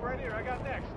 right here. I got next.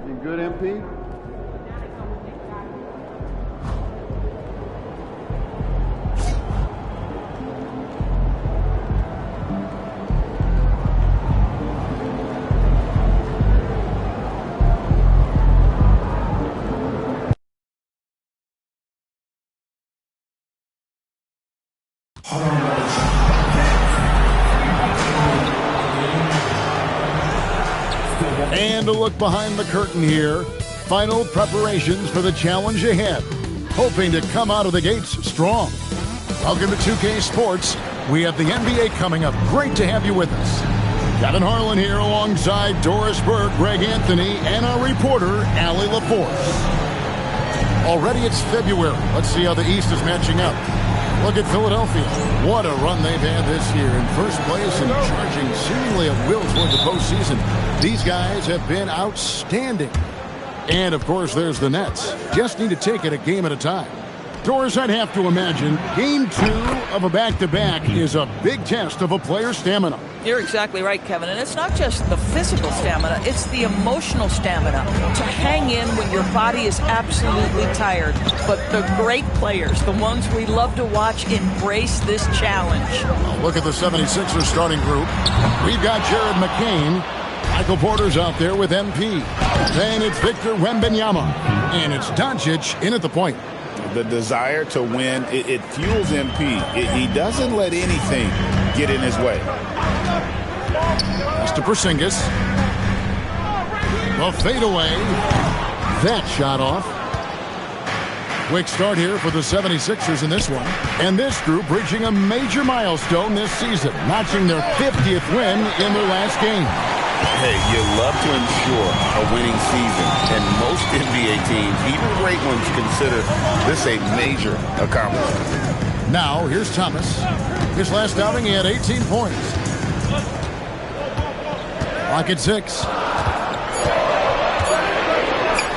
You good, MP? And a look behind the curtain here. Final preparations for the challenge ahead. Hoping to come out of the gates strong. Welcome to 2K Sports. We have the NBA coming up. Great to have you with us. Kevin Harlan here alongside Doris Burke, Greg Anthony, and our reporter, Allie LaForce. Already it's February. Let's see how the East is matching up. Look at Philadelphia. What a run they've had this year. In first place and charging seemingly at will toward the postseason. These guys have been outstanding. And, of course, there's the Nets. Just need to take it a game at a time. Doris, I'd have to imagine Game 2 of a back-to-back is a big test of a player's stamina. You're exactly right, Kevin. And it's not just the physical stamina, it's the emotional stamina to hang in when your body is absolutely tired. But the great players, the ones we love to watch, embrace this challenge. Well, look at the 76ers starting group. We've got Jared McCain. Michael Porter's out there with MP. Then it's Victor Wembanyama. And it's Doncic in at the point. The desire to win, it fuels MP. He doesn't let anything get in his way. Mr. Porzingis. The fadeaway. That shot off. Quick start here for the 76ers in this one. And this group reaching a major milestone this season, notching their 50th win in their last game. Hey, you love to ensure a winning season, and most NBA teams, even great ones, consider this a major accomplishment. Now, here's Thomas. His last outing, he had 18 points. Clock at 6.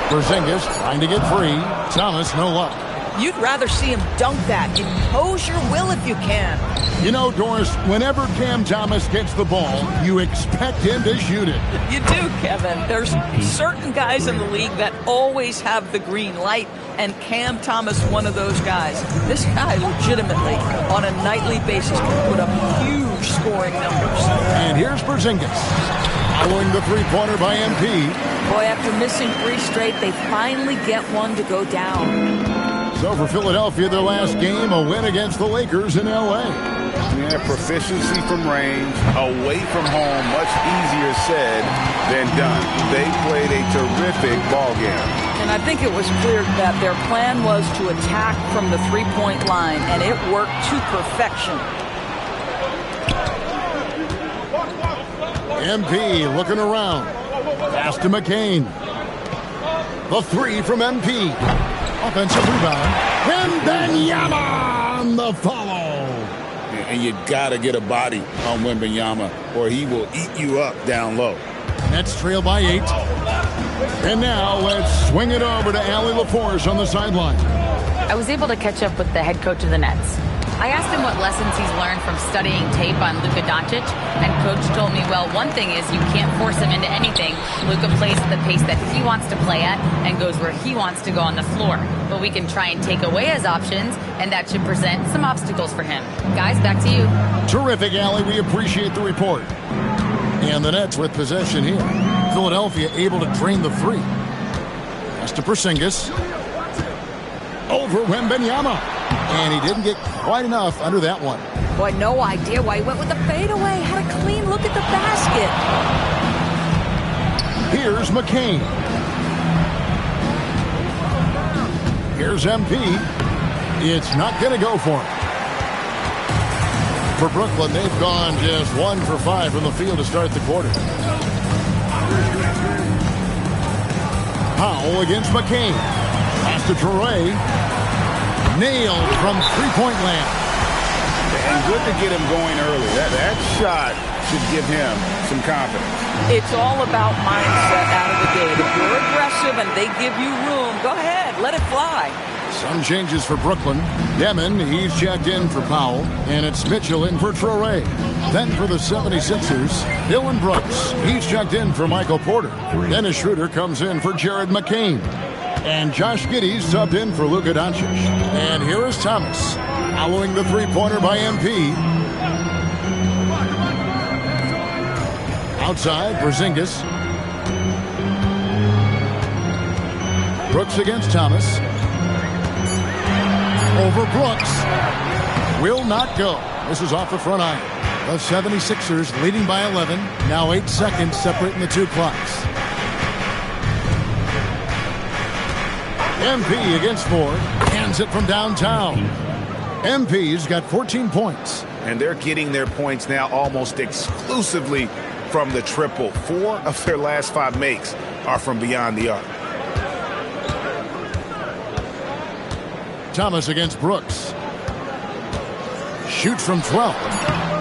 Porzingis trying to get free. Thomas, no luck. You'd rather see him dunk that. Impose your will if you can. You know, Doris, whenever Cam Thomas gets the ball, you expect him to shoot it. You do, Kevin. There's certain guys in the league that always have the green light, and Cam Thomas, one of those guys. This guy legitimately, on a nightly basis, can put up huge scoring numbers. And here's Porzingis. Following the three-pointer by MP. Boy, after missing 3 straight, they finally get one to go down. So for Philadelphia, their last game, a win against the Lakers in L.A. Yeah, proficiency from range, away from home, much easier said than done. They played a terrific ball game. And I think it was clear that their plan was to attack from the three-point line, and it worked to perfection. MP looking around. Pass to McCain. The three from MP. Offensive rebound. Wembanyama on the follow. And you got to get a body on Wembanyama or he will eat you up down low. Nets trail by 8. And now let's swing it over to Allie LaForce on the sideline. I was able to catch up with the head coach of the Nets. I asked him what lessons he's learned from studying tape on Luka Doncic, and Coach told me, well, one thing is you can't force him into anything. Luka plays at the pace that he wants to play at and goes where he wants to go on the floor. But we can try and take away his options, and that should present some obstacles for him. Guys, back to you. Terrific, Allie. We appreciate the report. And the Nets with possession here. Philadelphia able to drain the three. Pass to Porzingis. Over Wembanyama. And he didn't get quite enough under that one. Boy, no idea why he went with the fadeaway. Had a clean look at the basket. Here's McCain. Here's MP. It's not going to go for him. For Brooklyn, they've gone just 1 for 5 from the field to start the quarter. Powell against McCain. Pass to Traore. Nailed from three-point land. And good to get him going early. That shot should give him some confidence. It's all about mindset out of the gate. If you're aggressive and they give you room, go ahead, let it fly. Some changes for Brooklyn. Demon, he's checked in for Powell. And it's Mitchell in for Traore. Then for the 76ers, Dylan Brooks. He's checked in for Michael Porter. Dennis Schroeder comes in for Jared McCain. And Josh Giddey's subbed in for Luka Doncic. And here is Thomas, following the three-pointer by MP. Outside, Porzingis. Brooks against Thomas. Over Brooks. Will not go. This is off the front iron. The 76ers leading by 11. Now 8 seconds separating the two clocks. MP against 4. Hands it from downtown. MP's got 14 points. And they're getting their points now almost exclusively from the triple. 4 of their last 5 makes are from beyond the arc. Thomas against Brooks. Shoots from 12.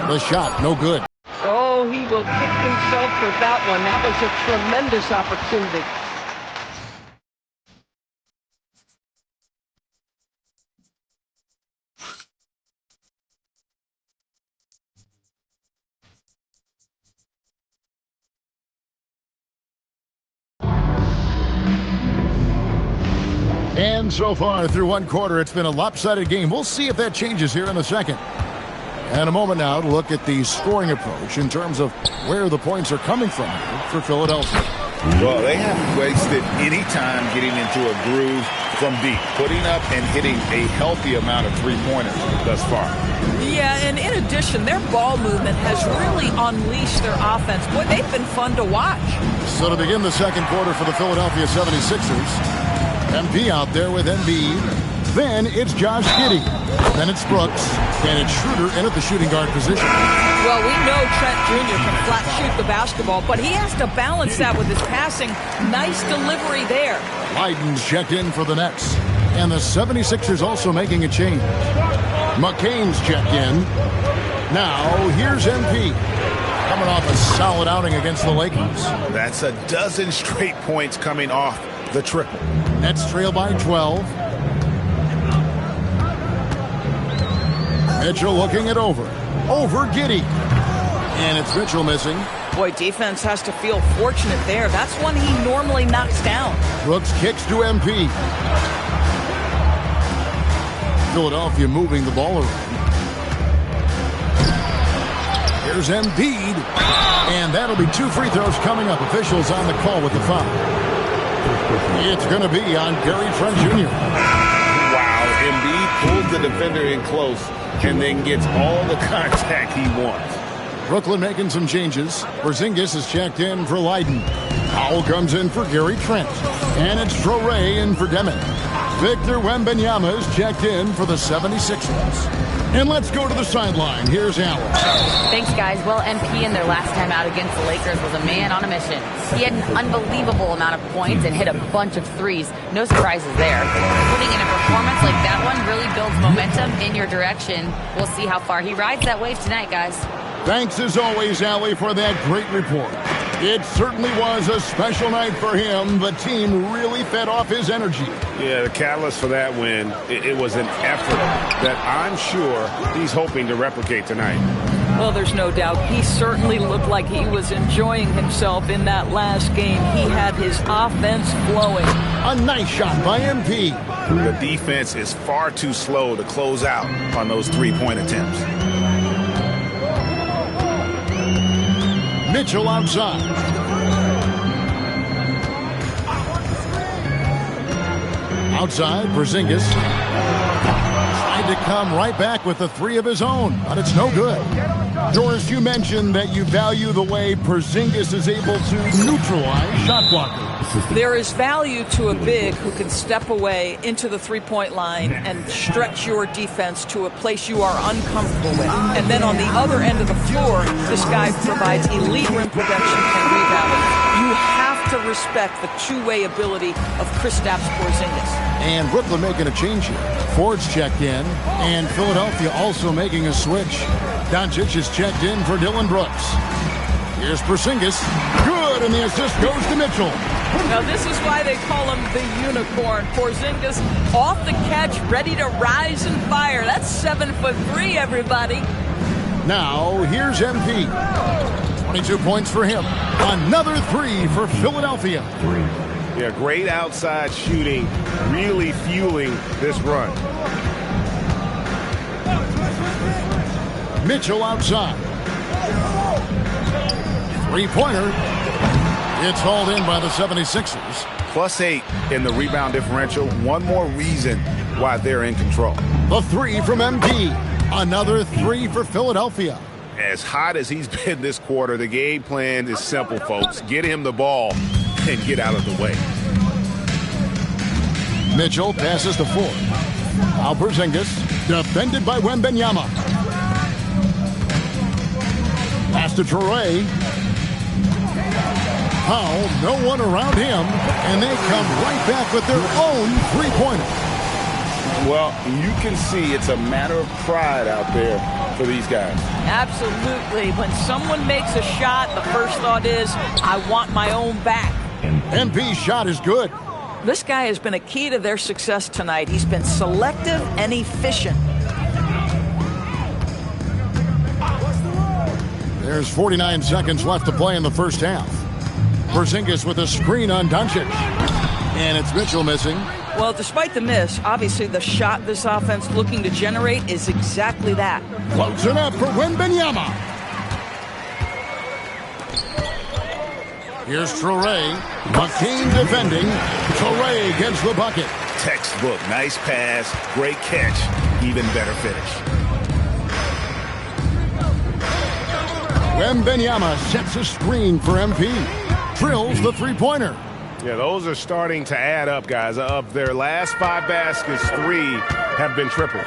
The shot, no good. Oh, he will kick himself for that one. That was a tremendous opportunity. And so far through one quarter, it's been a lopsided game. We'll see if that changes here in the second. And a moment now to look at the scoring approach in terms of where the points are coming from for Philadelphia. Well, they haven't wasted any time getting into a groove from deep, putting up and hitting a healthy amount of three-pointers thus far. Yeah, and in addition, their ball movement has really unleashed their offense. Boy, they've been fun to watch. So to begin the second quarter for the Philadelphia 76ers, MP out there with Embiid. Then it's Josh Giddey. Then it's Brooks. And it's Schroeder in at the shooting guard position. Well, we know Trent Jr. can flat shoot the basketball, but he has to balance that with his passing. Nice delivery there. Leiden's checked in for the Nets. And the 76ers also making a change. McCain's checked in. Now, here's MP. Coming off a solid outing against the Lakers. That's a dozen straight points coming off the triple. Nets trail by 12. Mitchell looking it over. Over Giddey. And it's Mitchell missing. Boy, defense has to feel fortunate there. That's one he normally knocks down. Brooks kicks to MP. Philadelphia moving the ball around. Here's Embiid. And that'll be 2 free throws coming up. Officials on the call with the foul. It's going to be on Gary Trent Jr. Wow, Embiid pulls the defender in close and then gets all the contact he wants. Brooklyn making some changes. Porzingis is checked in for Leiden. Powell comes in for Gary Trent. And it's Traore in for Demon. Victor Wembanyama is checked in for the 76ers. And let's go to the sideline. Here's Allen. Thanks, guys. Well, MP in their last time out against the Lakers was a man on a mission. He had an unbelievable amount of points and hit a bunch of threes. No surprises there. Putting in a performance like that one really builds momentum in your direction. We'll see how far he rides that wave tonight, guys. Thanks as always, Allie, for that great report. It certainly was a special night for him. The team really fed off his energy. Yeah, the catalyst for that win, it was an effort that I'm sure he's hoping to replicate tonight. Well, there's no doubt. He certainly looked like he was enjoying himself in that last game. He had his offense flowing. A nice shot by MP. The defense is far too slow to close out on those three-point attempts. Mitchell outside. Outside, Porzingis tried to come right back with a three of his own, but it's no good. Doris, you mentioned that you value the way Porzingis is able to neutralize shot blockers. There is value to a big who can step away into the three-point line and stretch your defense to a place you are uncomfortable with. And then on the other end of the floor, this guy provides elite rim protection and rebounding. You have to respect the two-way ability of Kristaps Porzingis. And Brooklyn making a change here. Ford's checked in, and Philadelphia also making a switch. Doncic is checked in for Dylan Brooks. Here's Porzingis. Good, and the assist goes to Mitchell. Now, this is why they call him the unicorn. Porzingis off the catch, ready to rise and fire. That's 7'3", everybody. Now, here's MP. 22 points for him. Another three for Philadelphia. Yeah, great outside shooting, really fueling this run. Mitchell outside. Three-pointer. It's hauled in by the 76ers. +8 in the rebound differential. One more reason why they're in control. The three from MP. Another three for Philadelphia. As hot as he's been this quarter, the game plan is simple, folks. Get him the ball and get out of the way. Mitchell passes to Ford. Now Porzingis, defended by Wembanyama. Pass to Traore. Powell, no one around him, and they come right back with their own three-pointer. Well, you can see it's a matter of pride out there for these guys. Absolutely. When someone makes a shot, the first thought is, I want my own back. MP's shot is good. This guy has been a key to their success tonight. He's been selective and efficient. There's 49 seconds left to play in the first half. Porzingis with a screen on Doncic. And it's Mitchell missing. Well, despite the miss, obviously the shot this offense looking to generate is exactly that. Floats it up for Wembanyama. Here's Traore. McCain defending. Traore gets the bucket. Textbook. Nice pass. Great catch. Even better finish. Wembanyama sets a screen for MP. Drills the three-pointer. Yeah, those are starting to add up, guys. Of their last 5 baskets, 3 have been triples.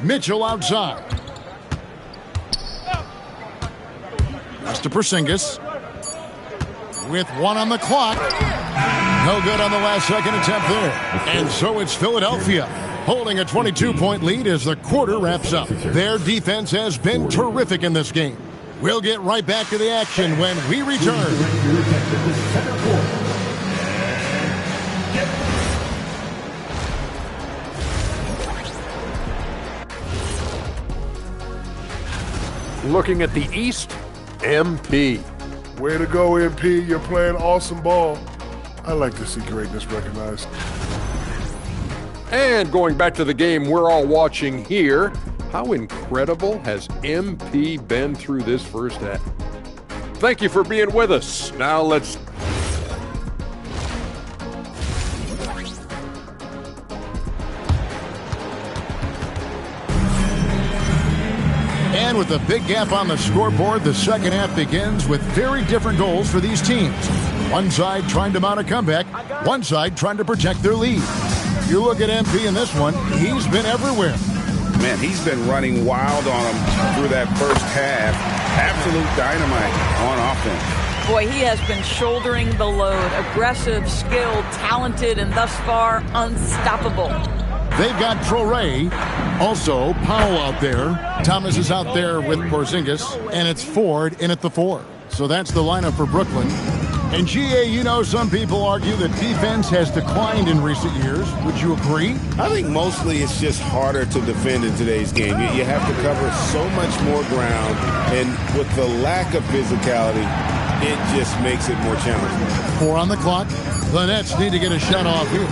Mitchell outside. Pass to Porzingis. With 1 on the clock. No good on the last second attempt there. And so it's Philadelphia holding a 22-point lead as the quarter wraps up. Their defense has been terrific in this game. We'll get right back to the action when we return. Looking at the East, MP. Way to go, MP. You're playing awesome ball. I like to see greatness recognized. And going back to the game we're all watching here, how incredible has MP been through this first half? Thank you for being with us. Now let's... And with a big gap on the scoreboard, the second half begins with very different goals for these teams. One side trying to mount a comeback, one side trying to protect their lead. You look at MP in this one, he's been everywhere. Man, he's been running wild on him through that first half. Absolute dynamite on offense. Boy, he has been shouldering the load. Aggressive, skilled, talented, and thus far unstoppable. They've got Traoré, also Powell out there. Thomas is out there with Porzingis, and it's Ford in at the 4. So that's the lineup for Brooklyn. And GA, you know, some people argue that defense has declined in recent years. Would you agree? I think mostly it's just harder to defend in today's game. You have to cover so much more ground, and with the lack of physicality, it just makes it more challenging. 4 on the clock. The Nets need to get a shot off here.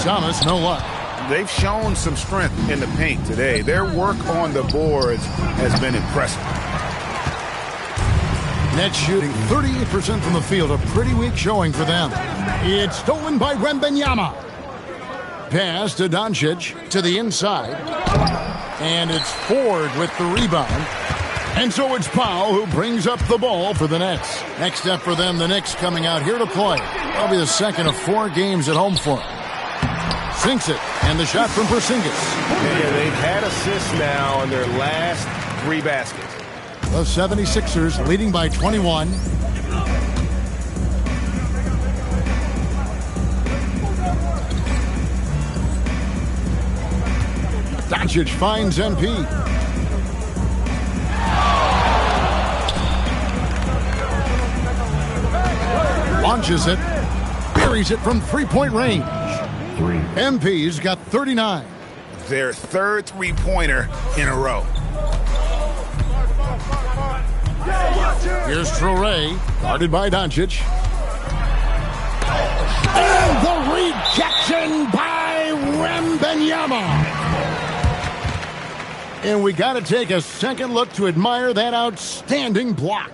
Thomas, no luck. They've shown some strength in the paint today. Their work on the boards has been impressive. Nets shooting 38% from the field, a pretty weak showing for them. It's stolen by Wembanyama. Pass to Doncic to the inside. And it's Ford with the rebound. And so it's Powell who brings up the ball for the Nets. Next up for them, the Knicks coming out here to play. That'll be the second of 4 games at home for them. Sinks it, and the shot from Porzingis. Yeah, they've had assists now in their last 3 baskets. The 76ers leading by 21. Doncic finds MP. Launches it. Buries it from three-point range. MP's got 39. Their third three-pointer in a row. Here's Traoré, guarded by Doncic. And the rejection by Wembanyama. And we got to take a second look to admire that outstanding block.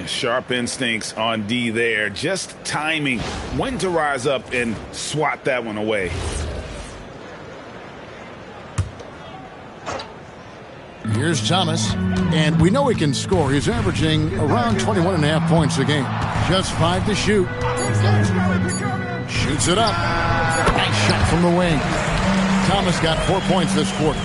Sharp instincts on D there. Just timing when to rise up and swat that one away. Here's Thomas, and we know he can score. He's averaging around 21.5 points a game. Just 5 to shoot. Shoots it up. Nice shot from the wing. Thomas got 4 points this quarter.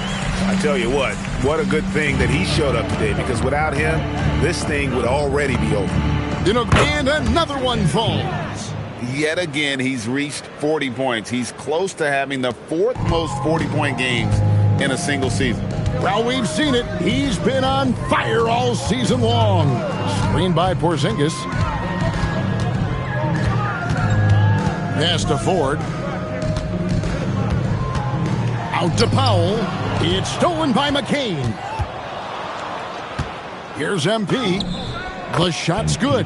I tell you what a good thing that he showed up today, because without him, this thing would already be over. And another one falls. Yet again, he's reached 40 points. He's close to having the 4th most 40-point games in a single season. Well, we've seen it. He's been on fire all season long. Screened by Porzingis. Pass to Ford. Out to Powell. It's stolen by McCain. Here's MP. The shot's good.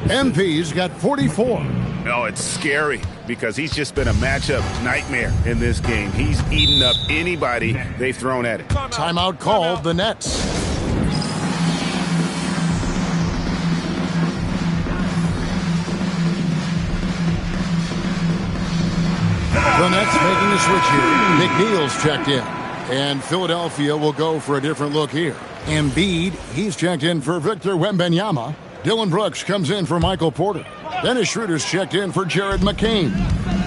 MP's got 44. Oh, it's scary because he's just been a matchup nightmare in this game. He's eaten up anybody they've thrown at it. Timeout called, the Nets. The Nets making a switch here. McNeil's checked in. And Philadelphia will go for a different look here. Embiid, he's checked in for Victor Wembanyama. Dylan Brooks comes in for Michael Porter. Dennis Schroeder's checked in for Jared McCain.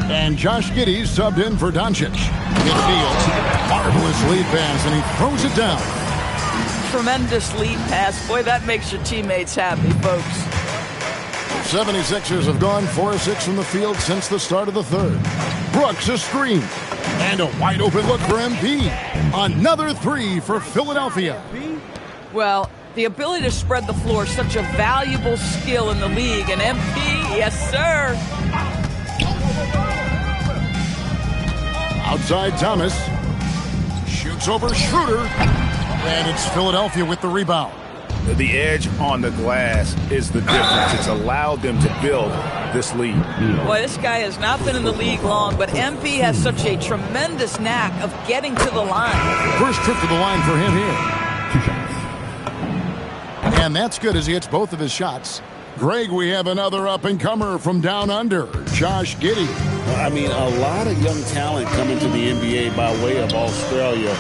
And Josh Giddey's subbed in for Doncic. Midfield, marvelous lead pass, and he throws it down. Tremendous lead pass. Boy, that makes your teammates happy, folks. 76ers have gone 4 of 6 from the field since the start of the third. Brooks a screen. And a wide open look for MP. Another 3 for Philadelphia. Well, the ability to spread the floor is such a valuable skill in the league. And MP, yes, sir. Outside Thomas. Shoots over Schroeder. And it's Philadelphia with the rebound. The edge on the glass is the difference. It's allowed them to build this lead. Boy, this guy has not been in the league long, but MP has such a tremendous knack of getting to the line. First trip to the line for him here. And that's good as he hits both of his shots. Greg, we have another up-and-comer from down under, Josh Giddey. I mean, a lot of young talent coming to the NBA by way of Australia.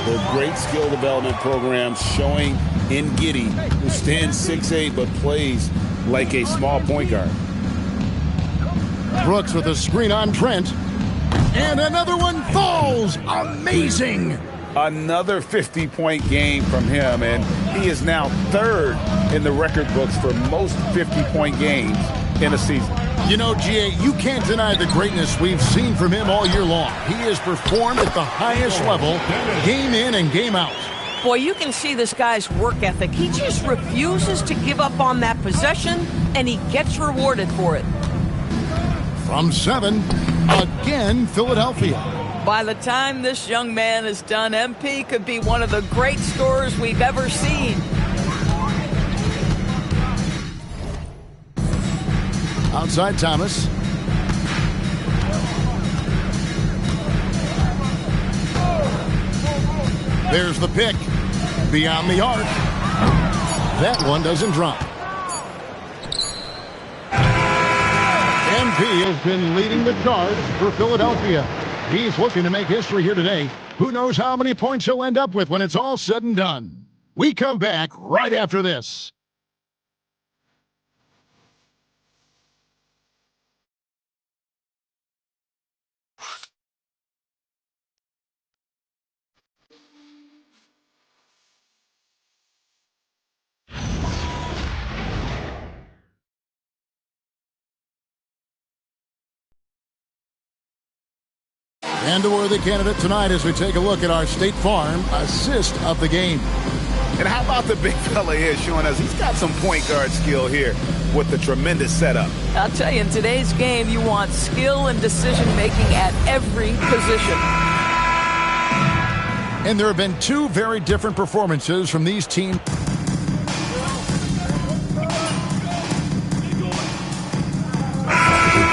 The great skill development programs showing in Giddey, who stands 6'8", but plays like a small point guard. Brooks with a screen on Trent. And another one falls. Amazing. Another 50-point game from him, and he is now third in the record books for most 50-point games in a season. You know, GA, you can't deny the greatness we've seen from him all year long. He has performed at the highest level, game in and game out. Boy, you can see this guy's work ethic. He just refuses to give up on that possession, and he gets rewarded for it. From 7, again, Philadelphia. By the time this young man is done, MP could be one of the great scorers we've ever seen. Outside Thomas. There's the pick. Beyond the arc. That one doesn't drop. MP has been leading the charge for Philadelphia. He's looking to make history here today. Who knows how many points he'll end up with when it's all said and done. We come back right after this. And a worthy candidate tonight as we take a look at our State Farm assist of the game. And how about the big fella here showing us he's got some point guard skill here with the tremendous setup. I'll tell you, in today's game, you want skill and decision-making at every position. And there have been two very different performances from these teams.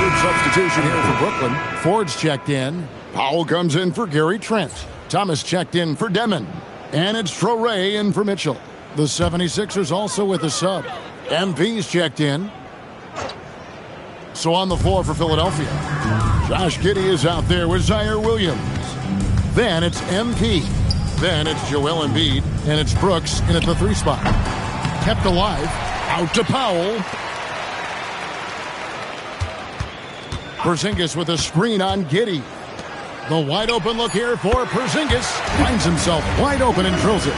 Good substitution here for Brooklyn. Ford's checked in. Powell comes in for Gary Trent. Thomas checked in for Demon. And it's Traoré in for Mitchell. The 76ers also with a sub. MP's checked in. So on the floor for Philadelphia, Josh Giddey is out there with Zaire Williams. Then it's MP. Then it's Joel Embiid. And it's Brooks in at the 3 spot. Kept alive. Out to Powell. Porzingis with a screen on Giddey. The wide open look here for Porzingis. Finds himself wide open and drills it.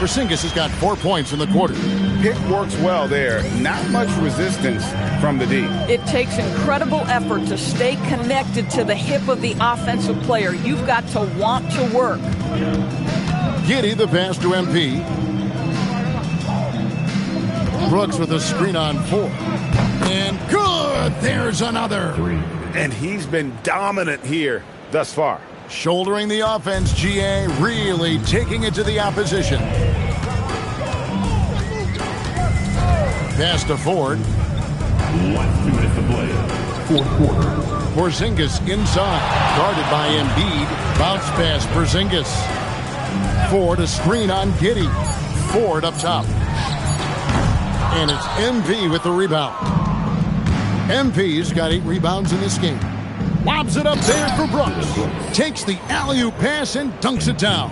Porzingis has got 4 points in the quarter. Pick works well there. Not much resistance from the D. It takes incredible effort to stay connected to the hip of the offensive player. You've got to want to work. Giddey the pass to MP. Brooks with a screen on 4. And good! There's another. And he's been dominant here thus far. Shouldering the offense, GA really taking it to the opposition. Pass to Ford. 1 minute to play. Fourth quarter. Porzingis inside. Guarded by Embiid. Bounce pass Porzingis. Ford a screen on Giddey. Ford up top. And it's MP with the rebound. MP's got 8 rebounds in this game. Lobs it up there for Brooks. Takes the alley-oop pass and dunks it down.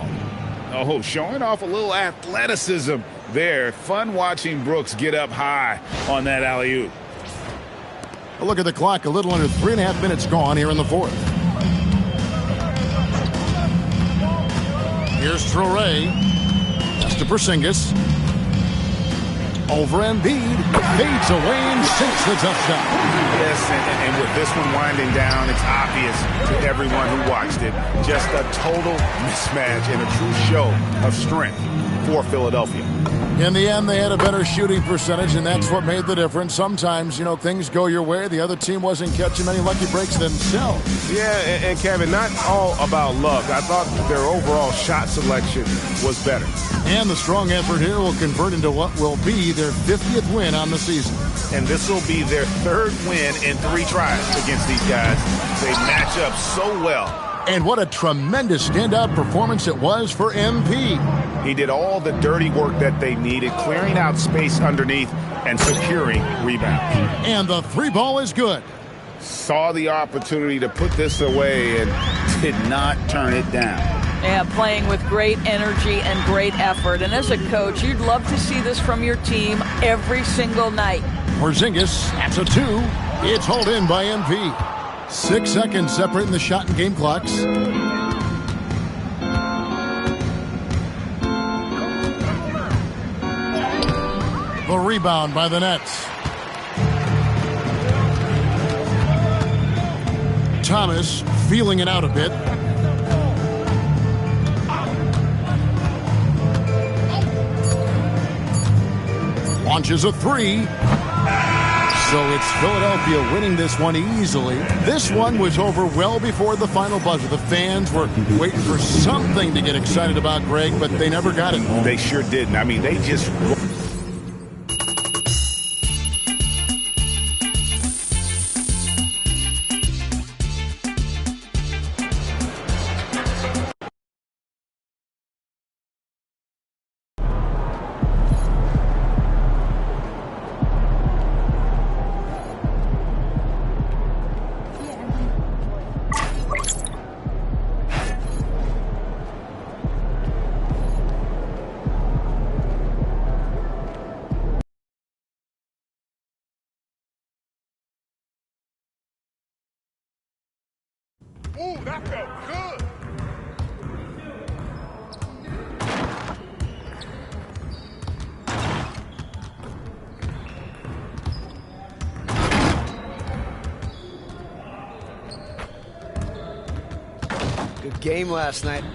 Oh, showing off a little athleticism there. Fun watching Brooks get up high on that alley-oop. A look at the clock. A little under 3.5 minutes gone here in the fourth. Here's Traoré. That's to Porzingis. Over Embiid, fades away and sinks the touchdown. Yes, and with this one winding down, it's obvious to everyone who watched it. Just a total mismatch and a true show of strength for Philadelphia. In the end, they had a better shooting percentage, and that's what made the difference. Sometimes, you know, things go your way. The other team wasn't catching many lucky breaks themselves. Yeah, and Kevin, not all about luck. I thought their overall shot selection was better. And the strong effort here will convert into what will be their 50th win on the season. And this will be their 3rd win in 3 tries against these guys. They match up so well. And what a tremendous standout performance it was for MP. He did all the dirty work that they needed, clearing out space underneath and securing rebounds. And the 3 ball is good. Saw the opportunity to put this away and did not turn it down. Yeah, playing with great energy and great effort. And as a coach, you'd love to see this from your team every single night. Porzingis, that's a 2. It's hauled in by MP. 6 seconds separating the shot and game clocks. The rebound by the Nets. Thomas feeling it out a bit. Launches a three. So it's Philadelphia winning this one easily. This one was over well before the final buzzer. The fans were waiting for something to get excited about, Greg, but they never got it. They sure didn't. I mean, they just... Ooh, that felt good. Good game last night.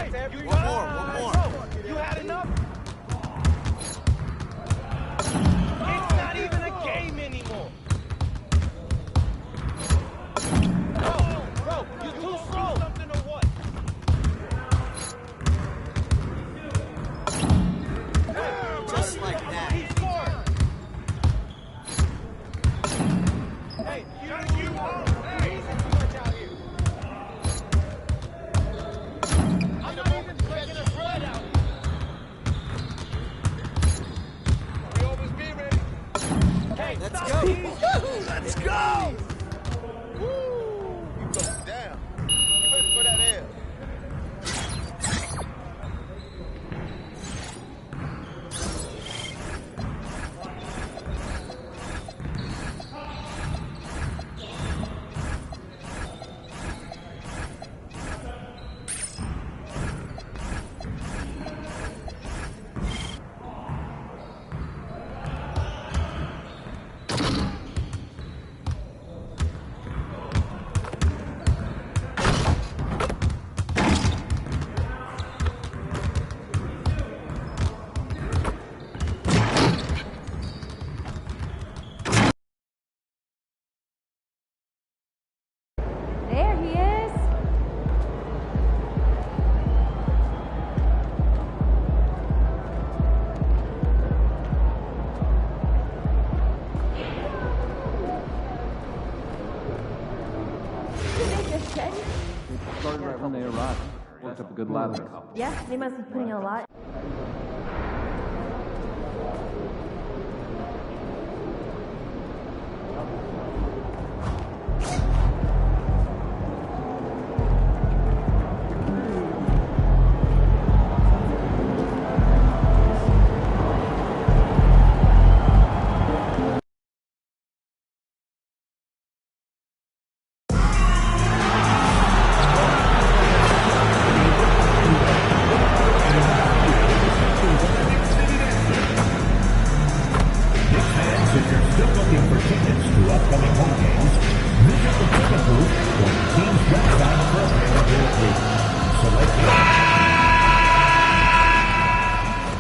One more. You had enough? It's not even a game anymore. Bro, you too slow. Something or what? Just like that. He scored. Hey, you won't. Hey, easy too much out here. I'm not even breaking a thread out here. We always be ready. Hey, Let's stop go. these. Let's go. Woo! You go down. You ready for that air? There he is. Did they just check? Started right when they arrived. Worked up a good lather. Yeah, they must be putting a lot.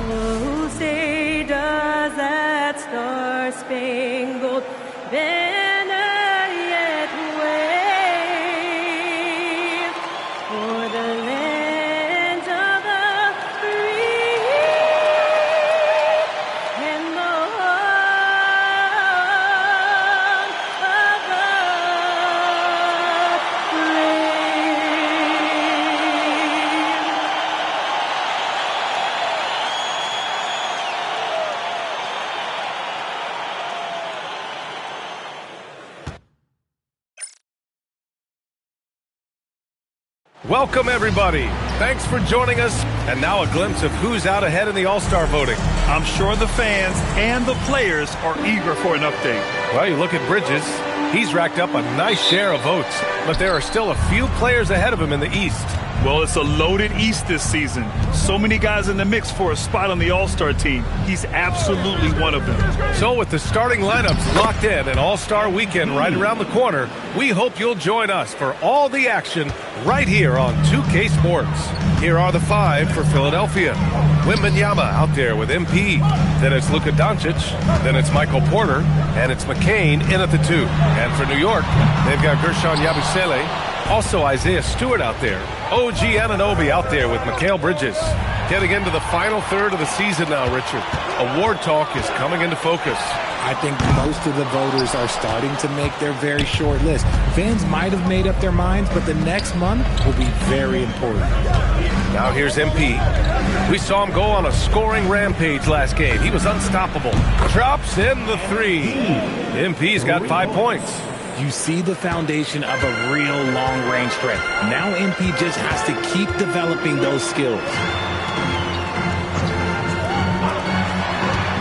Oh, say does that star-spangled banner yet wave for the land of the free and the home of the Welcome, everybody. Thanks for joining us. And now a glimpse of who's out ahead in the All-Star voting. I'm sure the fans and the players are eager for an update. Well, you look at Bridges. He's racked up a nice share of votes, but there are still a few players ahead of him in the East. Well, it's a loaded East this season. So many guys in the mix for a spot on the All-Star team. He's absolutely one of them. So with the starting lineups locked in and All-Star weekend right around the corner, we hope you'll join us for all the action right here on 2K Sports. Here are the five for Philadelphia. Wembanyama out there with MP. Then it's Luka Doncic. Then it's Michael Porter. And it's McCain in at the 2. And for New York, they've got Gershon Yabusele. Also Isaiah Stewart out there. OG Anunoby out there with Mikal Bridges. Getting into the final third of the season now, Richard. Award talk is coming into focus. I think most of the voters are starting to make their very short list. Fans might have made up their minds, but the next month will be very important. Now here's MP. We saw him go on a scoring rampage last game. He was unstoppable. Drops in the 3. MP's got 5 points. You see the foundation of a real long-range threat. Now MP just has to keep developing those skills.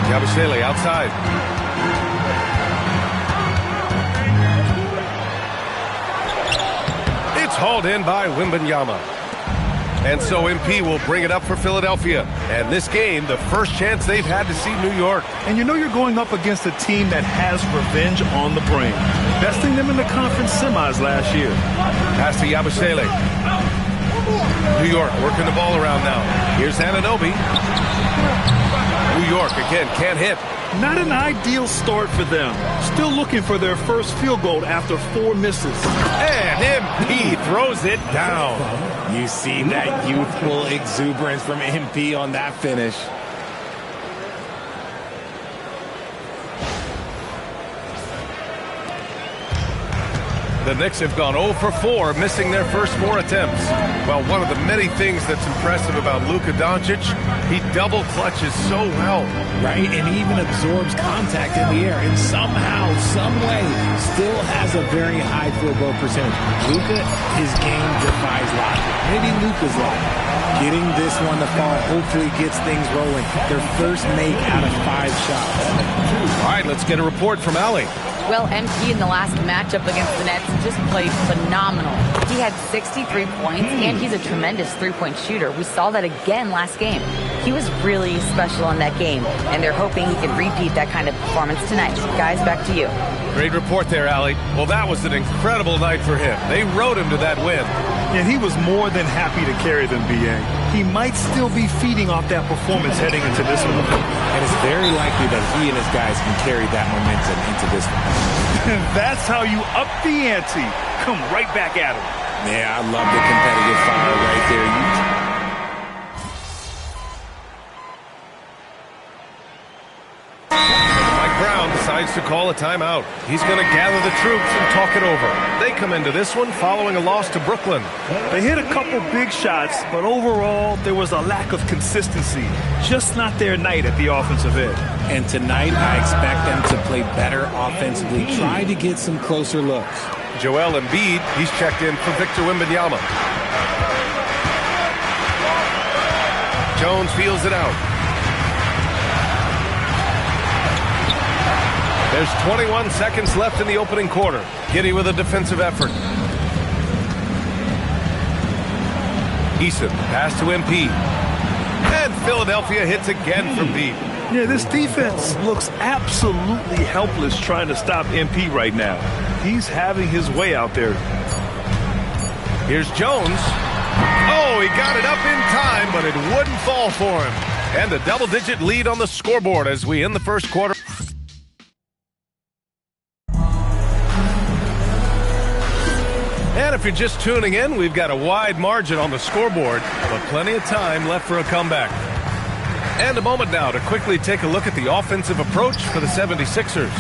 Yabusele outside. It's hauled in by Wembanyama. And so MP will bring it up for Philadelphia. And this game, the first chance they've had to see New York. And you know you're going up against a team that has revenge on the brain. Besting them in the conference semis last year. Pass to Yabusele. New New York working the ball around now. Here's Anunoby. New York again can't hit. Not an ideal start for them. Still looking for their first field goal after 4 misses. And MP throws it down. You see that youthful exuberance from MP on that finish. The Knicks have gone 0 for 4, missing their first 4 attempts. Well, one of the many things that's impressive about Luka Doncic, he double clutches so well. Right, and he even absorbs contact in the air, and somehow, some way, still has a very high field goal percentage. Luka, his game defies logic. Maybe Luka's logic. Getting this one to fall hopefully gets things rolling. Their first make out of 5 shots. All right, let's get a report from Allie. Well, MP in the last matchup against the Nets just played phenomenal. He had 63 points, and he's a tremendous three-point shooter. We saw that again last game. He was really special in that game, and they're hoping he can repeat that kind of performance tonight. Guys, back to you. Great report there, Allie. Well, that was an incredible night for him. They rode him to that win. And he was more than happy to carry them, B.A. He might still be feeding off that performance heading into this one. And it's very likely that he and his guys can carry that momentum into this one. That's how you up the ante. Come right back at him. Yeah, I love the competitive fire right there. Mike Brown decides to call a timeout. He's going to gather the troops and talk it over. They come into this one following a loss to Brooklyn. They hit a couple big shots, but overall, there was a lack of consistency. Just not their night at the offensive end. And tonight, I expect them to play better offensively. Try to get some closer looks. Joel Embiid, he's checked in for Victor Wembanyama. Jones feels it out. There's 21 seconds left in the opening quarter. Giddey with a defensive effort. Eason, pass to MP. And Philadelphia hits again from deep. Yeah, this defense looks absolutely helpless trying to stop MP right now. He's having his way out there. Here's Jones. Oh, he got it up in time, but it wouldn't fall for him. And a double-digit lead on the scoreboard as we end the first quarter. And if you're just tuning in, we've got a wide margin on the scoreboard, but plenty of time left for a comeback. And a moment now to quickly take a look at the offensive approach for the 76ers.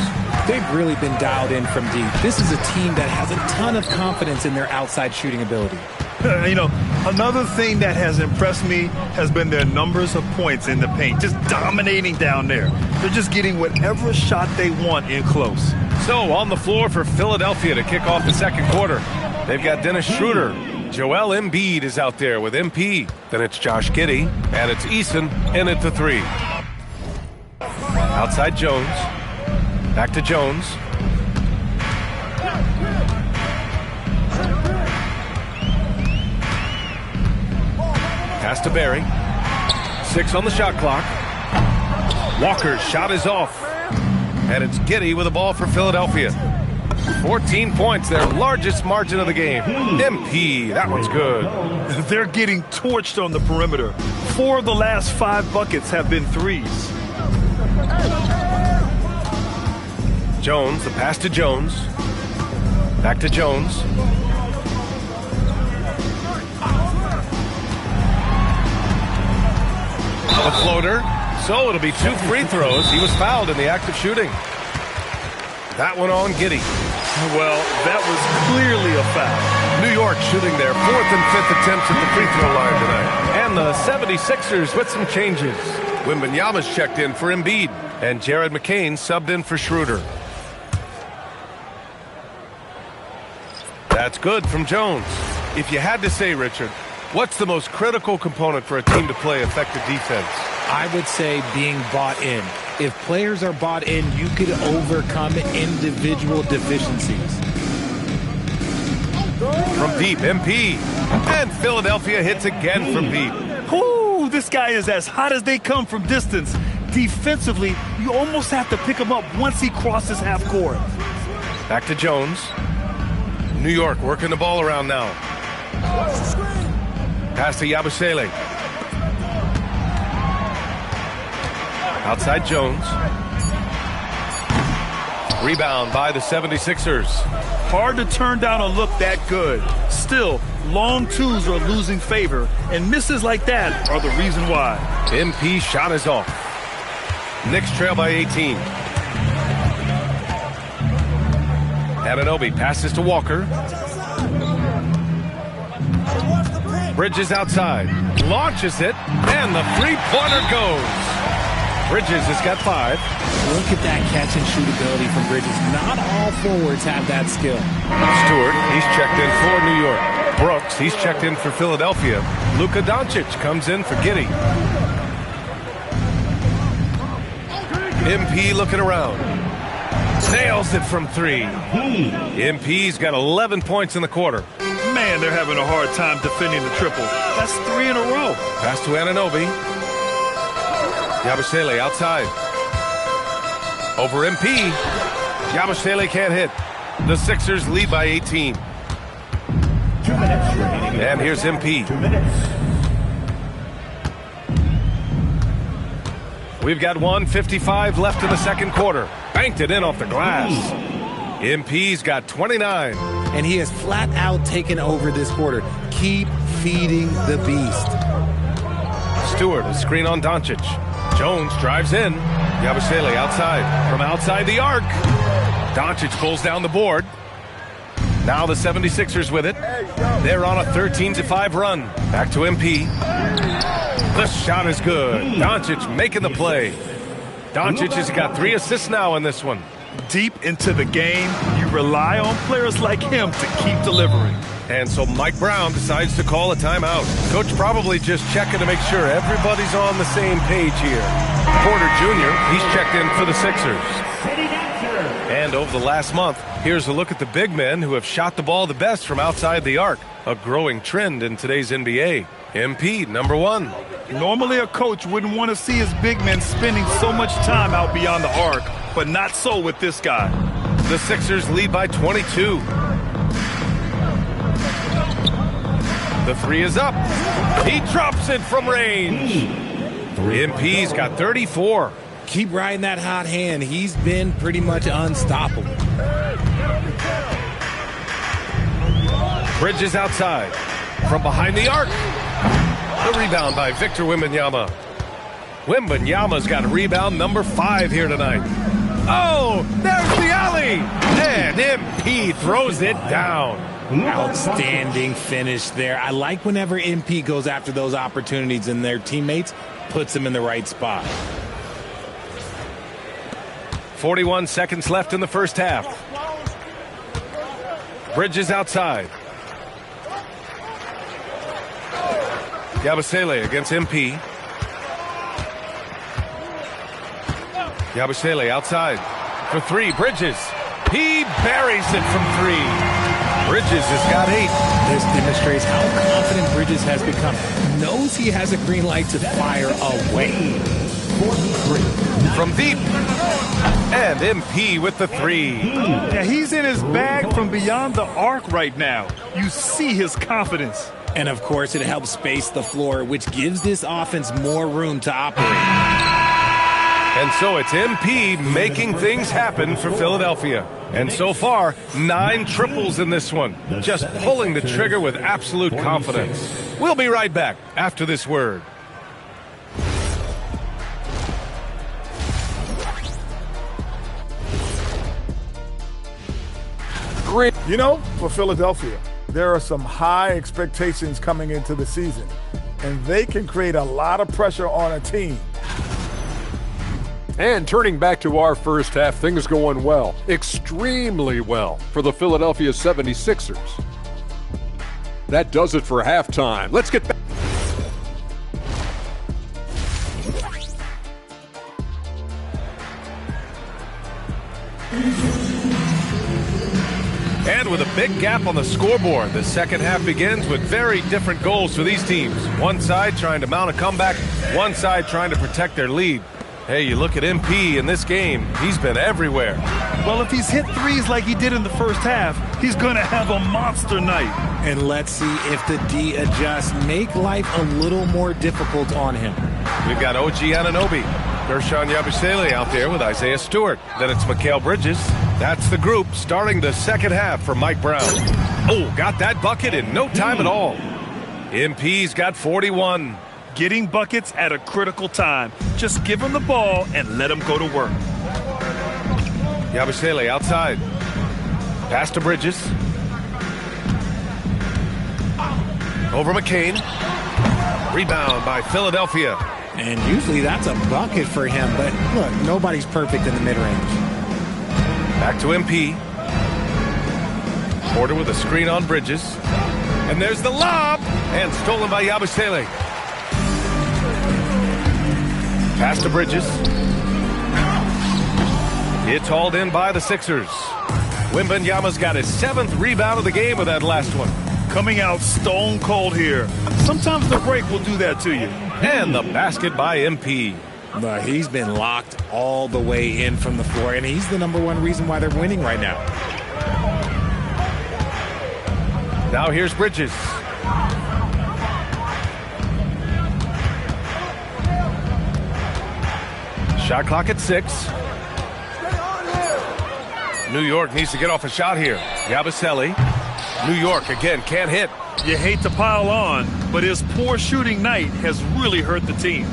They've really been dialed in from deep. This is a team that has a ton of confidence in their outside shooting ability. Another thing that has impressed me has been their numbers of points in the paint, just dominating down there. They're just getting whatever shot they want in close. So on the floor for Philadelphia to kick off the second quarter, they've got Dennis Schroeder. Joel Embiid is out there with MP. Then it's Josh Giddey, and it's Eason in at the 3. Outside Jones. Back to Jones. Pass to Barry. 6 on the shot clock. Walker's shot is off. And it's Giddey with the ball for Philadelphia. 14 points, their largest margin of the game. MP, that one's good. They're getting torched on the perimeter. 4 of the last 5 buckets have been threes. Jones, the pass to Jones. Back to Jones. The floater. So it'll be 2 free throws. He was fouled in the act of shooting. That one on Giddey. Well, that was clearly a foul. New York shooting their 4th and 5th attempts at the free throw line tonight. And the 76ers with some changes. Wembanyama's checked in for Embiid. And Jared McCain subbed in for Schroeder. That's good from Jones. If you had to say, Richard, what's the most critical component for a team to play effective defense? I would say being bought in. If players are bought in, you could overcome individual deficiencies. From deep, MP. And Philadelphia hits again from deep. Ooh, this guy is as hot as they come from distance. Defensively, you almost have to pick him up once he crosses half court. Back to Jones. New York working the ball around now. Pass to Yabusele. Outside Jones. Rebound by the 76ers. Hard to turn down a look that good. Still, long twos are losing favor, and misses like that are the reason why. MP shot is off. Knicks trail by 18. Anunoby passes to Walker. Bridges outside. Launches it, and the three-pointer goes. Bridges has got 5. Look at that catch and shoot ability from Bridges. Not all forwards have that skill. Stewart, he's checked in for New York. Brooks, he's checked in for Philadelphia. Luka Doncic comes in for Giddey. MP looking around. Nails it from 3. MP's got 11 points in the quarter. Man, they're having a hard time defending the triple. That's 3 in a row. Pass to Anunoby. Yabusele outside. Over MP. Yabusele can't hit. The Sixers lead by 18. 2 minutes remaining. And here's MP. 2 minutes. We've got 1:55 left in the second quarter. Banked it in off the glass. MP's got 29. And he has flat out taken over this quarter. Keep feeding the beast. Stewart, a screen on Doncic. Jones drives in. Yabusele outside. From outside the arc. Doncic pulls down the board. Now the 76ers with it. They're on a 13-5 run. Back to MP. The shot is good. Doncic making the play. Doncic has got 3 assists now in this one. Deep into the game, you rely on players like him to keep delivering. And so Mike Brown decides to call a timeout. Coach probably just checking to make sure everybody's on the same page here. Porter Jr., he's checked in for the Sixers. And over the last month, here's a look at the big men who have shot the ball the best from outside the arc. A growing trend in today's NBA. MP, number 1. Normally a coach wouldn't want to see his big men spending so much time out beyond the arc, but not so with this guy. The Sixers lead by 22. The 3 is up. He drops it from range. MP's got 34. Keep riding that hot hand. He's been pretty much unstoppable. Bridges outside. From behind the arc. The rebound by Victor Wembanyama. Wembanyama's got rebound number 5 here tonight. Oh, there's the alley. And MP throws it down. Outstanding finish there. I like whenever MP goes after those opportunities and their teammates puts them in the right spot. 41 seconds left in the first half. Bridges outside. Yabusele against MP. Yabusele outside for 3. Bridges. He buries it from 3. Bridges has got 8. This demonstrates how confident Bridges has become. Knows he has a green light to fire away. From deep. And MP with the 3. Yeah, he's in his bag from beyond the arc right now. You see his confidence. And of course, it helps space the floor, which gives this offense more room to operate. And so it's MP making things happen for Philadelphia. And so far, 9 triples in this one. Just pulling the trigger with absolute confidence. We'll be right back after this word. You know, for Philadelphia, there are some high expectations coming into the season, and they can create a lot of pressure on a team. And turning back to our first half, things going well, extremely well for the Philadelphia 76ers. That does it for halftime. Let's get back. And with a big gap on the scoreboard, the second half begins with very different goals for these teams. One side trying to mount a comeback, one side trying to protect their lead. Hey, you look at MP in this game, he's been everywhere. Well, if he's hit threes like he did in the first half, he's going to have a monster night. And let's see if the D adjusts, make life a little more difficult on him. We've got OG Anunoby, Gershon Yabusele out there with Isaiah Stewart. Then it's Mikal Bridges. That's the group starting the second half for Mike Brown. Oh, got that bucket in no time at all. MP's got 41. Getting buckets at a critical time. Just give him the ball and let him go to work. Yabusele outside. Pass to Bridges. Over McCain. Rebound by Philadelphia. And usually that's a bucket for him, but look, nobody's perfect in the mid-range. Back to MP. Porter with a screen on Bridges. And there's the lob. And stolen by Yabusele. Pass to Bridges. It's hauled in by the Sixers. Wembanyama's got his 7th rebound of the game with that last one. Coming out stone cold here. Sometimes the break will do that to you. And the basket by MP. But he's been locked all the way in from the floor, and he's the #1 reason why they're winning right now. Now here's Bridges. Shot clock at 6. New York needs to get off a shot here. Yabusele. New York again can't hit. You hate to pile on, but his poor shooting night has really hurt the team.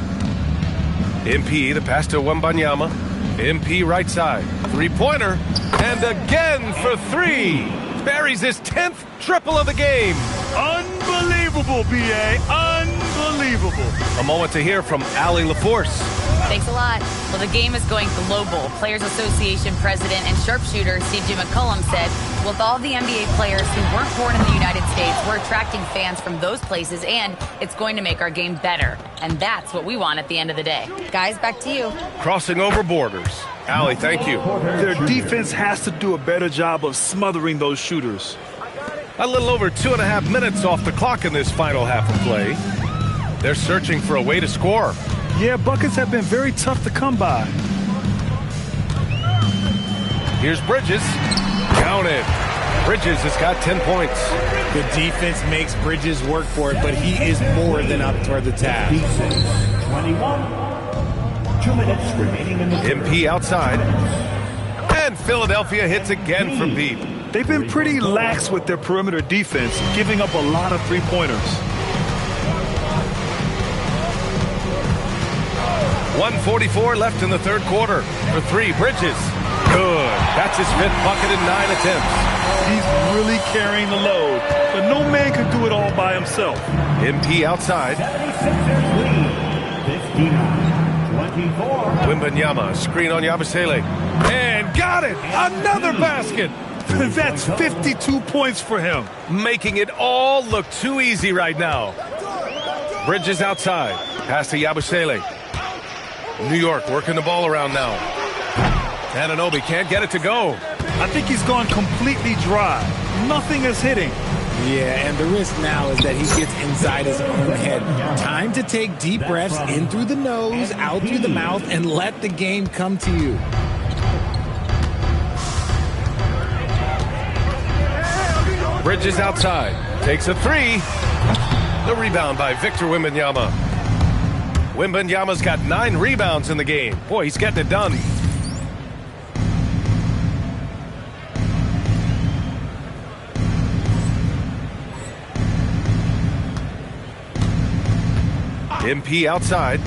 MP, the pass to Wembanyama. MP right side. Three-pointer. And again for 3. Buries his 10th triple of the game. Unbelievable, B.A. Unbelievable. A moment to hear from Allie LaForce. Thanks a lot. Well, the game is going global. Players Association President and sharpshooter C.J. McCollum said, with all the NBA players who weren't born in the United States, we're attracting fans from those places, and it's going to make our game better. And that's what we want at the end of the day. Guys, back to you. Crossing over borders. Allie, thank you. Their defense has to do a better job of smothering those shooters. A little over 2.5 minutes off the clock in this final half of play. They're searching for a way to score. Yeah, buckets have been very tough to come by. Here's Bridges. Count it. Bridges has got 10 points. The defense makes Bridges work for it, but he is more than up toward the task. 21. 2 minutes remaining in the MP outside. And Philadelphia hits again from deep. They've been pretty lax with their perimeter defense, giving up a lot of three-pointers. 1:44 left in the third quarter. For 3, Bridges. Good. That's his 5th bucket in 9 attempts. He's really carrying the load, but no man can do it all by himself. MP outside. 59-24. Wembanyama, screen on Yabusele. And got it! Another basket! That's 52 points for him. Making it all look too easy right now. Bridges outside. Pass to Yabusele. New York working the ball around now. Anunoby can't get it to go. I think he's gone completely dry. Nothing is hitting. Yeah, and the risk now is that he gets inside his own head. Time to take deep breaths in through the nose, out through the mouth, and let the game come to you. Bridges outside. Takes a 3. The rebound by Victor Wembanyama. Wembanyama's got 9 rebounds in the game. Boy, he's getting it done. MP outside.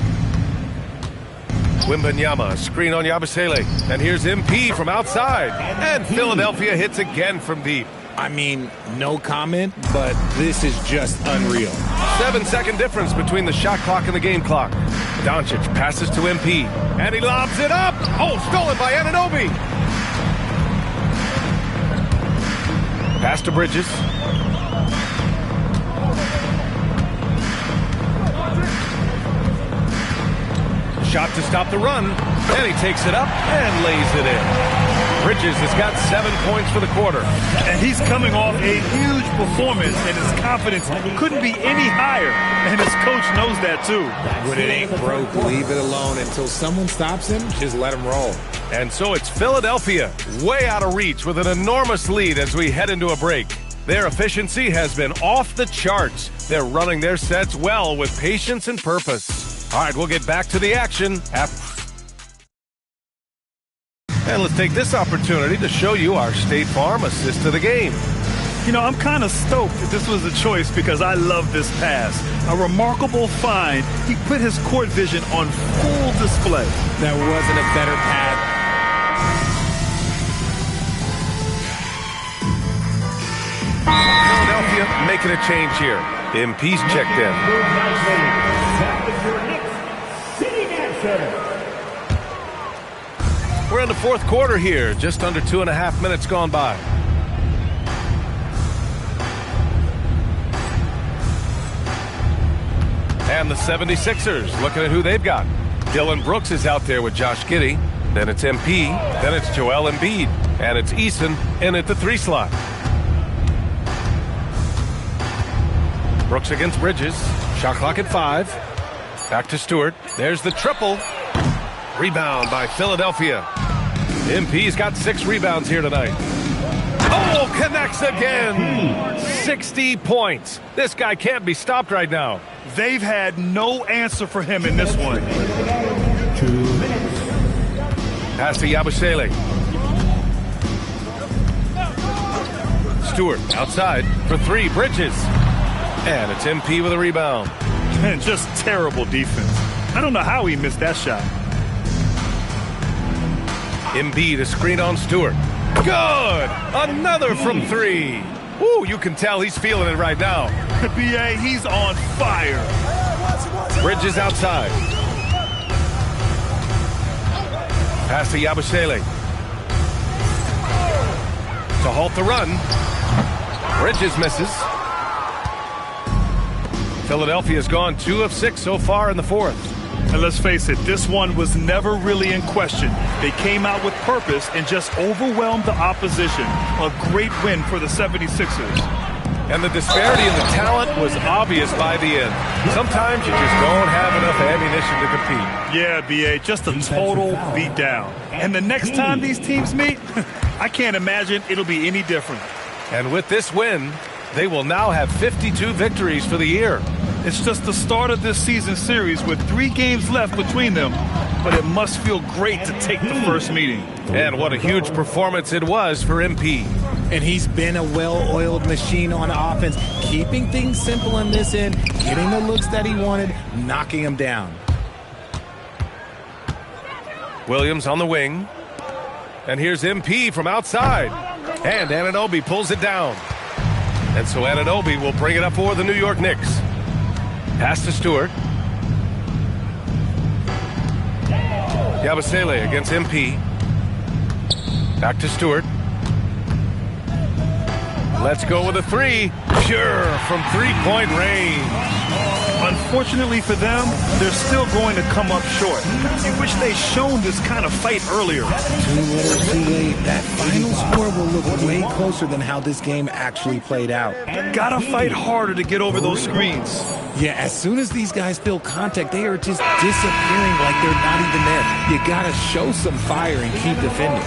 Wembanyama, screen on Yabusele. And here's MP from outside. And Philadelphia hits again from deep. I mean, no comment, but this is just unreal. 7-second difference between the shot clock and the game clock. Doncic passes to MP. And he lobs it up. Oh, stolen by Anunoby. Pass to Bridges. Shot to stop the run. And he takes it up and lays it in. Bridges has got 7 points for the quarter. And he's coming off a huge performance, and his confidence couldn't be any higher. And this coach knows that, too. When it ain't broke, leave it alone until someone stops him. Just let him roll. And so it's Philadelphia, way out of reach with an enormous lead as we head into a break. Their efficiency has been off the charts. They're running their sets well with patience and purpose. All right, we'll get back to the action. And let's take this opportunity to show you our State Farm assist to the game. You know, I'm kind of stoked that this was a choice because I love this pass. A remarkable find. He put his court vision on full display. That wasn't a better pass. Philadelphia making a change here. MP's checked in. We're in the fourth quarter here. Just under 2.5 minutes gone by. And the 76ers looking at who they've got. Dylan Brooks is out there with Josh Giddey. Then it's MP. Then it's Joel Embiid. And it's Eason in at the 3 slot. Brooks against Bridges. Shot clock at 5. Back to Stewart. There's the triple. Rebound by Philadelphia. MP's got 6 rebounds here tonight. Oh, connects again. 60 points. This guy can't be stopped right now. They've had no answer for him in this one. 2 minutes. Pass to Yabusele. Stewart outside for 3. Bridges. And it's MP with a rebound. And just terrible defense. I don't know how he missed that shot. Embiid, a screen on Stewart. Good! Another from 3. Ooh, you can tell he's feeling it right now. B.A., he's on fire. Bridges outside. Pass to Yabusele. To halt the run. Bridges misses. Philadelphia's gone 2 of 6 so far in the fourth. And let's face it, this one was never really in question. They came out with purpose and just overwhelmed the opposition. A great win for the 76ers. And the disparity in the talent was obvious by the end. Sometimes you just don't have enough ammunition to compete. Yeah, B.A., just a total beatdown. And the next time these teams meet, I can't imagine it'll be any different. And with this win, they will now have 52 victories for the year. It's just the start of this season series with 3 games left between them, but it must feel great to take the first meeting. And what a huge performance it was for MP. And he's been a well-oiled machine on offense, keeping things simple in this end, getting the looks that he wanted, knocking them down. Williams on the wing. And here's MP from outside. And Anunoby pulls it down. And so Anunoby will bring it up for the New York Knicks. Pass to Stewart. Yabusele against MP. Back to Stewart. Let's go with a 3. Pure from 3-point range. Unfortunately for them, they're still going to come up short. You wish they'd shown this kind of fight earlier. Too little, too late. That final score will look way closer than how this game actually played out. Gotta fight harder to get over those screens. Yeah, as soon as these guys feel contact, they are just disappearing like they're not even there. You gotta show some fire and keep defending.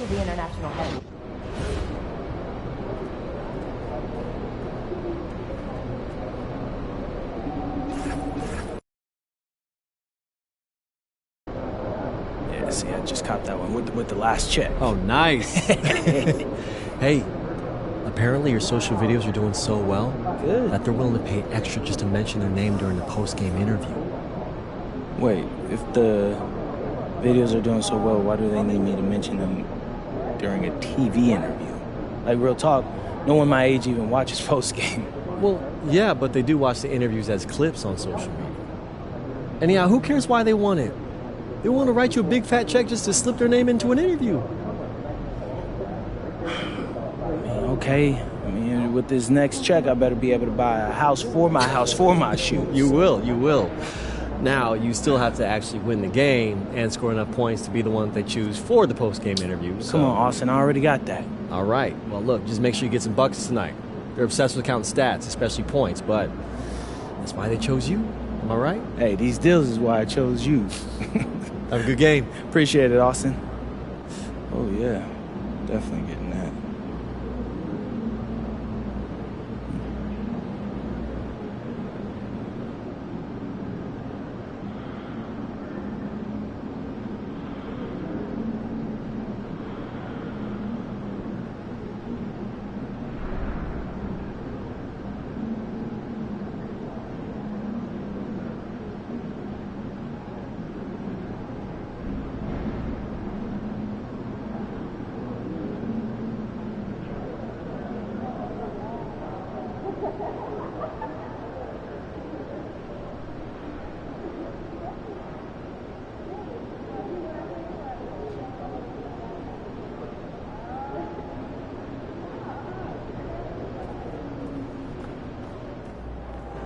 The international head. Yeah, see, I just copped that one with the last check. Oh, nice. Hey, apparently your social videos are doing so well that they're willing to pay extra just to mention their name during the post-game interview. Wait, if the videos are doing so well, why do they need me to mention them during a TV interview? Like, real talk, no one my age even watches post-game. Well, yeah, but they do watch the interviews as clips on social media. And yeah, who cares why they won it? They want to write you a big fat check just to slip their name into an interview. Okay. I mean, with this next check, I better be able to buy a house for my shoes. You will. Now, you still have to actually win the game and score enough points to be the one they choose for the post-game interview. So. Come on, Austin, I already got that. All right. Well, look, just make sure you get some buckets tonight. They're obsessed with counting stats, especially points, but that's why they chose you. Am I right? Hey, these deals is why I chose you. Have a good game. Appreciate it, Austin. Oh, yeah. Definitely getting that.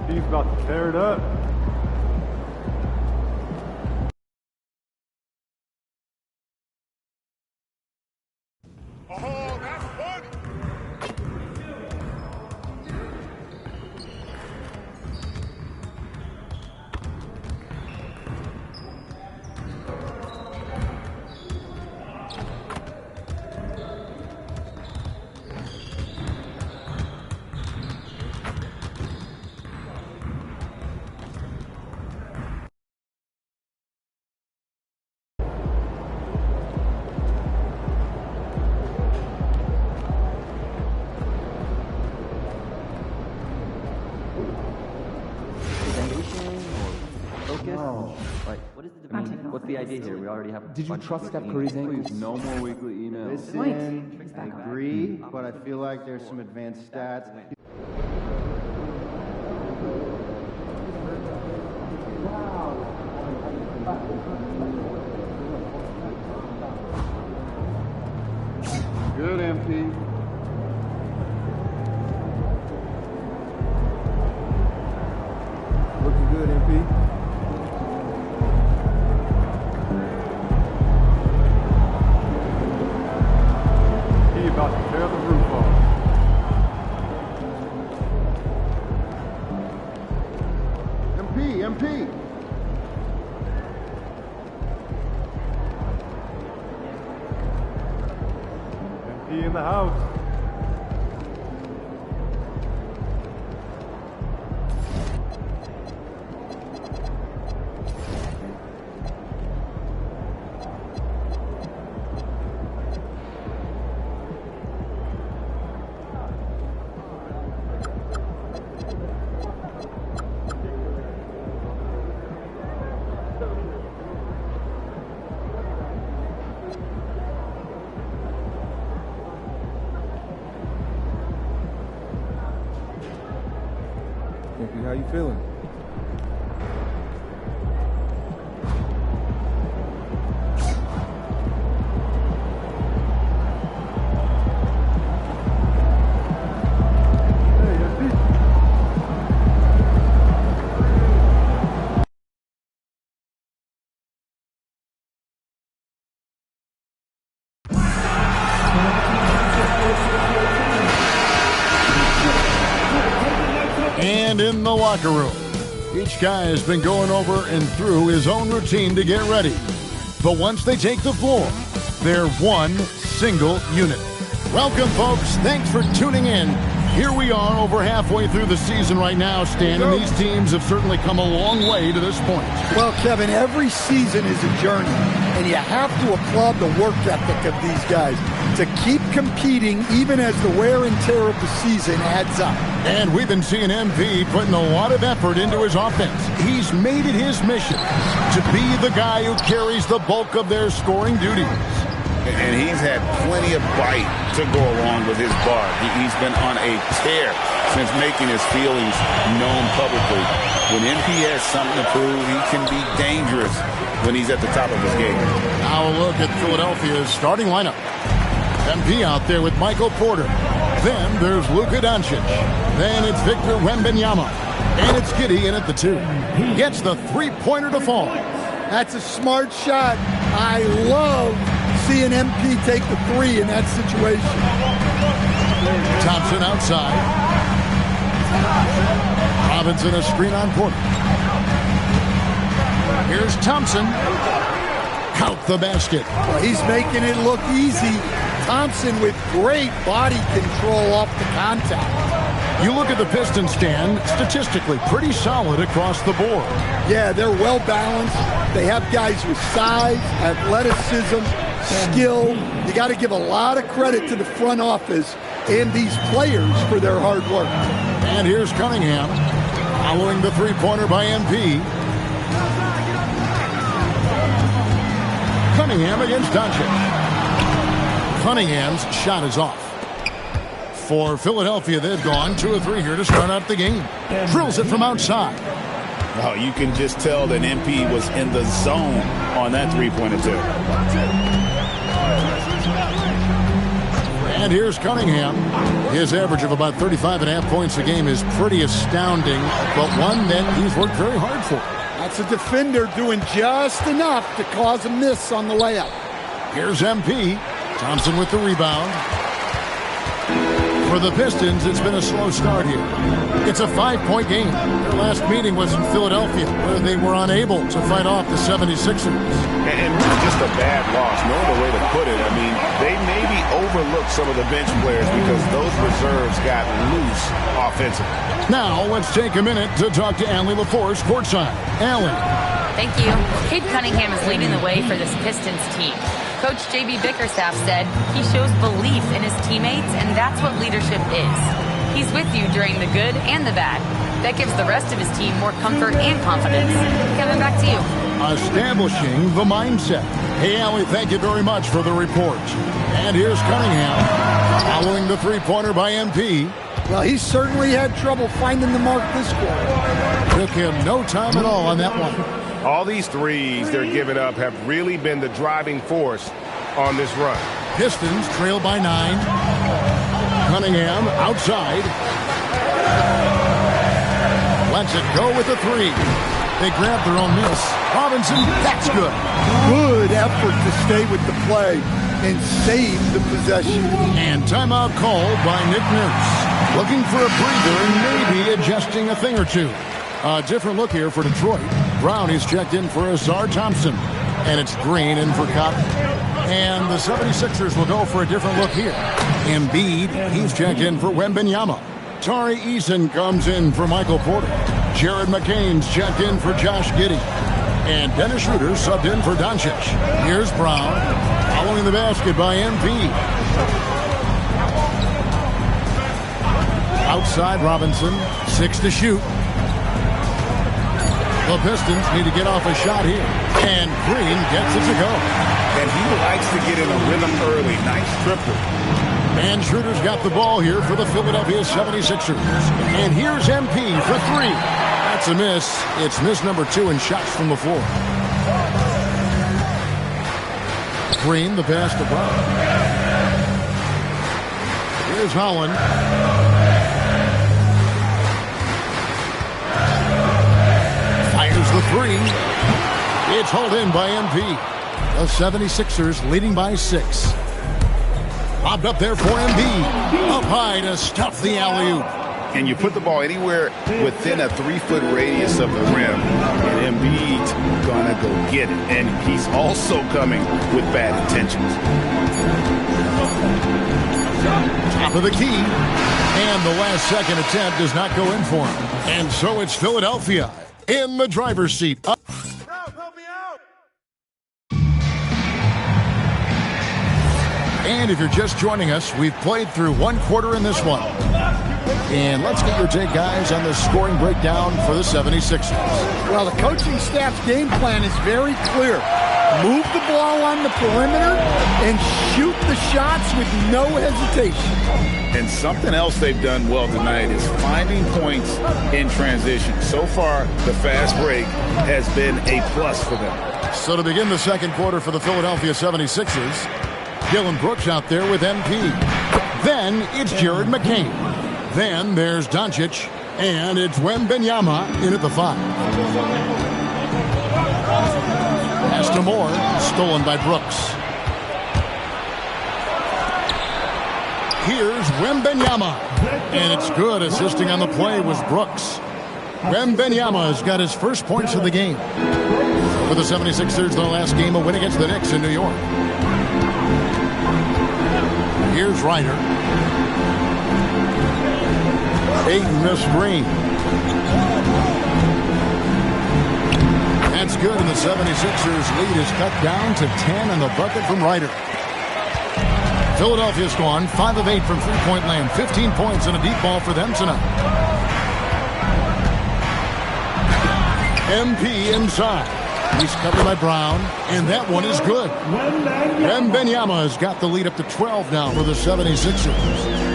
He's about to tear it up. Oh, that's funny. What's the idea here? We already have. Did you trust Steph Curry's ankles? No more weekly emails. Listen, I agree, but I feel like there's some advanced stats. Good, MP. Looking good, MP. About to tear the roof off. MP. MP in the house. How you feeling? And in the locker room, each guy has been going over and through his own routine to get ready. But once they take the floor, they're one single unit. Welcome, folks. Thanks for tuning in. Here we are over halfway through the season right now, Stan, and these teams have certainly come a long way to this point. Well, Kevin, every season is a journey, and you have to applaud the work ethic of these guys to keep competing even as the wear and tear of the season adds up. And we've been seeing MP putting a lot of effort into his offense. He's made it his mission to be the guy who carries the bulk of their scoring duties. And he's had plenty of bite to go along with his bar. He's been on a tear since making his feelings known publicly. When MP has something to prove, he can be dangerous when he's at the top of his game. Now a look at Philadelphia's starting lineup. MP out there with Michael Porter. Then there's Luka Doncic. Then it's Victor Wembanyama. And it's Giddey in at the 2. Gets the three-pointer to fall. That's a smart shot. I love seeing MP take the 3 in that situation. Thompson outside. Robinson a screen on Porter. Here's Thompson. Count the basket. Well, he's making it look easy. Thompson with great body control off the contact. You look at the Pistons stand, statistically pretty solid across the board. Yeah, they're well balanced. They have guys with size, athleticism, skill. You got to give a lot of credit to the front office and these players for their hard work. And here's Cunningham following the three-pointer by MP. Cunningham against Doncic. Cunningham's shot is off. For Philadelphia, they've gone 2 of 3 here to start out the game. Drills it from outside. Oh, you can just tell that MP was in the zone on that three-pointer too. And here's Cunningham. His average of about 35.5 points a game is pretty astounding, but one that he's worked very hard for. That's a defender doing just enough to cause a miss on the layup. Here's MP. Thompson with the rebound. For the Pistons, it's been a slow start here. It's a 5-point game. Their last meeting was in Philadelphia, where they were unable to fight off the 76ers. And just a bad loss. No other way to put it. I mean, they maybe overlooked some of the bench players because those reserves got loose offensively. Now, let's take a minute to talk to Allie LaForce courtside. Allie. Thank you. Cade Cunningham is leading the way for this Pistons team. Coach J.B. Bickerstaff said he shows belief in his teammates, and that's what leadership is. He's with you during the good and the bad. That gives the rest of his team more comfort and confidence. Kevin, back to you. Establishing the mindset. Hey, Allie, thank you very much for the report. And here's Cunningham following the three-pointer by MP. Well, he certainly had trouble finding the mark this quarter. Took him no time at all on that one. All these threes they're giving up have really been the driving force on this run. Pistons trail by 9. Cunningham outside. Lets it go with a 3. They grab their own miss. Robinson, that's good. Good effort to stay with the play and save the possession. And timeout called by Nick Nurse. Looking for a breather and maybe adjusting a thing or two. A different look here for Detroit. Brown is checked in for Azar Thompson. And it's Green in for Cotton. And the 76ers will go for a different look here. Embiid, he's checked in for Wembanyama. Tari Eason comes in for Michael Porter. Jared McCain's checked in for Josh Giddey. And Dennis Schroeder subbed in for Doncic. Here's Brown, following the basket by MP. Outside Robinson, 6 to shoot. The Pistons need to get off a shot here. And Green gets it to go. And he likes to get in a rhythm early. Nice triple. And Schroeder's got the ball here for the Philadelphia 76ers. And here's MP for 3. That's a miss. It's miss number 2 in shots from the floor. Green, the pass to Brown. Here's Holland. Fires the 3. It's hauled in by MP. The 76ers leading by 6. Lobbed up there for Embiid. Up high to stuff the alley-oop. And you put the ball anywhere within a 3-foot radius of the rim, and Embiid's gonna go get it. And he's also coming with bad intentions. Top of the key. And the last second attempt does not go in for him. And so it's Philadelphia in the driver's seat. And if you're just joining us, we've played through 1 quarter in this one. And let's get your take, guys, on the scoring breakdown for the 76ers. Well, the coaching staff's game plan is very clear. move the ball on the perimeter and shoot the shots with no hesitation. And something else they've done well tonight is finding points in transition. So far, the fast break has been a plus for them. So to begin the second quarter for the Philadelphia 76ers, Dylan Brooks out there with MP. Then it's Jared McCain. Then there's Doncic. And it's Wembanyama in at the 5. Pass to Moore, stolen by Brooks. Here's Wembanyama. And it's good. Assisting on the play was Brooks. Wembanyama has got his first points of the game. For the 76ers, their last game, a win against the Knicks in New York. Here's Ryder. Ayton the screen. That's good, and the 76ers lead is cut down to 10 on the bucket from Ryder. Philadelphia's gone 5 of 8 from three-point land, 15 points and a deep ball for them tonight. MP inside. He's covered by Brown, and that one is good. Wembanyama has got the lead up to 12 now for the 76ers.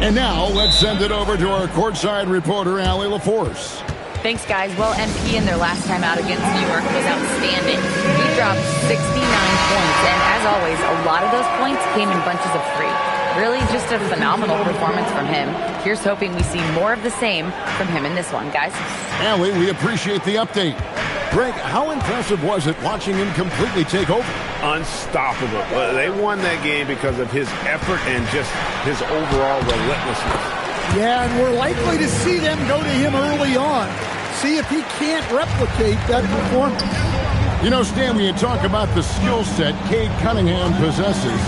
And now, let's send it over to our courtside reporter, Allie LaForce. Thanks, guys. Well, MP in their last time out against New York was outstanding. He dropped 69 points, and as always, a lot of those points came in bunches of 3. Really just a phenomenal performance from him. Here's hoping we see more of the same from him in this one, guys. Allie, we appreciate the update. Greg, how impressive was it watching him completely take over? Unstoppable. They won that game because of his effort and just his overall relentlessness. Yeah, and we're likely to see them go to him early on. See if he can't replicate that performance. You know, Stan, when you talk about the skill set Cade Cunningham possesses,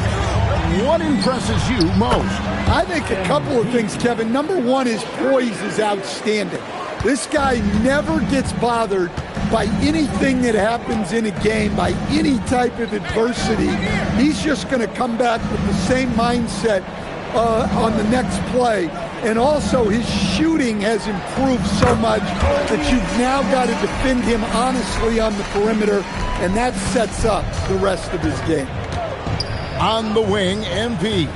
what impresses you most? I think a couple of things, Kevin. Number one, his poise is outstanding. This guy never gets bothered by anything that happens in a game, by any type of adversity. He's just going to come back with the same mindset on the next play. And also his shooting has improved so much that you've now got to defend him honestly on the perimeter, and that sets up the rest of his game. On the wing, MP.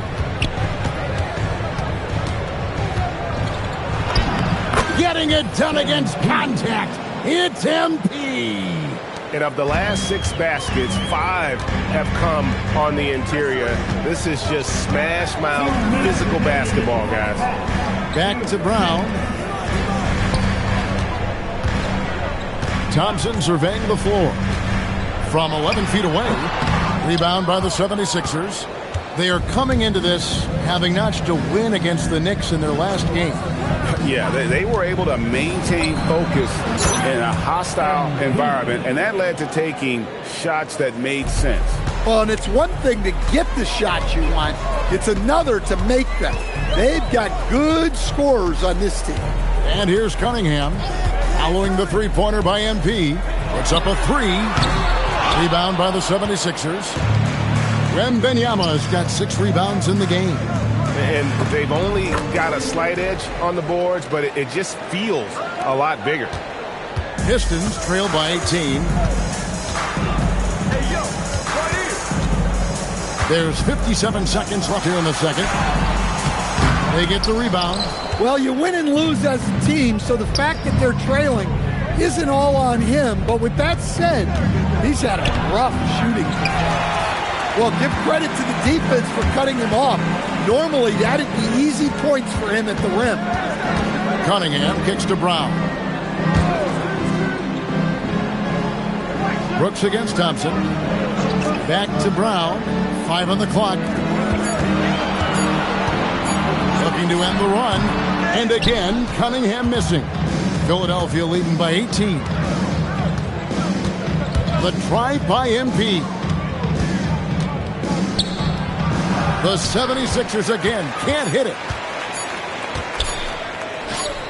Getting it done against contact. It's MP. And of the last 6 baskets, 5 have come on the interior. This is just smash mouth physical basketball, guys. Back to Brown. Thompson surveying the floor. From 11 feet away. Rebound by the 76ers. They are coming into this having notched a win against the Knicks in their last game. Yeah, they were able to maintain focus in a hostile environment, and that led to taking shots that made sense. Well, and it's one thing to get the shots you want. It's another to make them. They've got good scorers on this team. And here's Cunningham following the three-pointer by MP. It's up a 3. Rebound by the 76ers. Wembanyama has got 6 rebounds in the game. And they've only got a slight edge on the boards, but it just feels a lot bigger. Pistons trail by 18. There's 57 seconds left here in the second. They get the rebound. Well, you win and lose as a team, so the fact that they're trailing isn't all on him. But with that said, he's had a rough shooting. Well, give credit to the defense for cutting him off. Normally, that'd be easy points for him at the rim. Cunningham kicks to Brown. Brooks against Thompson. Back to Brown. 5 on the clock. Looking to end the run. And again, Cunningham missing. Philadelphia leading by 18. The try by MP. The 76ers again can't hit it.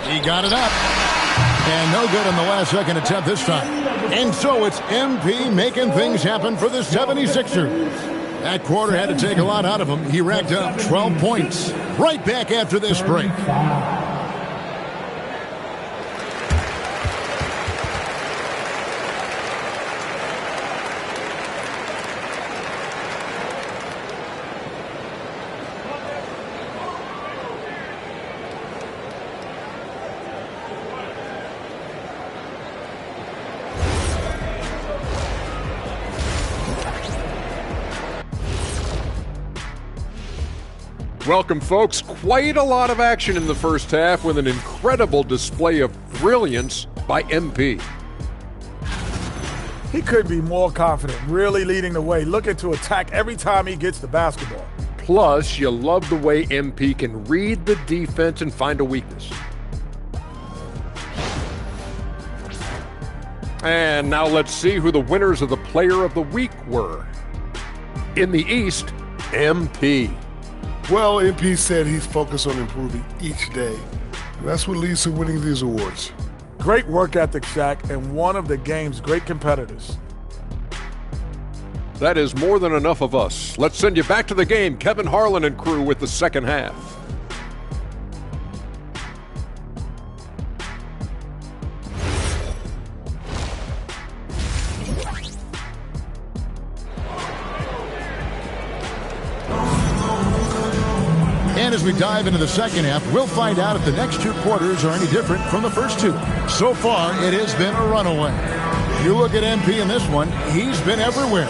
He got it up. And no good on the last second attempt this time. And so it's MP making things happen for the 76ers. That quarter had to take a lot out of him. He racked up 12 points. Right back after this break. Welcome, folks. Quite a lot of action in the first half with an incredible display of brilliance by MP. He could be more confident, really leading the way, looking to attack every time he gets the basketball. Plus, you love the way MP can read the defense and find a weakness. And now let's see who the winners of the Player of the Week were. In the East, MP. Well, MP said he's focused on improving each day. And that's what leads to winning these awards. Great work ethic, Shaq, and one of the game's great competitors. That is more than enough of us. Let's send you back to the game. Kevin Harlan and crew with the second half. And as we dive into the second half, we'll find out if the next two quarters are any different from the first two. So far, it has been a runaway. If you look at MP in this one, he's been everywhere.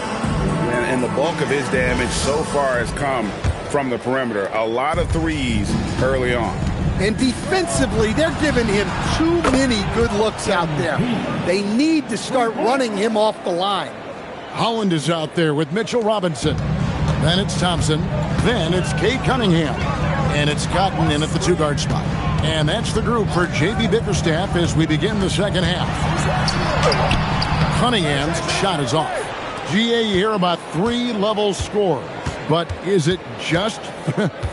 And the bulk of his damage so far has come from the perimeter. A lot of threes early on. And defensively, they're giving him too many good looks out there. They need to start running him off the line. Holland is out there with Mitchell Robinson. Then it's Thompson. Then it's Cade Cunningham. And it's Cotton in at the two-guard spot. And that's the group for J.B. Bickerstaff as we begin the second half. Cunningham's shot is off. GA, you hear about three-level score. But is it just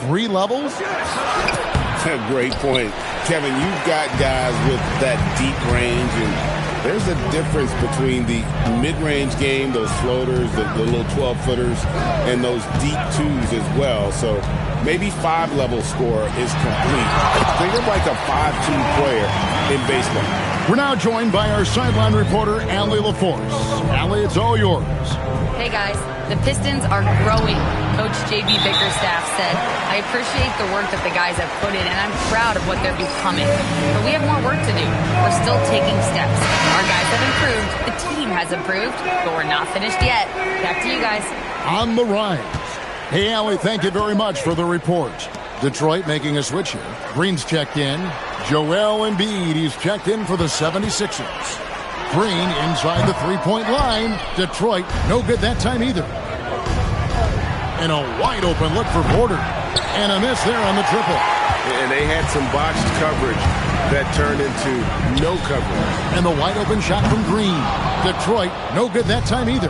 3 levels? That's a great point. Kevin, you've got guys with that deep range, and there's a difference between the mid-range game, those floaters, the little 12-footers, and those deep twos as well. So maybe 5-level score is complete. Think of like a 5-2 player in baseball. We're now joined by our sideline reporter, Allie LaForce. Allie, it's all yours. Hey guys, the Pistons are growing. Coach J.B. Bickerstaff said, I appreciate the work that the guys have put in, and I'm proud of what they're becoming. But we have more work to do. We're still taking steps. Our guys have improved, the team has improved, but we're not finished yet. Back to you guys. On the rise. Hey, Allie, thank you very much for the report. Detroit making a switch here. Green's checked in. Joel Embiid, he's checked in for the 76ers. Green inside the three-point line. Detroit, no good that time either. And a wide-open look for Porter. And a miss there on the triple. And they had some botched coverage that turned into no coverage. And the wide-open shot from Green. Detroit, no good that time either.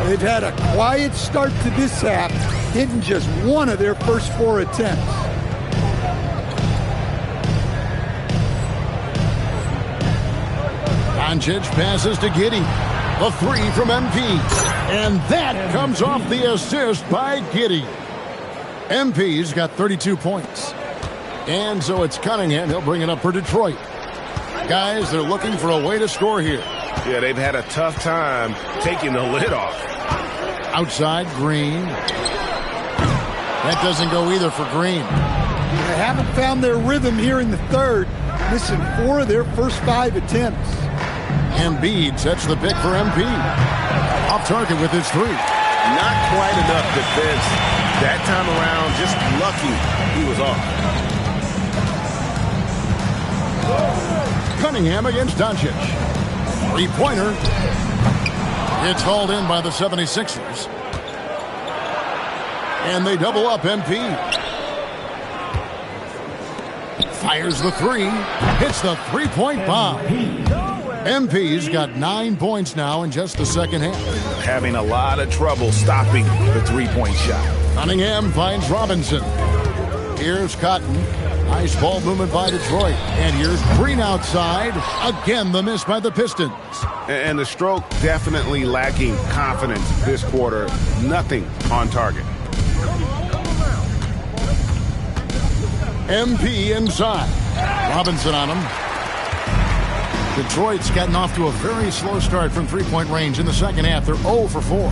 They've had a quiet start to this half, hitting just one of their first 4 attempts. Doncic passes to Giddey. The 3 from MP. And that comes off the assist by Giddey. MP's got 32 points. And so it's Cunningham. He'll bring it up for Detroit. Guys, they're looking for a way to score here. Yeah, they've had a tough time taking the lid off. Outside, Green. That doesn't go either for Green. They haven't found their rhythm here in the third, missing 4 of their first 5 attempts. Embiid sets the pick for MP. Off target with his 3. Not quite enough defense that time around. Just lucky he was off. Cunningham against Doncic. 3-pointer. It's hauled in by the 76ers. And they double up MP. Fires the 3. Hits the 3-point bomb. MP's got 9 points now in just the second half. Having a lot of trouble stopping the 3-point shot. Cunningham finds Robinson. Here's Cotton. Nice ball movement by Detroit. And here's Green outside. Again, the miss by the Pistons. And the stroke definitely lacking confidence this quarter. Nothing on target. MP inside. Robinson on him. Detroit's gotten off to a very slow start from three-point range in the second half. They're 0 for 4.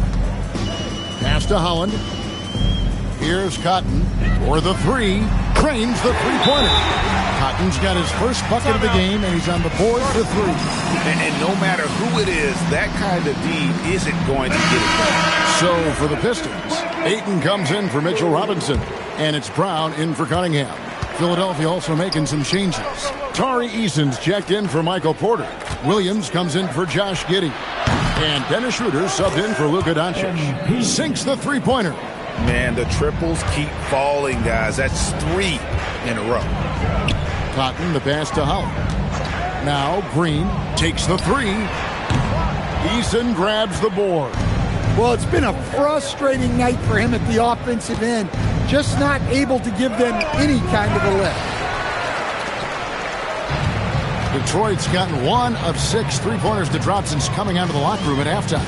Pass to Holland. Here's Cotton for the 3. Drains the three-pointer. Cotton's got his first bucket of the game, and he's on the board for 3. And no matter who it is, that kind of deed isn't going to get it. So for the Pistons, Ayton comes in for Mitchell Robinson, and it's Brown in for Cunningham. Philadelphia also making some changes. Tari Eason's checked in for Michael Porter. Williams comes in for Josh Giddey. And Dennis Schroeder subbed in for Luka Doncic. Sinks the three-pointer. Man, the triples keep falling, guys. That's 3 in a row. Cotton, the pass to Holland. Now Green takes the three. Eason grabs the board. Well, it's been a frustrating night for him at the offensive end. Just not able to give them any kind of a lift. Detroit's gotten 1 of 6 three-pointers to drop since coming out of the locker room at halftime.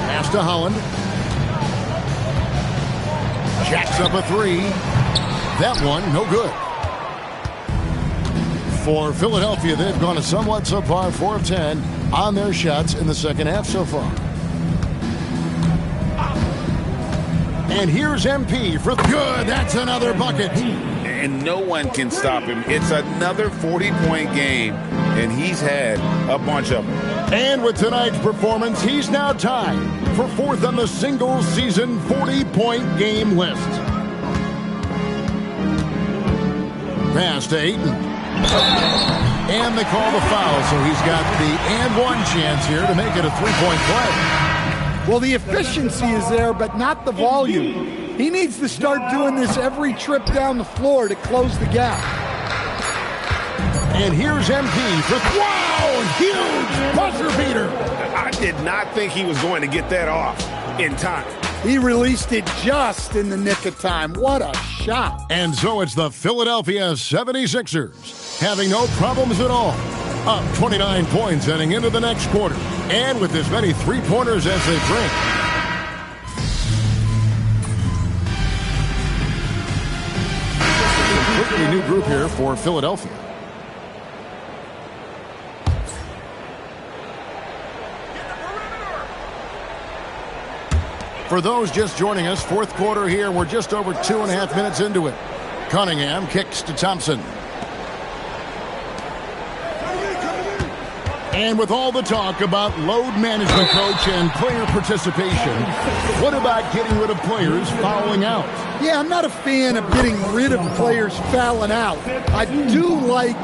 Pass to Holland. Jacks up a three. That one, no good. For Philadelphia, they've gone a somewhat subpar 4 of 10 on their shots in the second half so far. And here's MP for good. That's another bucket. And no one can stop him. It's another 40-point game, and he's had a bunch of them. And with tonight's performance, he's now tied for 4th on the single-season 40-point game list. Pass to Ayton. And they call the foul, so he's got the and one chance here to make it a three-point play. Well, the efficiency is there, but not the volume. He needs to start doing this every trip down the floor to close the gap. And here's MP for wow, huge buzzer beater. I did not think he was going to get that off in time. He released it just in the nick of time. What a shot. And so it's the Philadelphia 76ers having no problems at all. Up 29 points heading into the next quarter. And with as many three-pointers as they bring. Completely new group here for Philadelphia. For those just joining us, 4th quarter here. We're just over 2.5 minutes into it. Cunningham kicks to Thompson. And with all the talk about load management, coach, and player participation, what about getting rid of players fouling out? Yeah, I'm not a fan of getting rid of players fouling out. I do like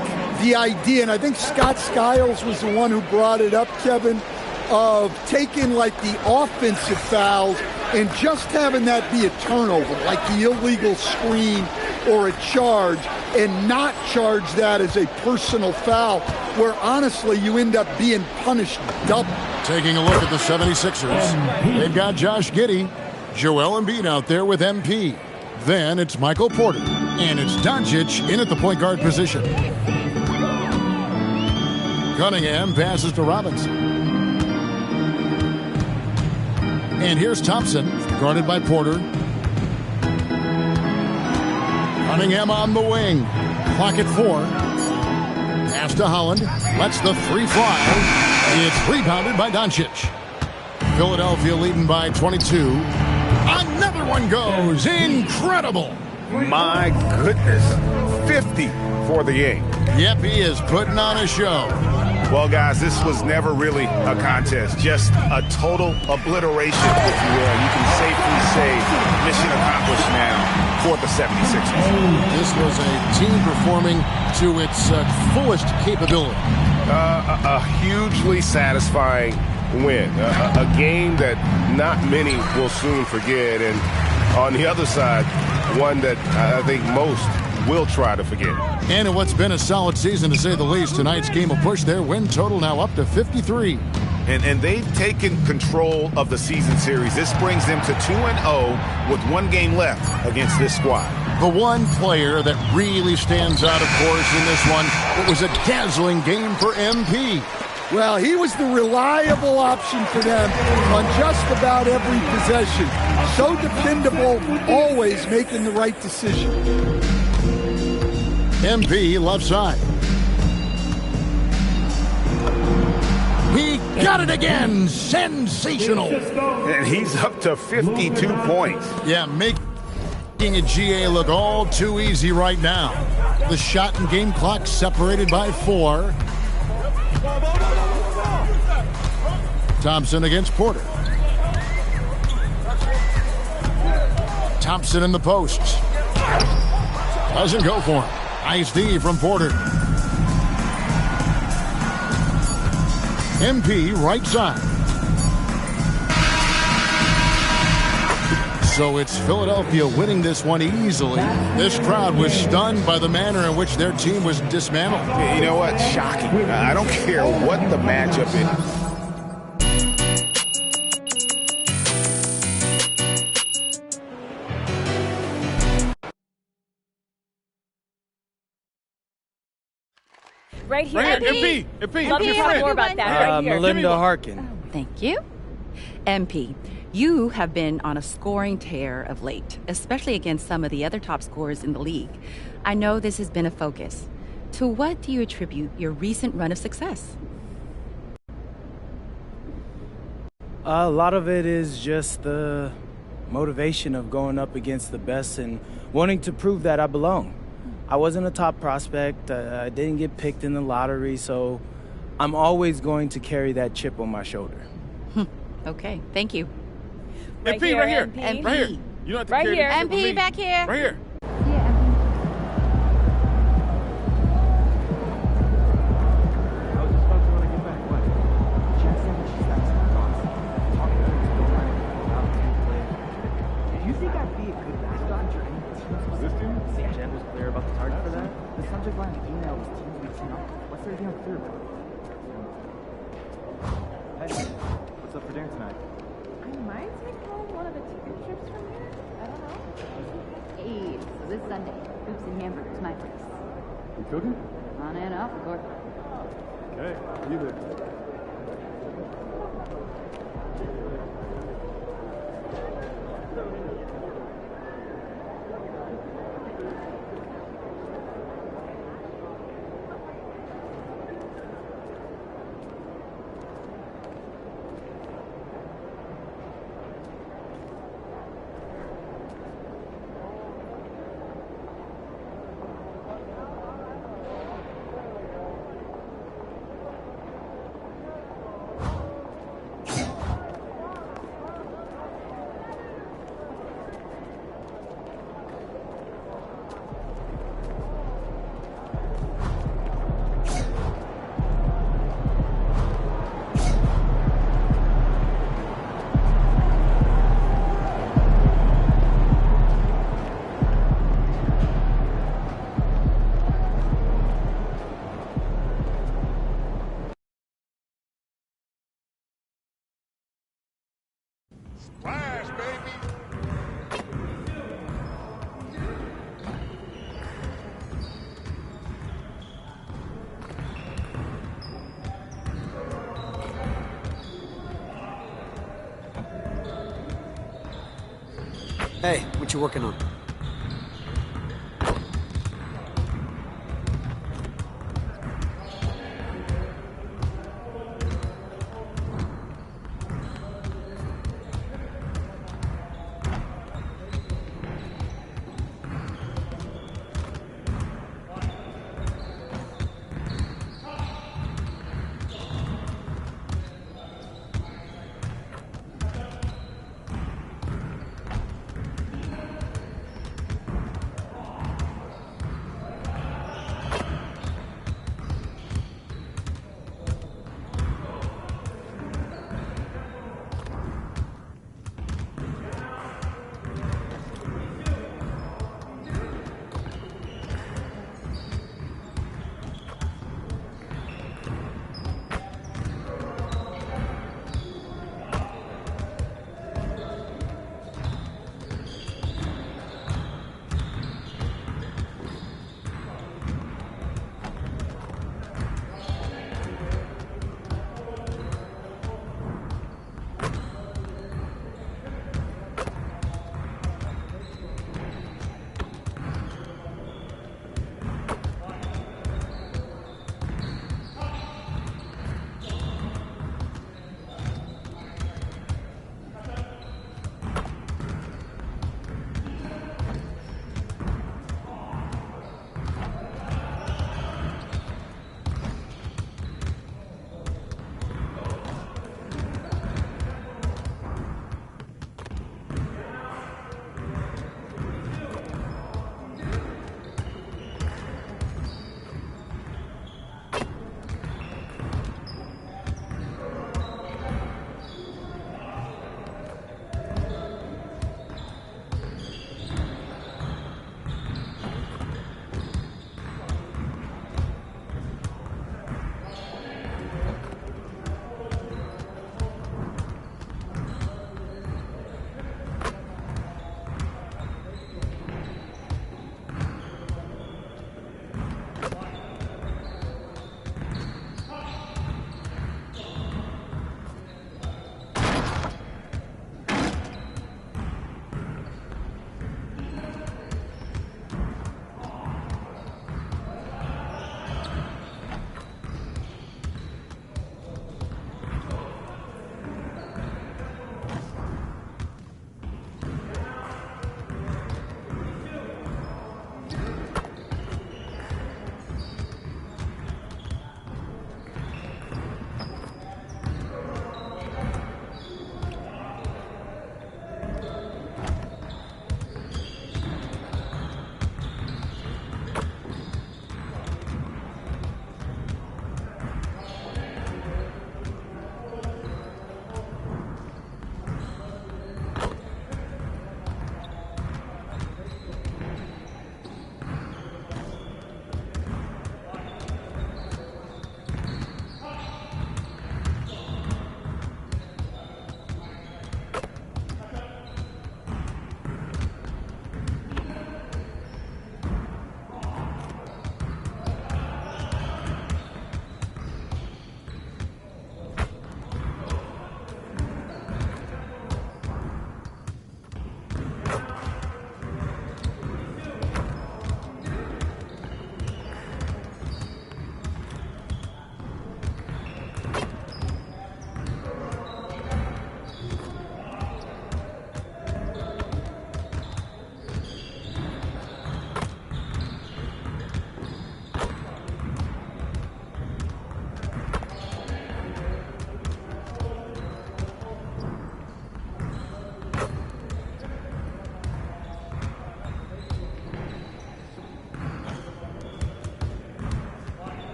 the idea, and I think Scott Skiles was the one who brought it up, Kevin, of taking like the offensive fouls and just having that be a turnover, like the illegal screen or a charge, and not charge that as a personal foul, where honestly you end up being punished double. Taking a look at the 76ers, they've got Josh Giddey, Joel Embiid out there with MP. Then it's Michael Porter, and it's Doncic in at the point guard position. Cunningham passes to Robinson. And here's Thompson, guarded by Porter. Cunningham on the wing. Clock at 4. Pass to Holland. Lets the three fly. It's rebounded by Doncic. Philadelphia leading by 22. Another one goes. Incredible. My goodness. 50 for the game. Yep, he is putting on a show. Well, guys, this was never really a contest, just a total obliteration, if you will. You can safely say mission accomplished now for the 76ers. This was a team performing to its fullest capability. A hugely satisfying win, a game that not many will soon forget, and on the other side, one that I think most will try to forget. And in what's been a solid season, to say the least, tonight's game will push their win total now up to 53. And they've taken control of the season series. This brings them to 2-0 with 1 game left against this squad. The one player that really stands out, of course, in this one, it was a dazzling game for MP. Well, he was the reliable option for them on just about every possession. So dependable, always making the right decision. MP left side. He got it again. Sensational. And he's up to 52 points. Yeah, making a GA look all too easy right now. The shot and game clock separated by 4. Thompson against Porter. Thompson in the posts. Doesn't go for him. Nice D from Porter. MP right side. So it's Philadelphia winning this one easily. This crowd was stunned by the manner in which their team was dismantled. You know what? Shocking. I don't care what the matchup is. Right here, MP. Love to talk more about that. Right here. Melinda Harkin. Thank you. MP, you have been on a scoring tear of late, especially against some of the other top scorers in the league. I know this has been a focus. To what do you attribute your recent run of success? A lot of it is just the motivation of going up against the best and wanting to prove that I belong. I wasn't a top prospect. I didn't get picked in the lottery, so I'm always going to carry that chip on my shoulder. Okay, thank you. Right MP, here, right here. MP. Right here. You don't have to right here. MP, back here. Right here. What's up for dinner tonight? I might take home one of the chicken strips from here. I don't know. Hey, so this Sunday, hoops and hamburgers, my place. You cooking? On and off, of course. Okay, either. Hey, what you working on?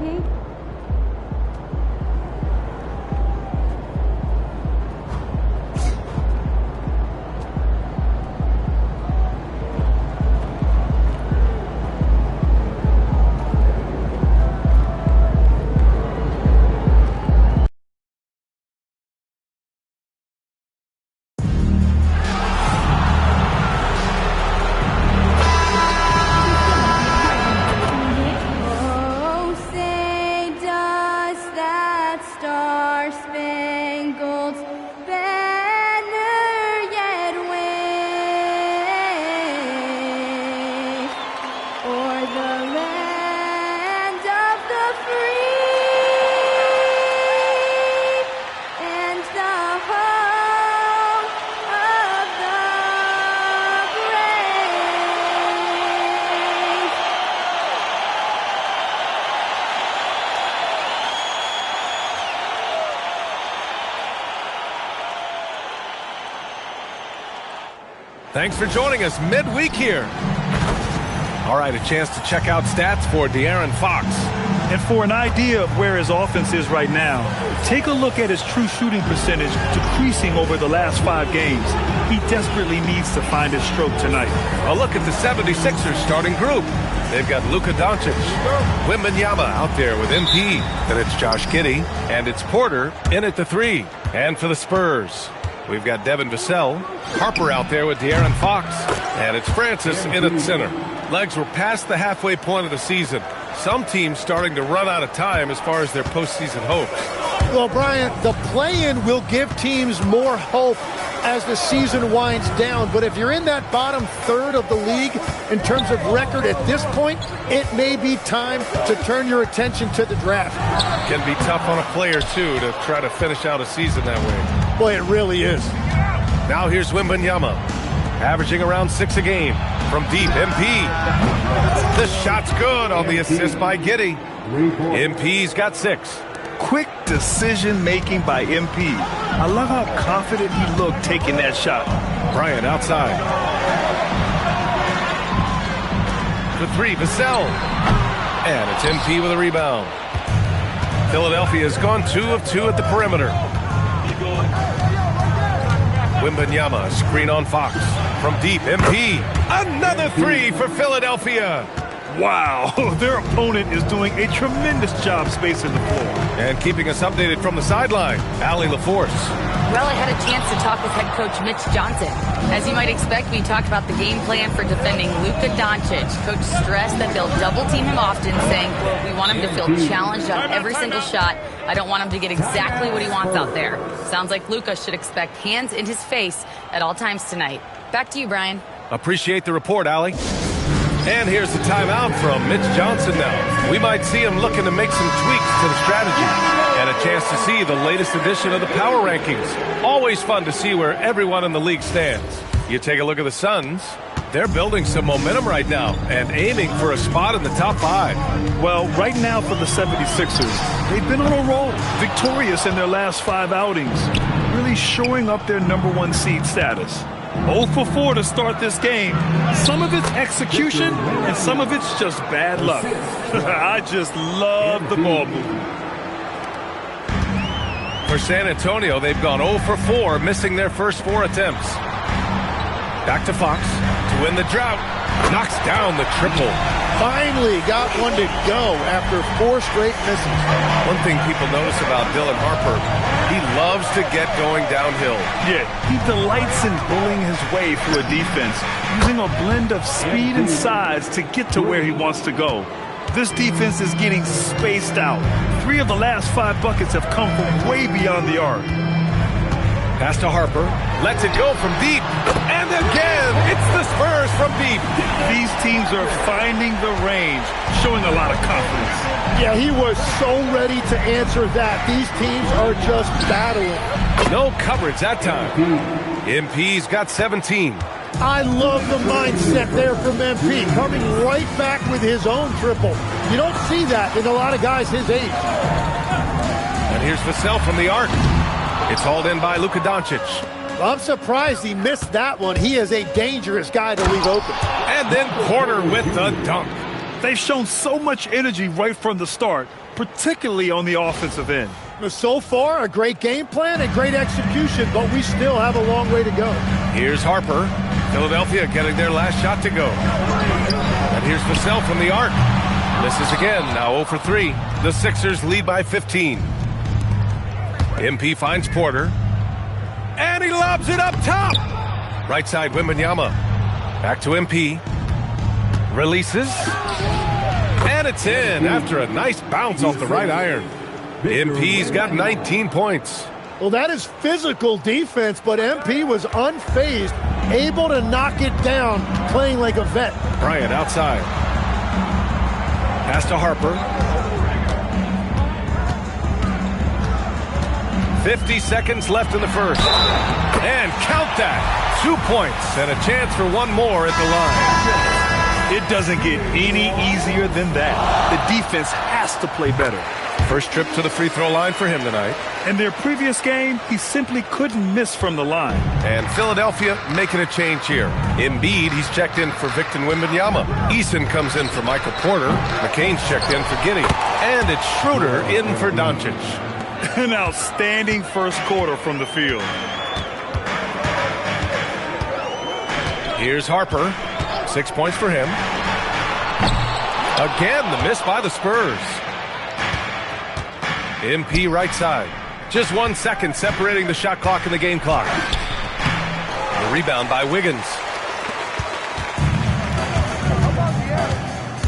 MP? Thanks for joining us midweek here. All right, a chance to check out stats for De'Aaron Fox. And for an idea of where his offense is right now, take a look at his true shooting percentage decreasing over the last 5 games. He desperately needs to find his stroke tonight. A look at the 76ers starting group. They've got Luka Doncic, Wembanyama out there with MP. Then it's Josh Giddey, and it's Porter in at the 3. And for the Spurs, we've got Devin Vassell, Harper out there with De'Aaron Fox, and it's Francis in at center. Legs were past the halfway point of the season. Some teams starting to run out of time as far as their postseason hopes. Well, Brian, the play-in will give teams more hope as the season winds down. But if you're in that bottom third of the league in terms of record at this point, it may be time to turn your attention to the draft. Can be tough on a player, too, to try to finish out a season that way. Boy, it really is. Now here's Wembanyama, averaging around 6 a game. From deep, MP. The shot's good on the assist by Giddey. MP's got 6. Quick decision-making by MP. I love how confident he looked taking that shot. Bryant outside. The 3, Vassell. And it's MP with a rebound. Philadelphia has gone 2 of 2 at the perimeter. Wembanyama, screen on Fox. From deep, MP. Another 3 for Philadelphia. Wow, their opponent is doing a tremendous job spacing the floor. And keeping us updated from the sideline, Allie LaForce. Well, I had a chance to talk with head coach Mitch Johnson. As you might expect, we talked about the game plan for defending Luka Doncic. Coach stressed that they'll double team him often, saying, quote, we want him to feel challenged on every single shot. I don't want him to get exactly what he wants out there. Sounds like Luka should expect hands in his face at all times tonight. Back to you, Brian. Appreciate the report, Allie. And here's the timeout from Mitch Johnson now. We might see him looking to make some tweaks to the strategy. And a chance to see the latest edition of the power rankings. Always fun to see where everyone in the league stands. You take a look at the Suns. They're building some momentum right now and aiming for a spot in the top 5. Well, right now for the 76ers, they've been on a roll, victorious in their last 5 outings, really showing up their #1 seed status. 0 for 4 to start this game. Some of it's execution, and some of it's just bad luck. I just love the ball movement. For San Antonio, they've gone 0 for 4, missing their first 4 attempts. Back to Fox to win the drought. Knocks down the triple. Finally got one to go after 4 straight misses. One thing people notice about Dylan Harper, he loves to get going downhill. Yeah, he delights in bullying his way through a defense, using a blend of speed and size to get to where he wants to go. This defense is getting spaced out. 3 of the last 5 buckets have come from way beyond the arc. Pass to Harper, lets it go from deep, and again, it's the Spurs from deep. These teams are finding the range, showing a lot of confidence. Yeah, he was so ready to answer that. These teams are just battling. No coverage that time. MP's got 17. I love the mindset there from MP, coming right back with his own triple. You don't see that in a lot of guys his age. And here's Vassell from the arc. It's hauled in by Luka Doncic. I'm surprised he missed that one. He is a dangerous guy to leave open. And then Porter with the dunk. They've shown so much energy right from the start. particularly on the offensive end. So far, a great game plan and great execution, but we still have a long way to go. Here's Harper. Philadelphia getting their last shot to go. And here's Vassell from the arc. Misses again, now 0 for 3. The Sixers lead by 15. MP finds Porter. And he lobs it up top. Right side, Wembanyama. Back to MP. Releases. And it's in after a nice bounce off the right iron. MP's got 19 points. Well, that is physical defense, but MP was unfazed, able to knock it down, playing like a vet. Bryant outside. Pass to Harper. 50 seconds left in the first. And count that. 2 points and a chance for one more at the line. It doesn't get any easier than that. The defense has to play better. First trip to the free throw line for him tonight. In their previous game, he simply couldn't miss from the line. And Philadelphia making a change here. Embiid, he's checked in for Victor Wembanyama. Eason comes in for Michael Porter. McCain's checked in for Giddey. And it's Schroeder in for Doncic. An outstanding first quarter from the field. Here's Harper. 6 points for him. Again, the miss by the Spurs. MP right side. Just 1 second separating the shot clock and the game clock. The rebound by Wiggins.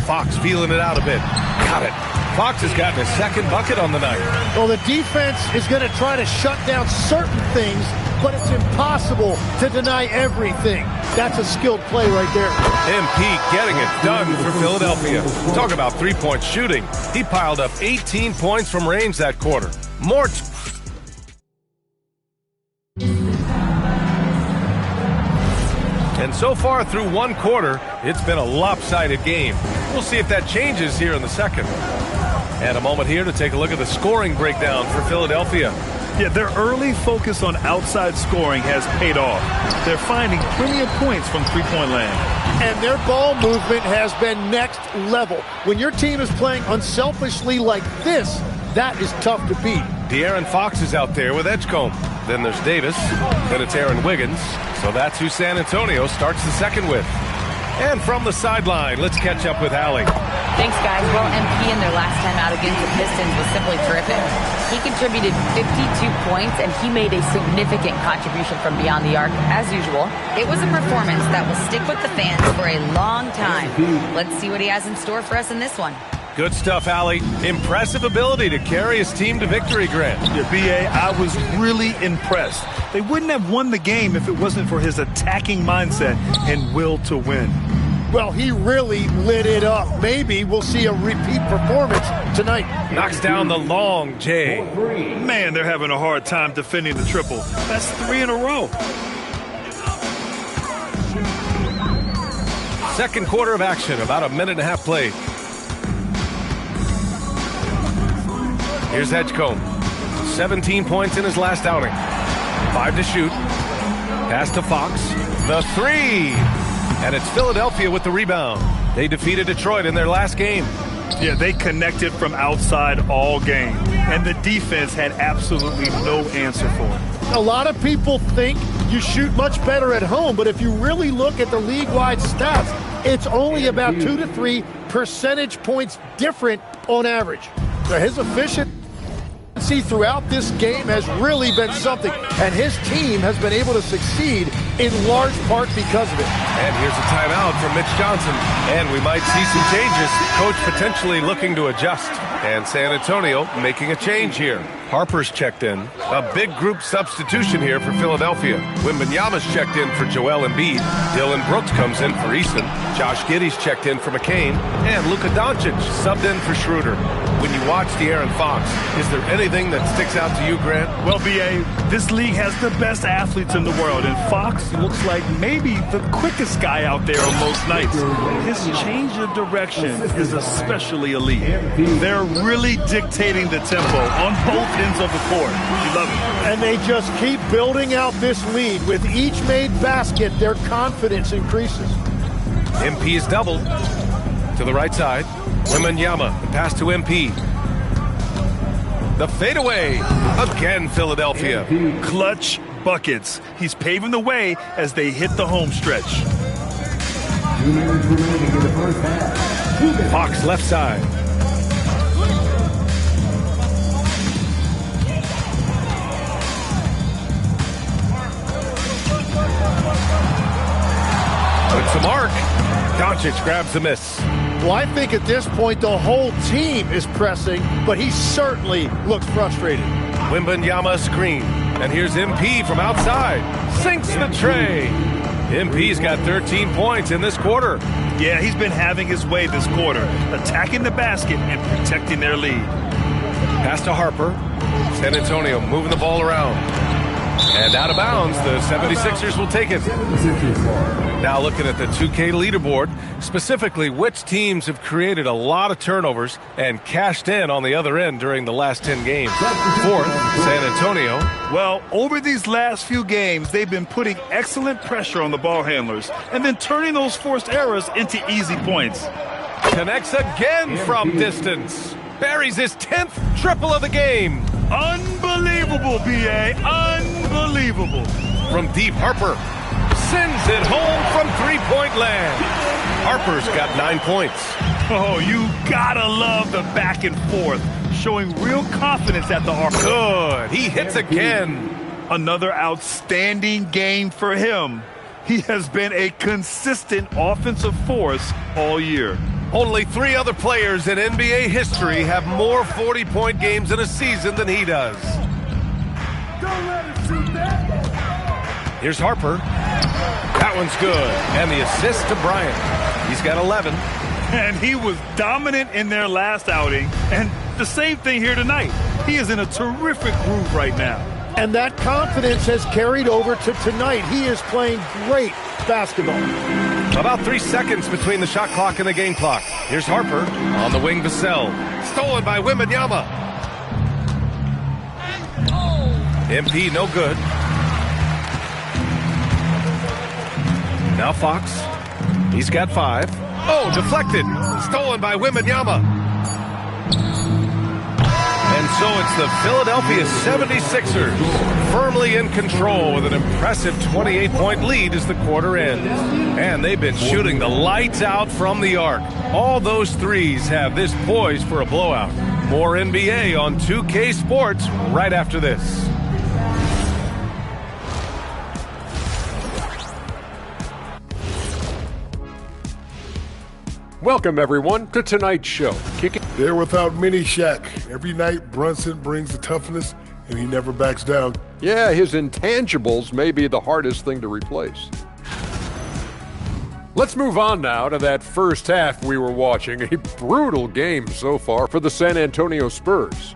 Fox feeling it out a bit. Got it. Fox has gotten his second bucket on the night. Well, the defense is going to try to shut down certain things, but it's impossible to deny everything. That's a skilled play right there. MP getting it done for Philadelphia. Talk about three-point shooting. He piled up 18 points from range that quarter. More. And so far through one quarter, it's been a lopsided game. We'll see if that changes here in the second. And a moment here to take a look at the scoring breakdown for Philadelphia. Yeah, their early focus on outside scoring has paid off. They're finding plenty of points from three-point land. And their ball movement has been next level. When your team is playing unselfishly like this, that is tough to beat. De'Aaron Fox is out there with Edgecombe. Then there's Davis. Then it's Aaron Wiggins. So that's who San Antonio starts the second with. And from the sideline, let's catch up with Allie. Thanks, guys. Well, MP in their last time out against the Pistons was simply terrific. He contributed 52 points, and he made a significant contribution from beyond the arc, as usual. It was a performance that will stick with the fans for a long time. Let's see what he has in store for us in this one. Good stuff, Allie. Impressive ability to carry his team to victory, Grant. Yeah, B.A., I was really impressed. They wouldn't have won the game if it wasn't for his attacking mindset and will to win. Well, he really lit it up. Maybe we'll see a repeat performance tonight. Knocks down the long J. Man, they're having a hard time defending the triple. That's 3 in a row. Second quarter of action, about a minute and a half played. Here's Edgecombe. 17 points in his last outing. 5 to shoot. Pass to Fox. The three. And it's Philadelphia with the rebound. They defeated Detroit in their last game. Yeah, they connected from outside all game. And the defense had absolutely no answer for it. A lot of people think you shoot much better at home, but if you really look at the league-wide stats, it's only about 2 to 3 percentage points different on average. So his efficiency throughout this game has really been something, and his team has been able to succeed in large part because of it. And here's a timeout from Mitch Johnson, and we might see some changes. Coach potentially looking to adjust, and San Antonio making a change here. Harper's checked in. A big group substitution here for Philadelphia. Wembanyama's checked in for Joel Embiid. Dylan Brooks comes in for Eason. Josh Giddey's checked in for McCain. And Luka Doncic subbed in for Schroeder. When you watch De'Aaron Fox, is there anything that sticks out to you, Grant? Well, B.A., this league has the best athletes in the world, and Fox looks like maybe the quickest guy out there on most nights. His change of direction is especially elite. They're really dictating the tempo on both ends of the court. You love it. And they just keep building out this lead. With each made basket, their confidence increases. MP is doubled to the right side. Wembanyama, the pass to MP. The fadeaway. Again, Philadelphia. Clutch buckets. He's paving the way as they hit the home stretch. 2 minutes remaining in the first half. Fox left side. Puts the mark. Doncic grabs the miss. Well, I think at this point the whole team is pressing, but he certainly looks frustrated. Wembanyama screen. And here's MP from outside. Sinks the tray. MP's got 13 points in this quarter. Yeah, he's been having his way this quarter, attacking the basket and protecting their lead. Pass to Harper. San Antonio moving the ball around. And out of bounds, the 76ers will take it. Now looking at the 2K leaderboard, specifically which teams have created a lot of turnovers and cashed in on the other end during the last 10 games. Fourth, San Antonio. Well, over these last few games, they've been putting excellent pressure on the ball handlers and then turning those forced errors into easy points. Connects again from distance. Buries his 10th triple of the game. Unbelievable, B.A. Unbelievable. From deep, Harper sends it home from three-point land. Harper's got 9 points. Oh, you gotta love the back and forth, showing real confidence at the arc. Good. He hits again. Another outstanding game for him. He has been a consistent offensive force all year. Only 3 other players in NBA history have more 40-point games in a season than he does. Don't let him shoot that. Here's Harper. That one's good. And the assist to Bryant. He's got 11. And he was dominant in their last outing. And the same thing here tonight. He is in a terrific groove right now. And that confidence has carried over to tonight. He is playing great basketball. About 3 seconds between the shot clock and the game clock. Here's Harper on the wing. Vassell. Stolen by Wembanyama. MP no good. Now Fox. He's got 5. Oh, deflected. Stolen by Wembanyama. And so it's the Philadelphia 76ers firmly in control with an impressive 28-point lead as the quarter ends. And they've been shooting the lights out from the arc. All those threes have this poised for a blowout. More NBA on 2K Sports right after this. Welcome, everyone, to tonight's show. They're without Mini Shaq. Every night, Brunson brings the toughness, and he never backs down. Yeah, his intangibles may be the hardest thing to replace. Let's move on now to that first half we were watching. A brutal game so far for the San Antonio Spurs.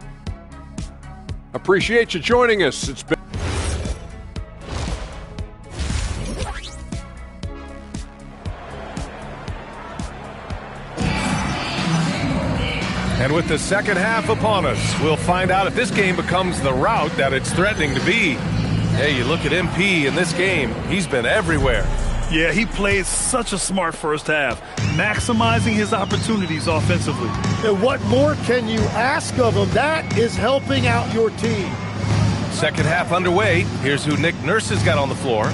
Appreciate you joining us. It's been... And with the second half upon us, we'll find out if this game becomes the rout that it's threatening to be. Hey, you look at MP in this game, he's been everywhere. Yeah, he played such a smart first half, maximizing his opportunities offensively. And what more can you ask of him? That is helping out your team. Second half underway. Here's who Nick Nurse has got on the floor.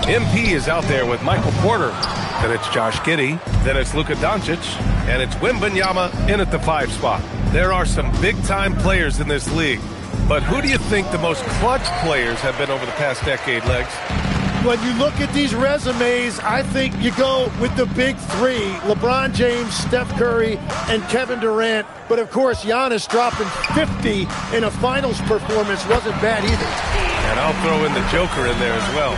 MP is out there with Michael Porter. Then it's Josh Giddey. Then it's Luka Doncic. And it's Wembanyama in at the 5 spot. There are some big-time players in this league. But who do you think the most clutch players have been over the past decade, Legs? When you look at these resumes, I think you go with the big 3, LeBron James, Steph Curry, and Kevin Durant. But, of course, Giannis dropping 50 in a finals performance wasn't bad either. And I'll throw in the Joker in there as well.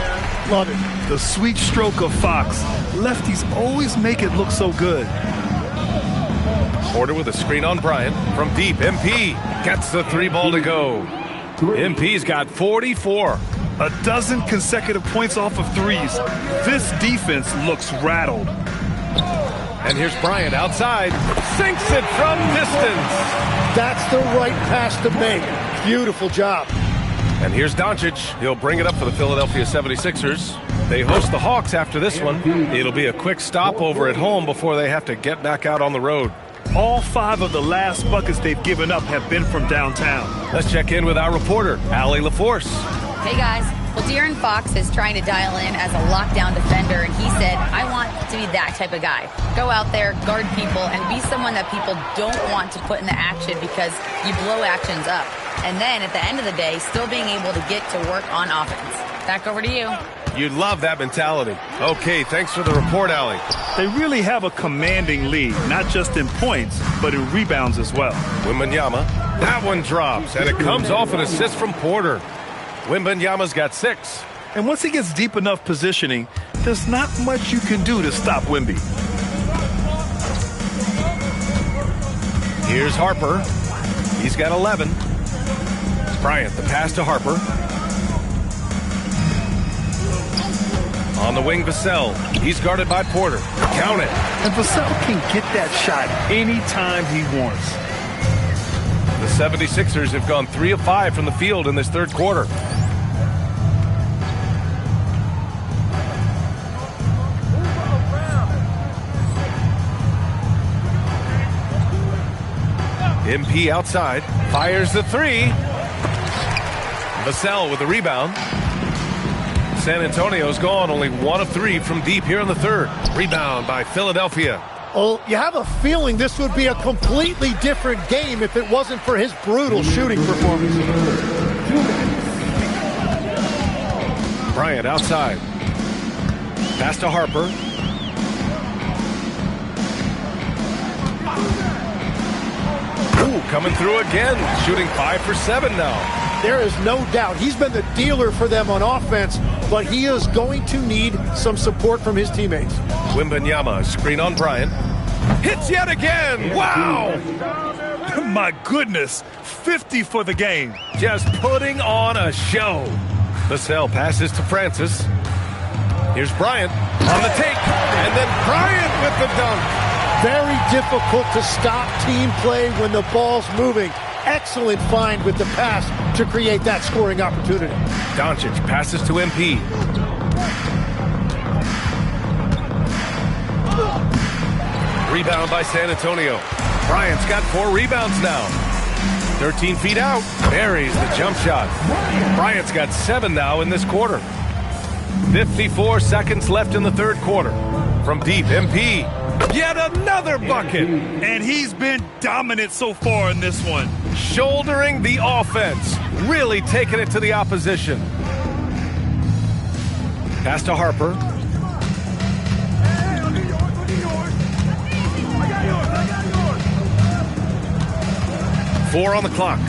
Love it. The sweet stroke of Fox. Lefties always make it look so good. Porter with a screen on Bryant. From deep, MP gets the 3 ball to go. MP's got 44. A dozen consecutive points off of threes. This defense looks rattled. And here's Bryant outside. Sinks it from distance. That's the right pass to make. Beautiful job. And here's Doncic. He'll bring it up for the Philadelphia 76ers. They host the Hawks after this one. It'll be a quick stopover at home before they have to get back out on the road. All 5 of the last buckets they've given up have been from downtown. Let's check in with our reporter, Allie LaForce. Hey, guys. Well, De'Aaron Fox is trying to dial in as a lockdown defender, and he said, I want to be that type of guy. Go out there, guard people, and be someone that people don't want to put in the action because you blow actions up. And then at the end of the day, still being able to get to work on offense. Back over to you. You love that mentality. Okay, thanks for the report, Allie. They really have a commanding lead, not just in points, but in rebounds as well. Wembanyama, that one drops, and it comes off an assist from Porter. Wembanyama's got 6. And once he gets deep enough positioning, there's not much you can do to stop Wemby. Here's Harper. He's got 11. Bryant, the pass to Harper. On the wing, Vassell. He's guarded by Porter. Count it. And Vassell can get that shot anytime he wants. The 76ers have gone 3 of 5 from the field in this third quarter. MP outside. Fires the 3. Vassell with the rebound. San Antonio's gone only 1 of 3 from deep here in the third. Rebound by Philadelphia. Oh, you have a feeling this would be a completely different game if it wasn't for his brutal shooting performance. Bryant outside. Pass to Harper. Ooh, coming through again. Shooting 5 for 7 now. There is no doubt he's been the dealer for them on offense, but he is going to need some support from his teammates. Wembanyama, screen on Bryant. Hits yet again. Wow! My goodness, 50 for the game. Just putting on a show. Vassell passes to Francis. Here's Bryant on the take, and then Bryant with the dunk. Very difficult to stop team play when the ball's moving. Excellent find with the pass to create that scoring opportunity. Doncic passes to MP. Rebound by San Antonio. Bryant's got 4 rebounds now. 13 feet out. Buries the jump shot. Bryant's got 7 now in this quarter. 54 seconds left in the third quarter. From deep, MP. Yet another bucket. And he's been dominant so far in this one. Shouldering the offense. Really taking it to the opposition. Pass to Harper. Four on the clock.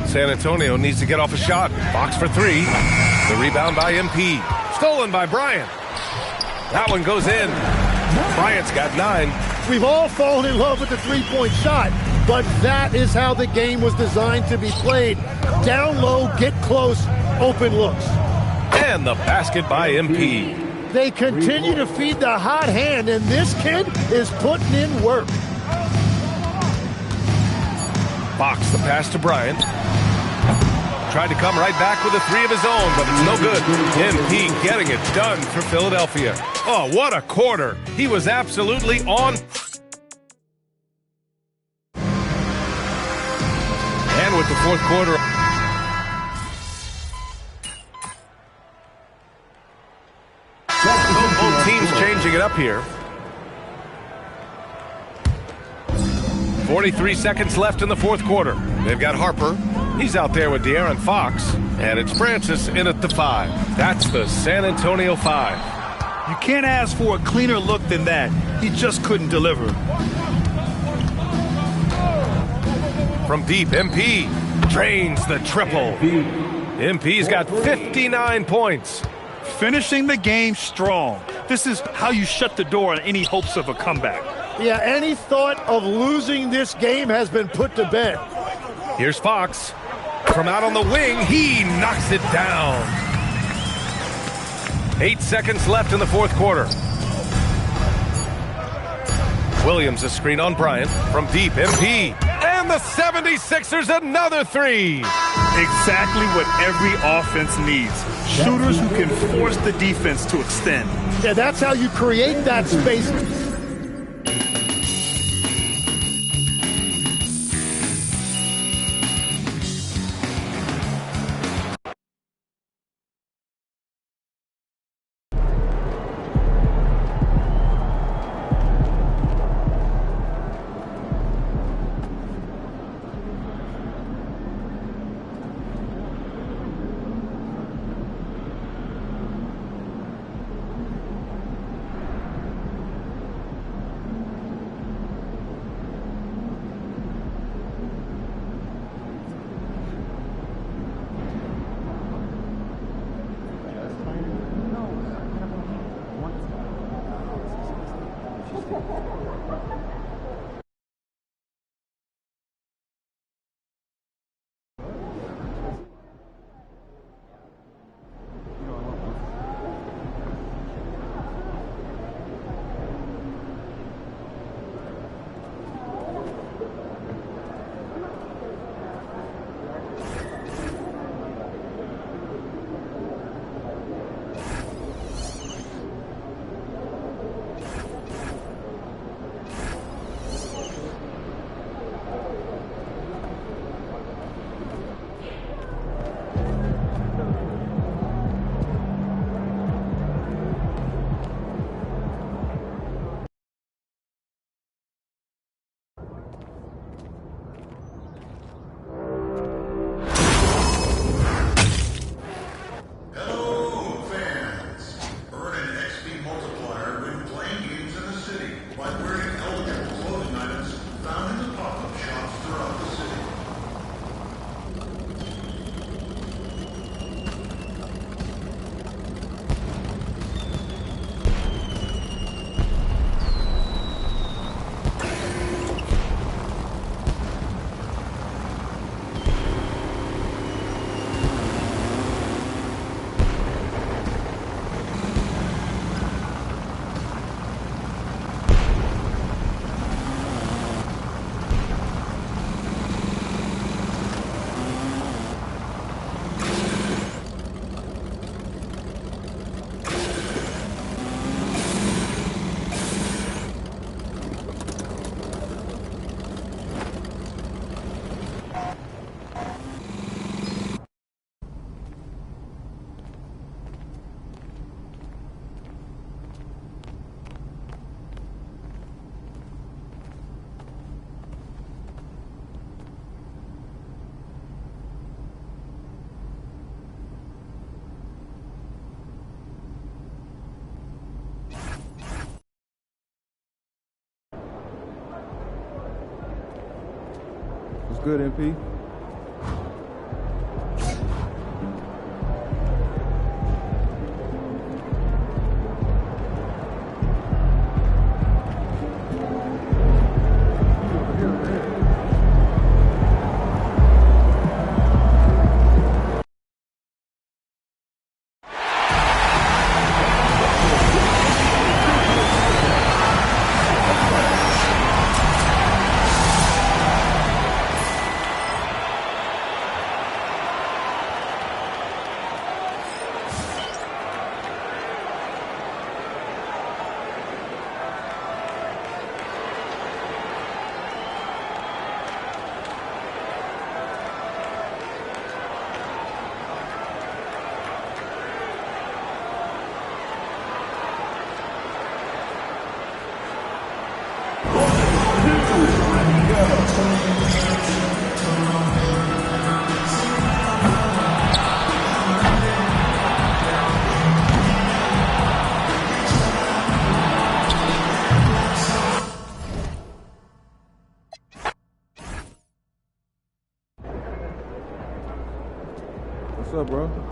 San Antonio needs to get off a shot. Fox for 3. The rebound by MP. Stolen by Bryant. That one goes in. Bryant's got 9. We've all fallen in love with the three-point shot, but that is how the game was designed to be played. Down low, get close, open looks. And the basket by MP. They continue to feed the hot hand, and this kid is putting in work. Fox the pass to Bryant. Tried to come right back with a 3 of his own, but it's no good. MP getting it done for Philadelphia. Oh, what a quarter. He was absolutely on. And with the fourth quarter. Both teams changing it up here. 43 seconds left in the fourth quarter. They've got Harper. He's out there with De'Aaron Fox. And it's Francis in at the 5. That's the San Antonio 5. You can't ask for a cleaner look than that. He just couldn't deliver. From deep, MP drains the triple. MP's got 59 points. Finishing the game strong. This is how you shut the door on any hopes of a comeback. Yeah, any thought of losing this game has been put to bed. Here's Fox. From out on the wing, he knocks it down. 8 seconds left in the fourth quarter. Williams a screen on Bryant. From deep, MP. And the 76ers another 3. Exactly what every offense needs. Shooters who can force the defense to extend. Yeah, that's how you create that space. good, MP? What's up, bro?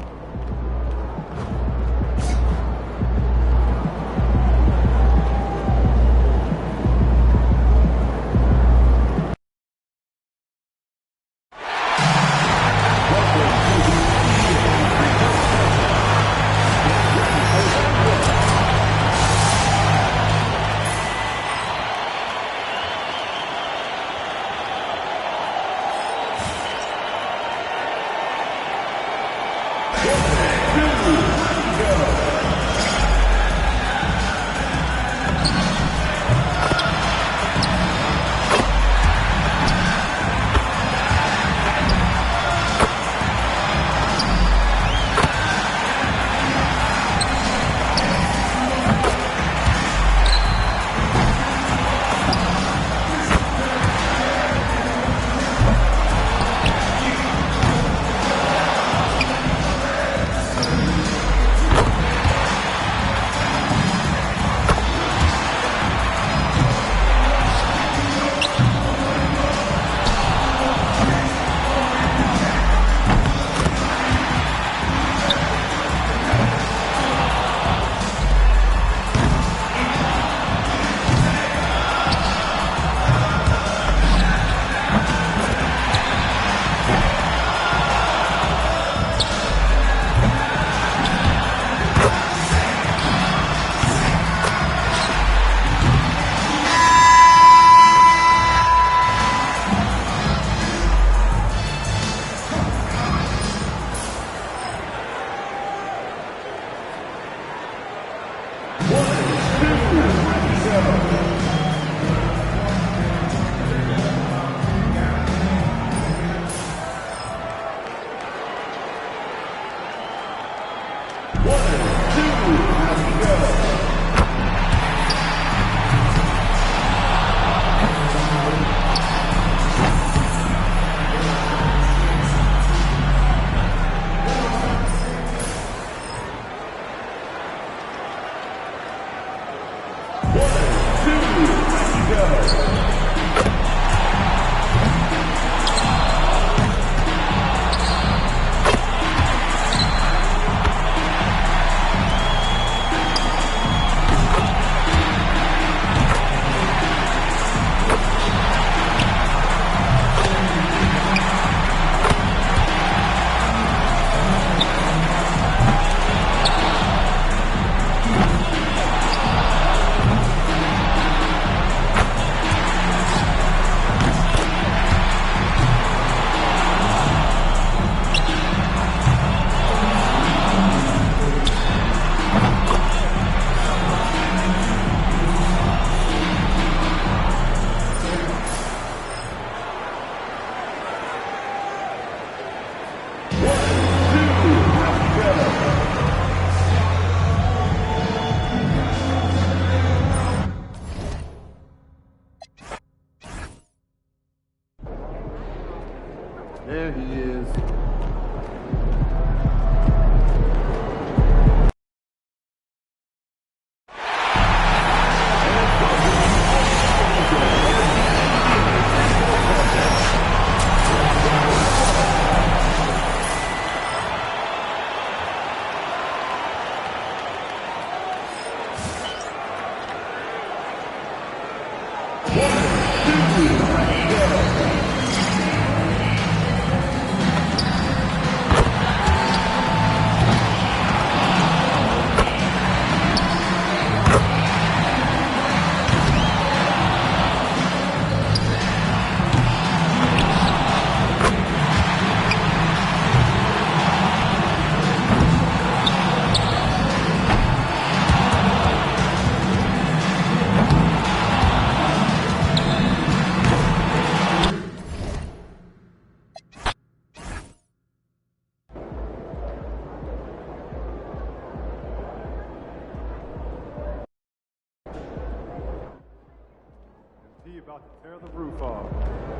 about to tear the roof off.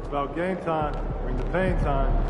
About game time, bring the pain time.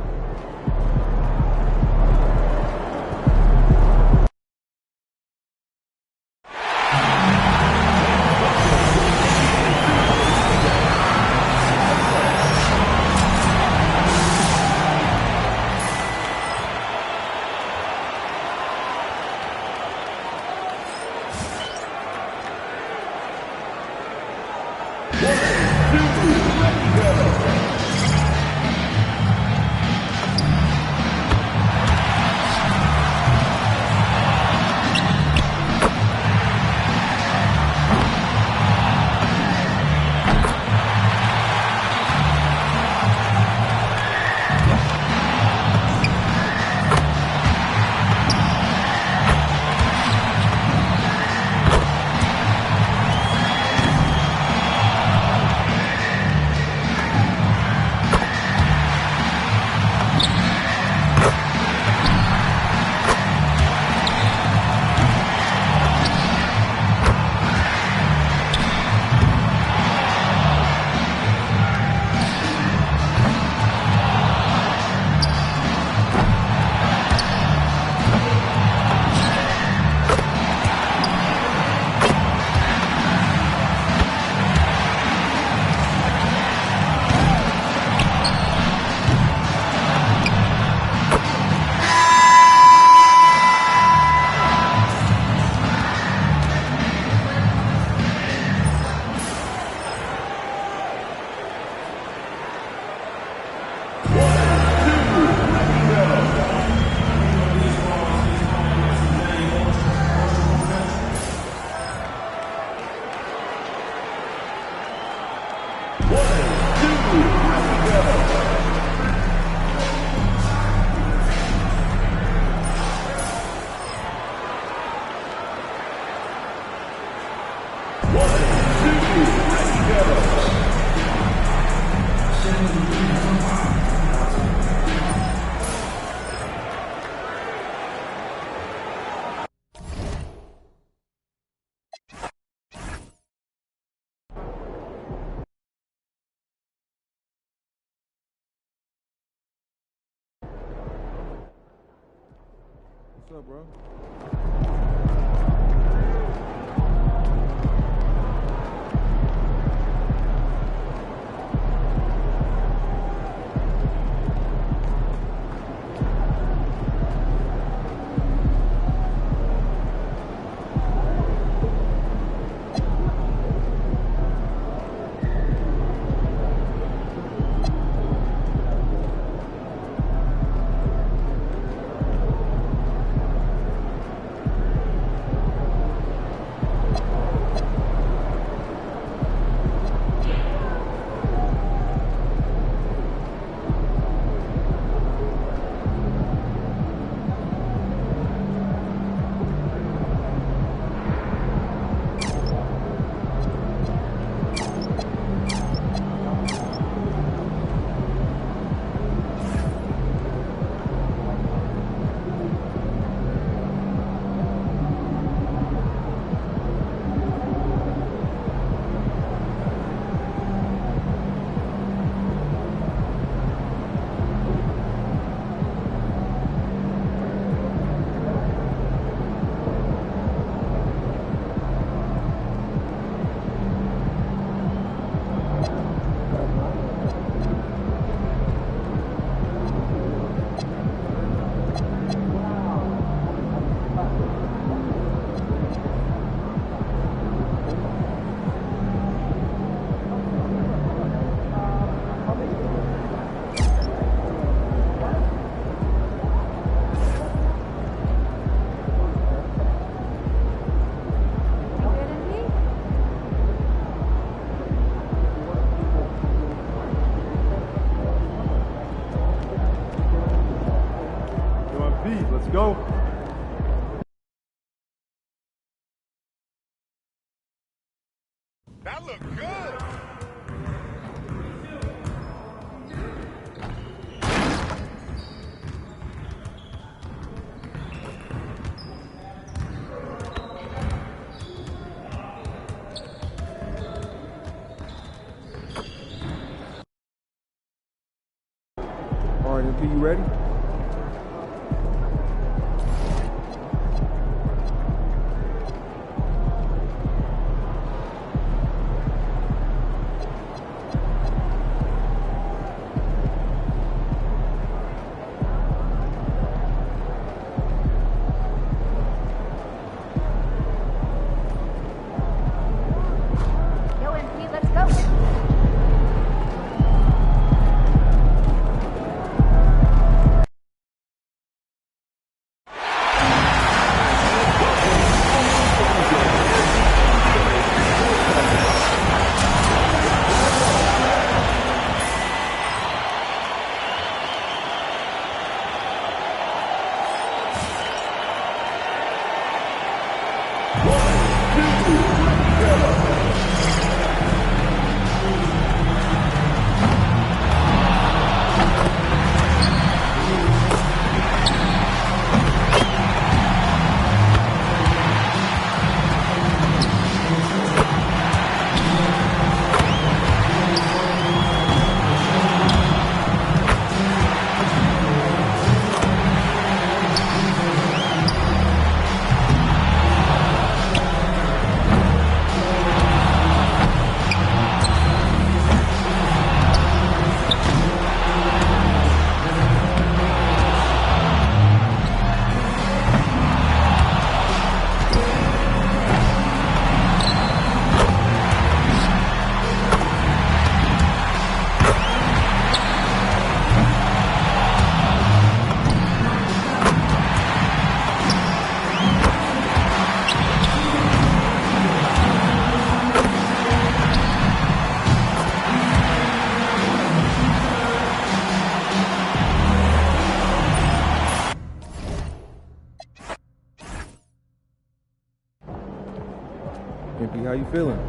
What's up, bro? Let's go. That looked good. All right, MP, you ready? Yo, MP, let's go. MP, how you feeling?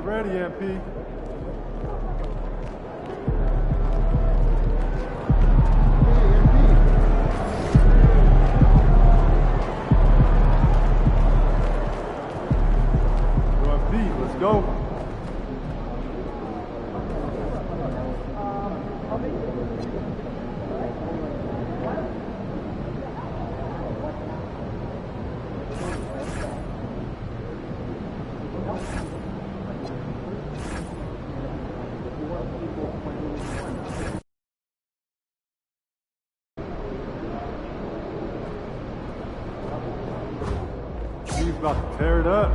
ready, MP. Let's go. He's about to tear it up.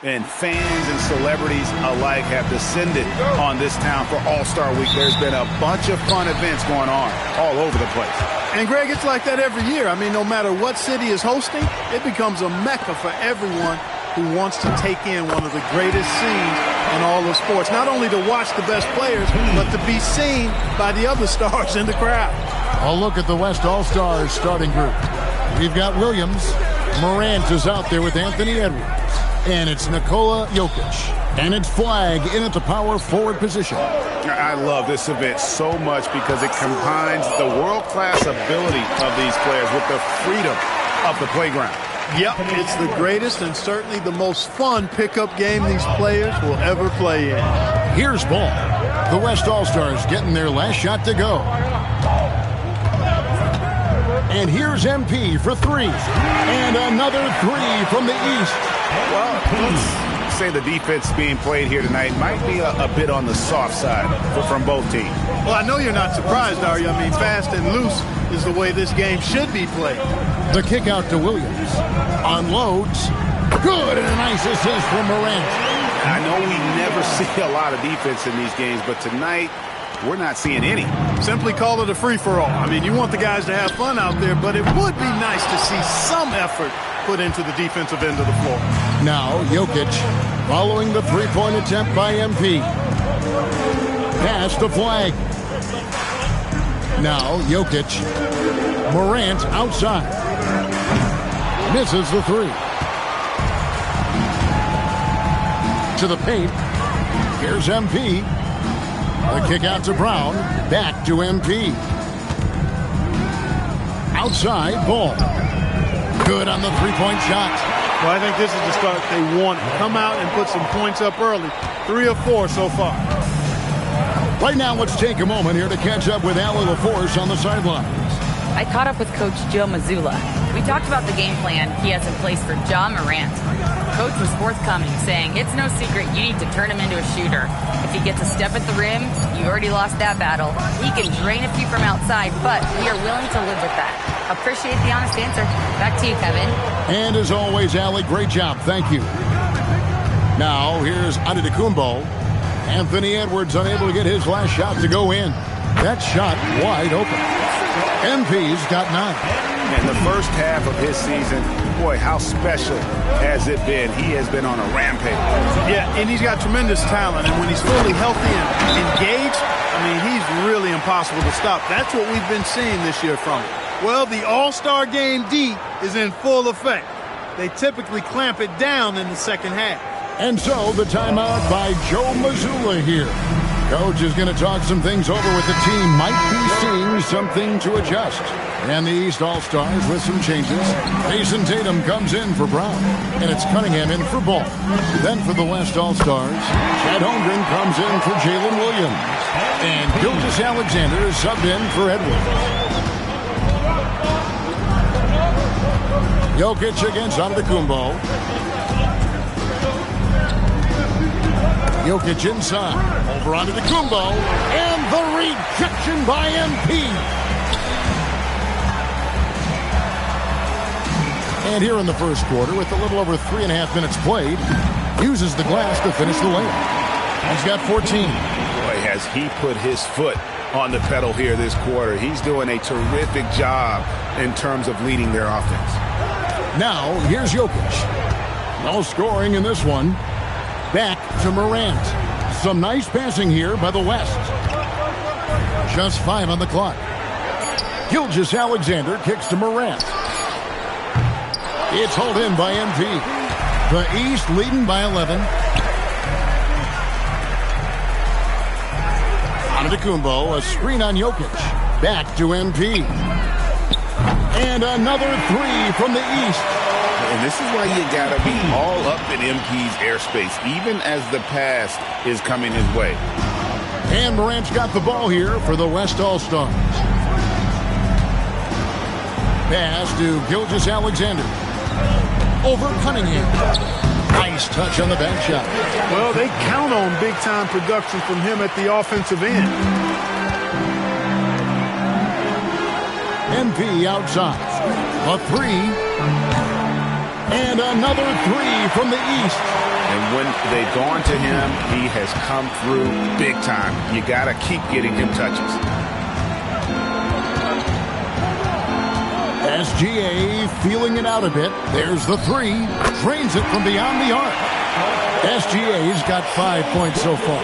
And fans and celebrities alike have descended on this town for All-Star Week. There's been a bunch of fun events going on all over the place. And, Greg, it's like that every year. I mean, no matter what city is hosting, it becomes a mecca for everyone who wants to take in one of the greatest scenes in all of sports. Not only to watch the best players, but to be seen by the other stars in the crowd. A look at the West All-Stars starting group. We've got Williams. Morant is out there with Anthony Edwards. And it's Nikola Jokic. And it's Flag in at the power forward position. I love this event so much because it combines the world-class ability of these players with the freedom of the playground. Yep, it's the greatest and certainly the most fun pickup game these players will ever play in. Here's ball. The West All-Stars getting their last shot to go. And here's MP for three. And another three from the East. Well, let's say the defense being played here tonight might be a bit on the soft side from both teams. Well, I know you're not surprised, are you? I mean, fast and loose is the way this game should be played. The kick out to Williams. Unloads. Good, and a nice assist from Morant. I know we never see a lot of defense in these games, but tonight we're not seeing any. Simply call it a free-for-all. I mean, you want the guys to have fun out there, but it would be nice to see some effort put into the defensive end of the floor. Now, Jokic following the three-point attempt by MP. Pass to Flag. Now, Jokic. Morant outside. Misses the three. To the paint. Here's MP. The kick out to Brown. Back to MP. Outside, Ball. Good on the three-point shot. Well, I think this is the start they want. Come out and put some points up early. 3 of 4 so far. Right now, let's take a moment here to catch up with Allie LaForce on the sidelines. I caught up with Coach Joe Mazzulla. We talked about the game plan he has in place for Ja Morant. Coach was forthcoming, saying, it's no secret you need to turn him into a shooter. If he gets a step at the rim, you already lost that battle. He can drain a few from outside, but we are willing to live with that. Appreciate the honest answer. Back to you, Kevin. And as always, Allie, great job. Thank you. Now, here's Antetokounmpo. Anthony Edwards unable to get his last shot to go in. That shot wide open. MP's got 9. In the first half of his season, boy, how special has it been? He has been on a rampage. Yeah, and he's got tremendous talent. And when he's fully healthy and engaged, I mean, he's really impossible to stop. That's what we've been seeing this year from him. Well, the All-Star Game D is in full effect. They typically clamp it down in the second half. And so the timeout by Joe Mazzulla here. Coach is going to talk some things over with the team. Might be seeing something to adjust. And the East All-Stars with some changes. Jason Tatum comes in for Brown. And it's Cunningham in for Ball. Then for the West All-Stars, Chad Holmgren comes in for Jalen Williams. And Gilgeous-Alexander is subbed in for Edwards. Jokic against Antetokounmpo. Jokic inside. Over Antetokounmpo. And the rejection by MP. And here in the first quarter, with a little over 3.5 minutes played, uses the glass to finish the layup. He's got 14. Boy, has he put his foot on the pedal here this quarter. He's doing a terrific job in terms of leading their offense. Now, here's Jokic. No scoring in this one. Back to Morant. Some nice passing here by the West. Just 5 on the clock. Gilgeous-Alexander kicks to Morant. It's hauled in by MP. The East leading by 11. Antetokounmpo, a screen on Jokic. Back to MP. And another 3 from the East. And this is why you got to be all up in MP's airspace, even as the pass is coming his way. And Morant's got the ball here for the West All-Stars. Pass to Gilgeous-Alexander. Over Cunningham. Nice touch on the back shot. Well, they count on big-time production from him at the offensive end. MP outside. A 3. And another 3 from the East. And when they've gone to him, he has come through big time. You got to keep getting him touches. SGA feeling it out a bit. There's the 3. Drains it from beyond the arc. SGA's got 5 points so far.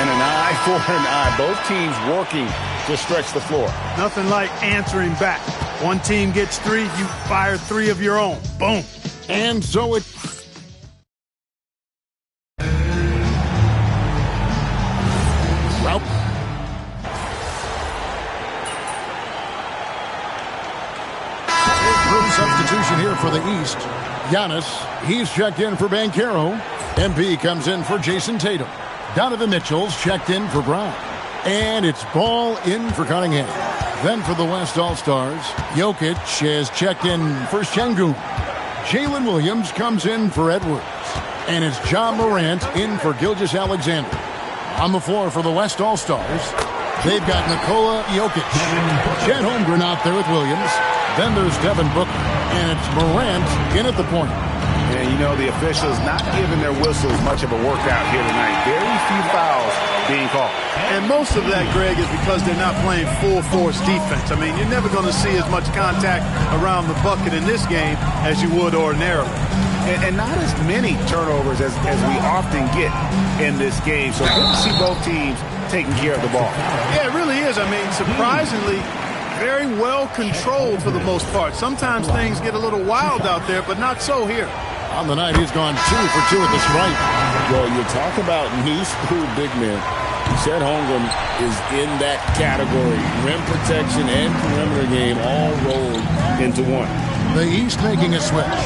And an eye for an eye. Both teams working to stretch the floor. Nothing like answering back. One team gets 3, you fire 3 of your own. Boom. And so it... Well... Room substitution here for the East. Giannis, he's checked in for Banchero. MP comes in for Jason Tatum. Donovan Mitchell's checked in for Brown. And it's ball in for Cunningham. Then for the West All-Stars, Jokic has checked in for Şengün. Jalen Williams comes in for Edwards. And it's John Morant in for Gilgeous-Alexander. On the floor for the West All-Stars, they've got Nikola Jokic. Chet Holmgren out there with Williams. Then there's Devin Booker. And it's Morant in at the point. And you know, the officials not giving their whistles much of a workout here tonight. Very few fouls being called. And most of that, Greg, is because they're not playing full-force defense. I mean, you're never going to see as much contact around the bucket in this game as you would ordinarily. And not as many turnovers as we often get in this game. So good to see both teams taking care of the ball. Yeah, it really is. I mean, surprisingly, very well controlled for the most part. Sometimes things get a little wild out there, but not so here. On the night, he's gone 2 for 2 at the stripe. Well, you talk about new school big men. Chet Holmgren is in that category. Rim protection and perimeter game all rolled into one. The East making a switch.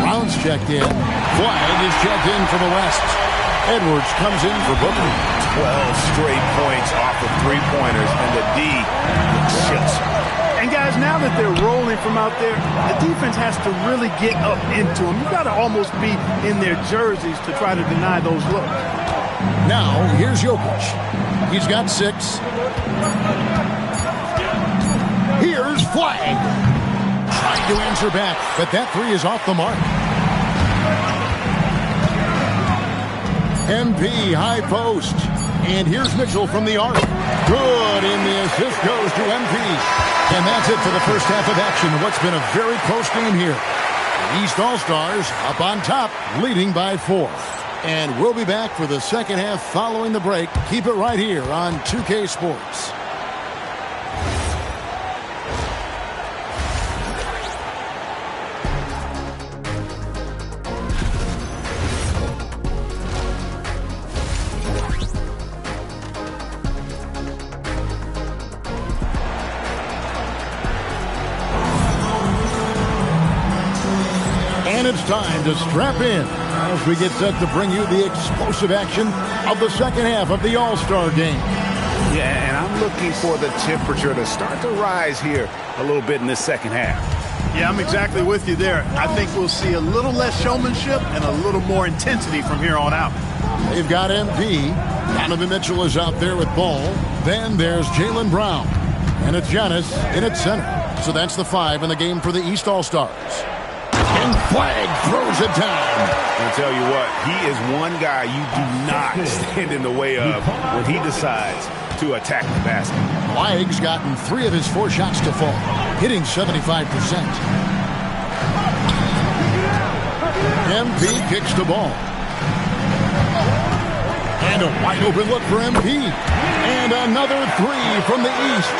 Brown's checked in. Flag is checked in for the West. Edwards comes in for Booker. 12 straight points off of three-pointers, and the D shifts. And guys, now that they're rolling from out there, the defense has to really get up into them. You've got to almost be in their jerseys to try to deny those looks. Now, here's Jokic. He's got 6. Here's Flag. Trying to answer back, but that 3 is off the mark. MP high post. And here's Mitchell from the arc. Good, and the assist goes to MP. And that's it for the first half of action. What's been a very close game here. The East All-Stars up on top, leading by 4. And we'll be back for the second half following the break. Keep it right here on 2K Sports. It's time to strap in as we get set to bring you the explosive action of the second half of the All-Star game. Yeah, and I'm looking for the temperature to start to rise here a little bit in this second half. Yeah, I'm exactly with you there. I think we'll see a little less showmanship and a little more intensity from here on out. They've got MP. Donovan Mitchell is out there with ball. Then there's Jaylen Brown. And it's Giannis in at center. So that's the 5 in the game for the East All-Stars. And Flag throws it down. I'll tell you what, he is one guy you do not stand in the way of when he decides to attack the basket. Flag's gotten 3 of his 4 shots to fall, hitting 75%. MP kicks the ball. And a wide open look for MP. And another three from the East.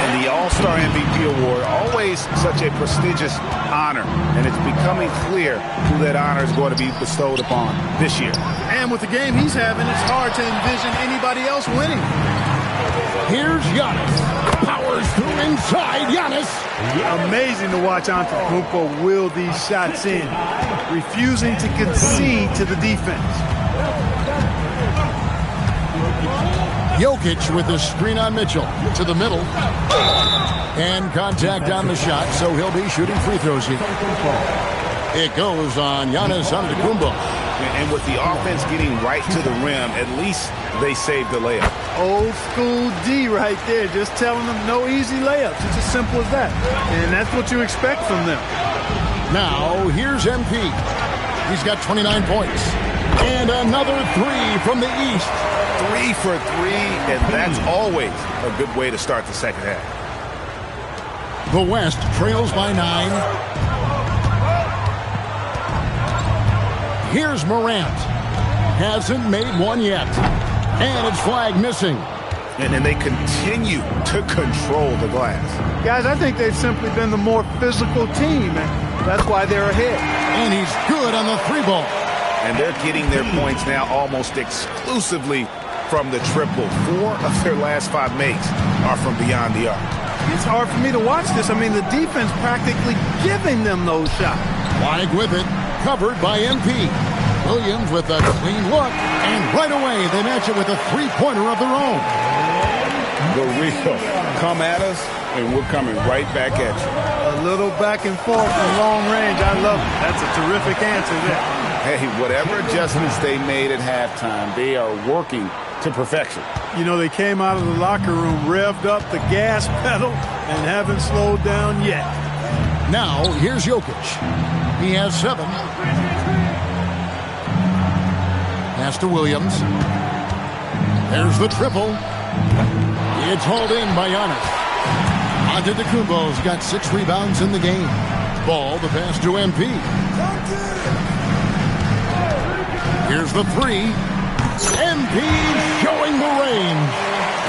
And the All-Star MVP award, always such a prestigious honor. And it's becoming clear who that honor is going to be bestowed upon this year. And with the game he's having, it's hard to envision anybody else winning. Here's Giannis. Powers through inside. Giannis. Amazing to watch Antetokounmpo will these shots in, refusing to concede to the defense. Jokic with the screen on Mitchell to the middle. And contact on the shot, so he'll be shooting free throws here. It goes on Giannis Antetokounmpo. And with the offense getting right to the rim, at least they saved the layup. Old school D right there, just telling them no easy layups. It's as simple as that. And that's what you expect from them. Now, here's MP. He's got 29 points. And another three from the East. 3 for 3, and that's always a good way to start the second half. The West trails by 9. Here's Morant. Hasn't made one yet. And it's flag missing. And they continue to control the glass. Guys, I think they've simply been the more physical team, and that's why they're ahead. And he's good on the three ball. And they're getting their points now almost exclusively from the triple. 4 of their last 5 makes are from beyond the arc. It's hard for me to watch this. I mean, the defense practically giving them those shots. Flag with it, covered by MP. Williams with a clean look, and right away they match it with a three-pointer of their own. The real come at us, and we're coming right back at you. A little back and forth from long range. I love it. That's a terrific answer there. Hey, whatever adjustments they made at halftime, they are working to perfection. You know, they came out of the locker room, revved up the gas pedal, and haven't slowed down yet. Now, here's Jokic. He has 7. Pass to Williams. There's the triple. It's hauled in by Giannis. Antetokounmpo's got 6 rebounds in the game. Ball, the pass to MP. Here's the 3. MP showing the range.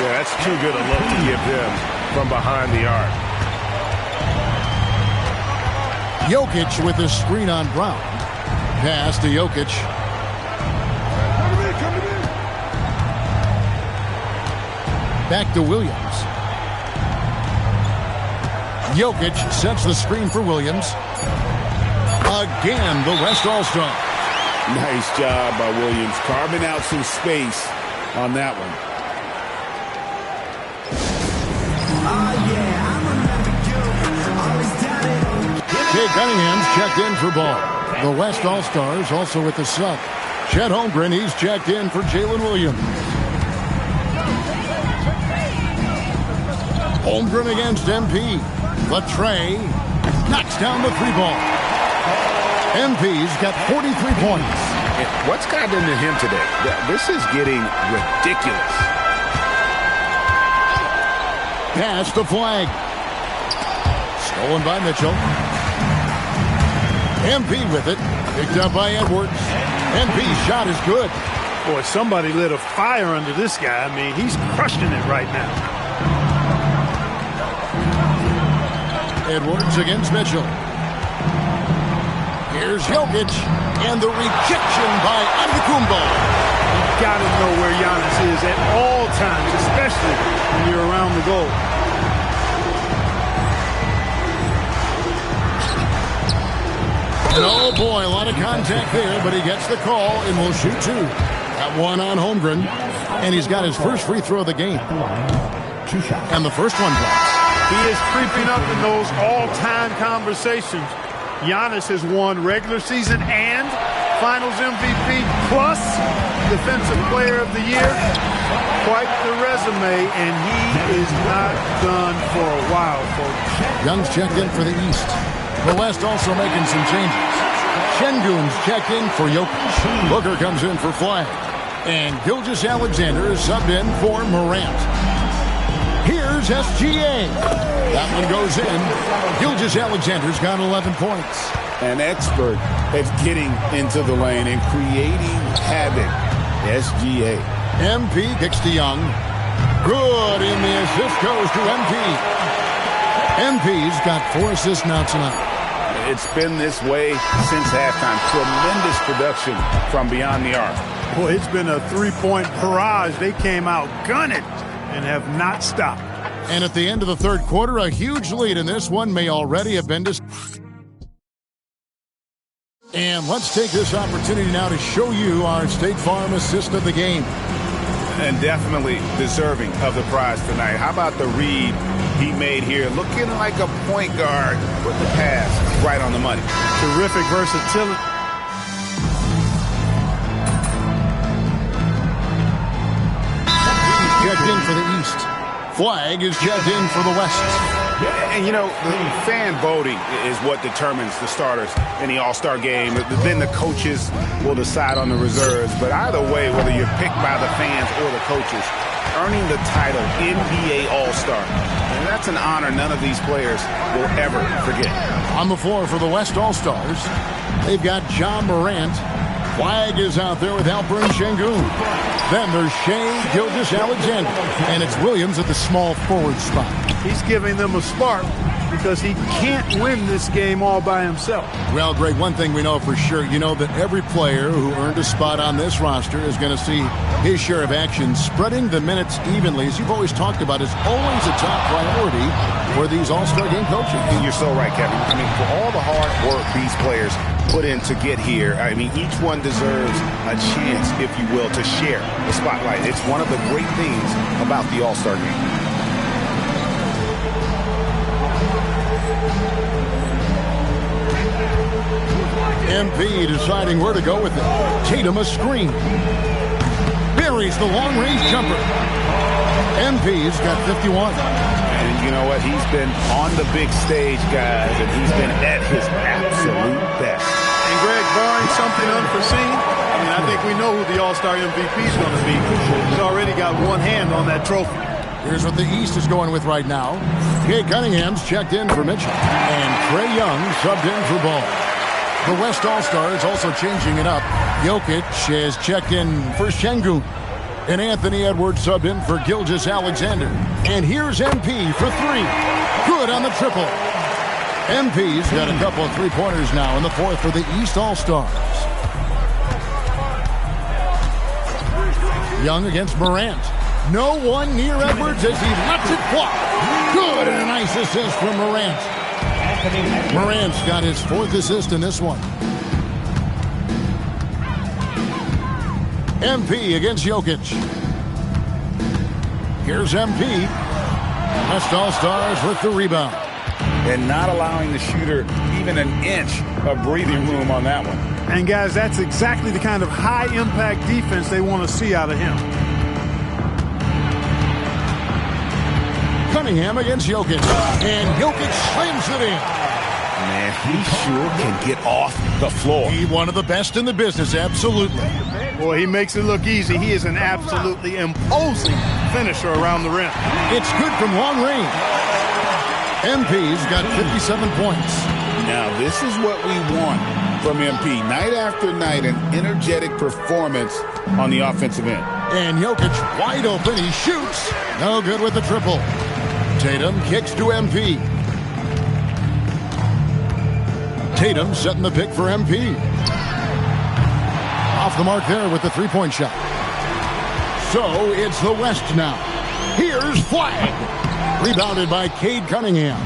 Yeah, that's too good a look to give them from behind the arc. Jokic with the screen on Brown. Pass to Jokic. Back to Williams. Jokic sets the screen for Williams. Again, the West All-Star. Nice job by Williams, carving out some space on that one. Jay Cunningham's checked in for ball. The West All-Stars also with the sub. Chet Holmgren, he's checked in for Jalen Williams. Holmgren against MP. Latre knocks down the 3 ball. MP's got 43 points. What's gotten into him today? This is getting ridiculous. Pass the flag. Stolen by Mitchell. MP with it. Picked up by Edwards. MP's shot is good. Boy, somebody lit a fire under this guy. I mean, he's crushing it right now. Edwards against Mitchell. Here's Jokic, and the rejection by Antetokounmpo. You've got to know where Giannis is at all times, especially when you're around the goal. And oh boy, a lot of contact there, but he gets the call and will shoot 2. That one on Holmgren, and he's got his first free throw of the game. And the first one drops. He is creeping up in those all-time conversations. Giannis has won regular season and Finals MVP plus Defensive Player of the Year. Quite the resume, and he is not done for a while, folks. Young's checked in for the East. The West also making some changes. Şengün's checked in for Jokic. Booker comes in for Flag. And Gilgeous-Alexander is subbed in for Morant. Here's SGA. That one goes in. Gilgeous-Alexander's got 11 points. An expert at getting into the lane and creating havoc. SGA. MP kicks to Young. Good, and the assist goes to MP. MP's got 4 assists now tonight. It's been this way since halftime. Tremendous production from beyond the arc. Boy, it's been a three-point barrage. They came out gunning and have not stopped. And at the end of the third quarter, a huge lead in this one may already have been And let's take this opportunity now to show you our State Farm assist of the game. And definitely deserving of the prize tonight. How about the read he made here? Looking like a point guard with the pass right on the money. Terrific versatility. Checked in for the East. Flag is checked in for the West. And, you know, fan voting is what determines the starters in the All-Star game. Then the coaches will decide on the reserves. But either way, whether you're picked by the fans or the coaches, earning the title NBA All-Star, and that's an honor none of these players will ever forget. On the floor for the West All-Stars, they've got John Morant. Flag is out there with Alperen Sengun. Then there's Shai Gilgeous-Alexander, and it's Williams at the small forward spot. He's giving them a spark because he can't win this game all by himself. Well, Greg, one thing we know for sure, you know that every player who earned a spot on this roster is going to see his share of action. Spreading the minutes evenly, as you've always talked about, is always a top priority for these All-Star game coaches. And you're so right, Kevin. I mean, for all the hard work these players put in to get here, I mean, each one deserves a chance, if you will, to share the spotlight. It's one of the great things about the All-Star game. MP deciding where to go with it. Tatum a screen. Buries the long-range jumper. MP's got 51. And you know what? He's been on the big stage, guys, and he's been at his absolute best. And Greg, barring something unforeseen, I mean, I think we know who the All-Star MVP is going to be. He's already got one hand on that trophy. Here's what the East is going with right now. Cade Cunningham's checked in for Mitchell. And Trae Young subbed in for Ball. The West All-Star is also changing it up. Jokic has checked in for Sengun. And Anthony Edwards subbed in for Gilgeous-Alexander. And here's MP for 3. Good on the triple. MP's got a couple of three-pointers now in the fourth for the East All-Stars. Young against Morant. No one near Edwards as he lets it fly. Good, and a nice assist from Morant. Morant's got his 4th assist in this one. MP against Jokic. Here's MP. West All-Stars with the rebound. And not allowing the shooter even an inch of breathing room on that one. And guys, that's exactly the kind of high-impact defense they want to see out of him. Cunningham against Jokic. And Jokic slams it in. Man, he sure can get off the floor. He's one of the best in the business, absolutely. Boy, he makes it look easy. He is an absolutely imposing finisher around the rim. It's good from long range. MP's got 57 points. Now, this is what we want from MP. Night after night, an energetic performance on the offensive end. And Jokic wide open. He shoots. No good with the triple. Tatum kicks to MP. Tatum setting the pick for MP. Off the mark there with the three-point shot. So it's the West now. Here's Flag. Rebounded by Cade Cunningham.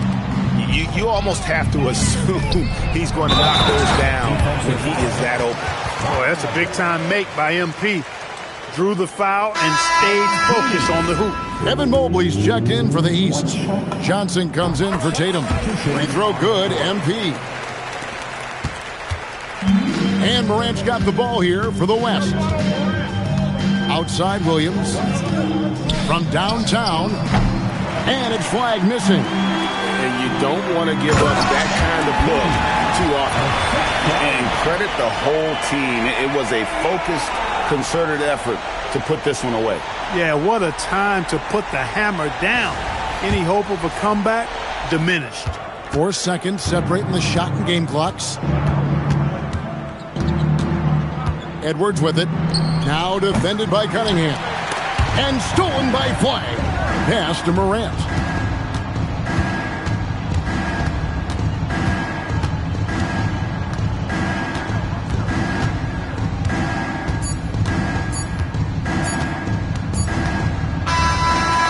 You almost have to assume he's going to knock those down when he is that open. Boy, that's a big-time make by MP. Drew the foul and stayed focused on the hoop. Evan Mobley's checked in for the East. Johnson comes in for Tatum. Free throw good, MP. And Morant's got the ball here for the West. Outside Williams. From downtown. And it's Flag missing. And you don't want to give up that kind of look too often. And credit the whole team. It was a focused, concerted effort to put this one away. Yeah, what a time to put the hammer down. Any hope of a comeback? Diminished. 4 seconds separating the shot and game clocks. Edwards with it. Now defended by Cunningham. And stolen by Flag. Pass to Morant.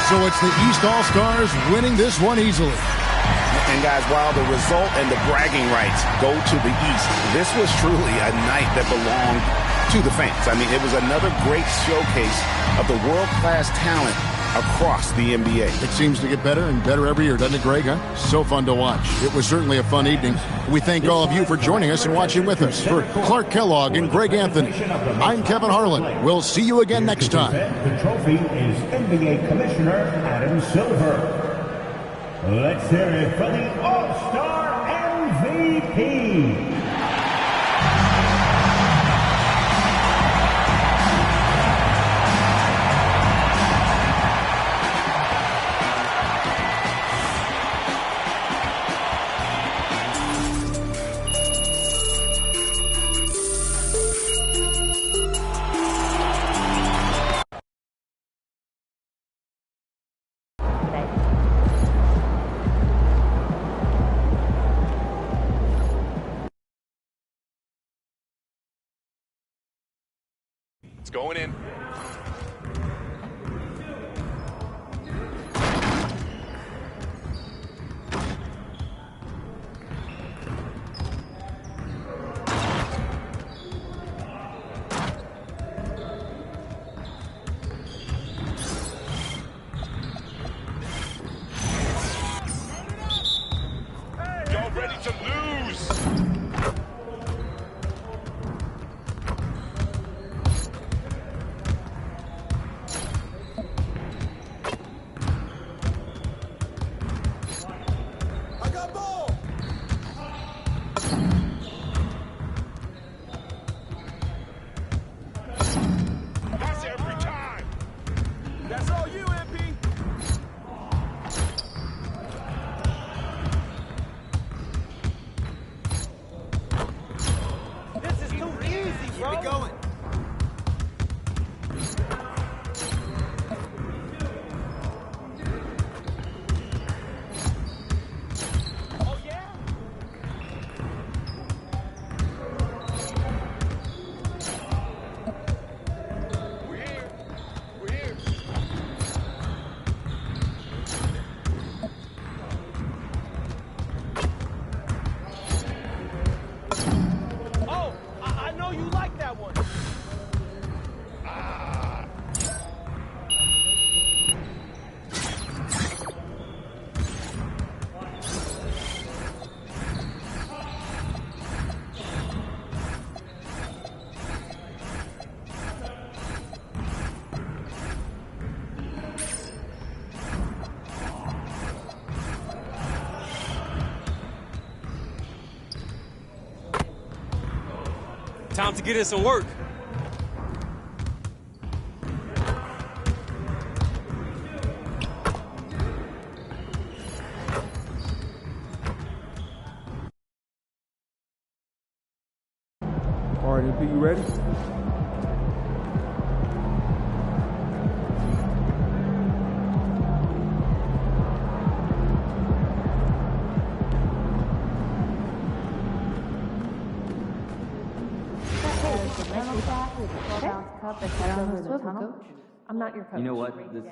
So it's the East All-Stars winning this one easily. And guys, while the result and the bragging rights go to the East, this was truly a night that belonged to the fans. I mean, it was another great showcase of the world-class talent across the NBA. It seems to get better and better every year, doesn't it, Greg? Huh? So fun to watch. It was certainly a fun evening. We thank all of you for joining us and watching with us. For Clark Kellogg and Greg Anthony, I'm Kevin Harlan. We'll see you again next time. The trophy is NBA Commissioner Adam Silver. Let's hear it for the All-Star MVP. It's going in. Y'all ready to lose? Time to get in some work. All right, MP, you ready? I'm not your coach. You know what? This...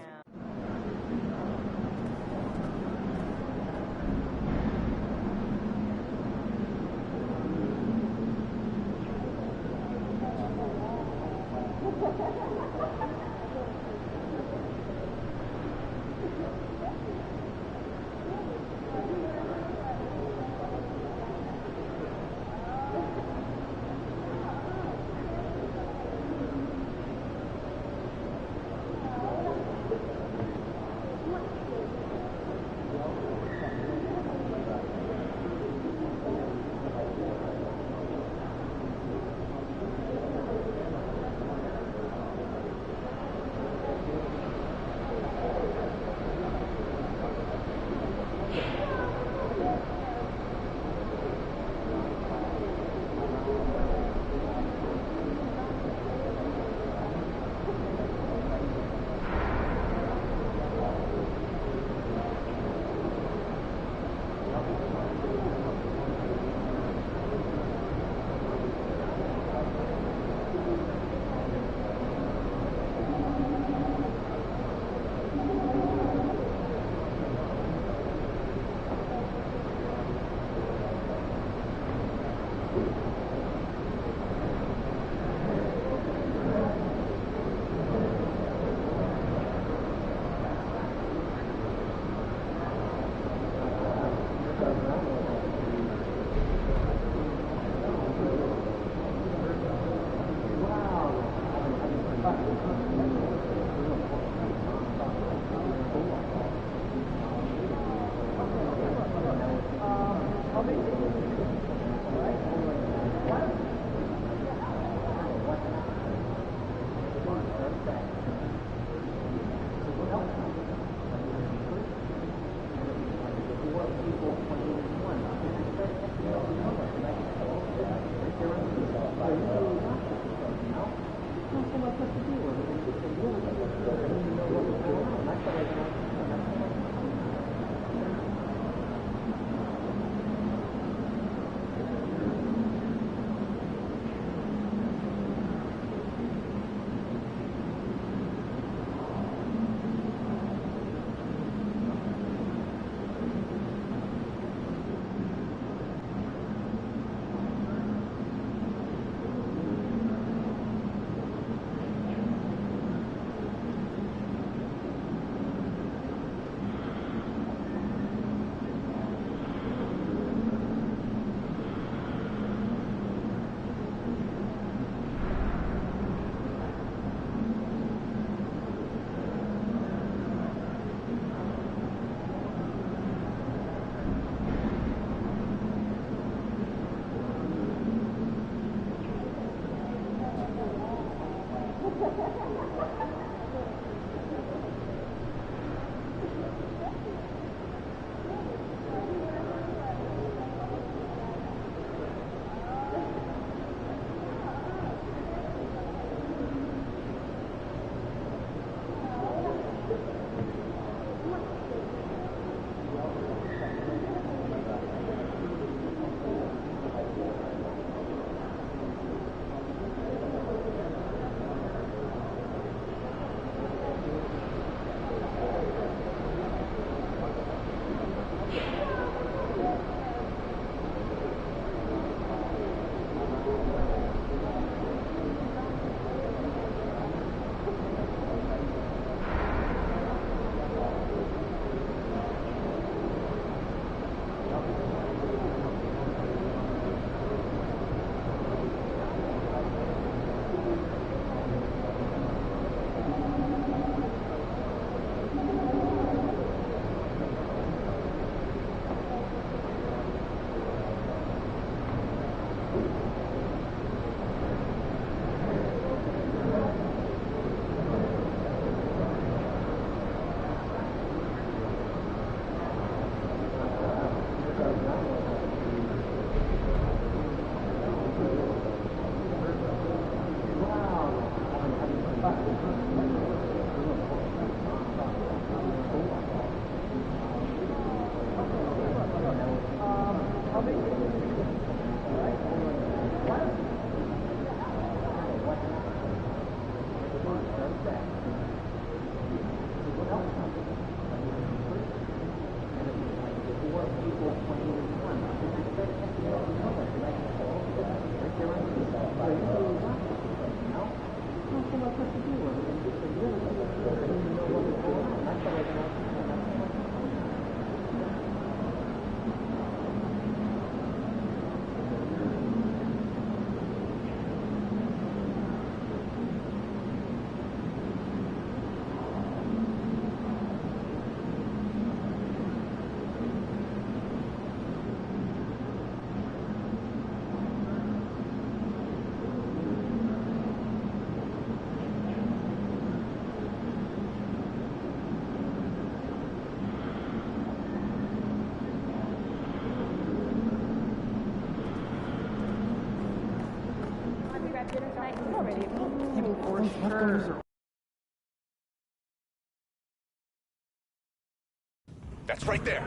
That's right there.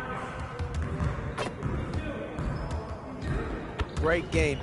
Great game.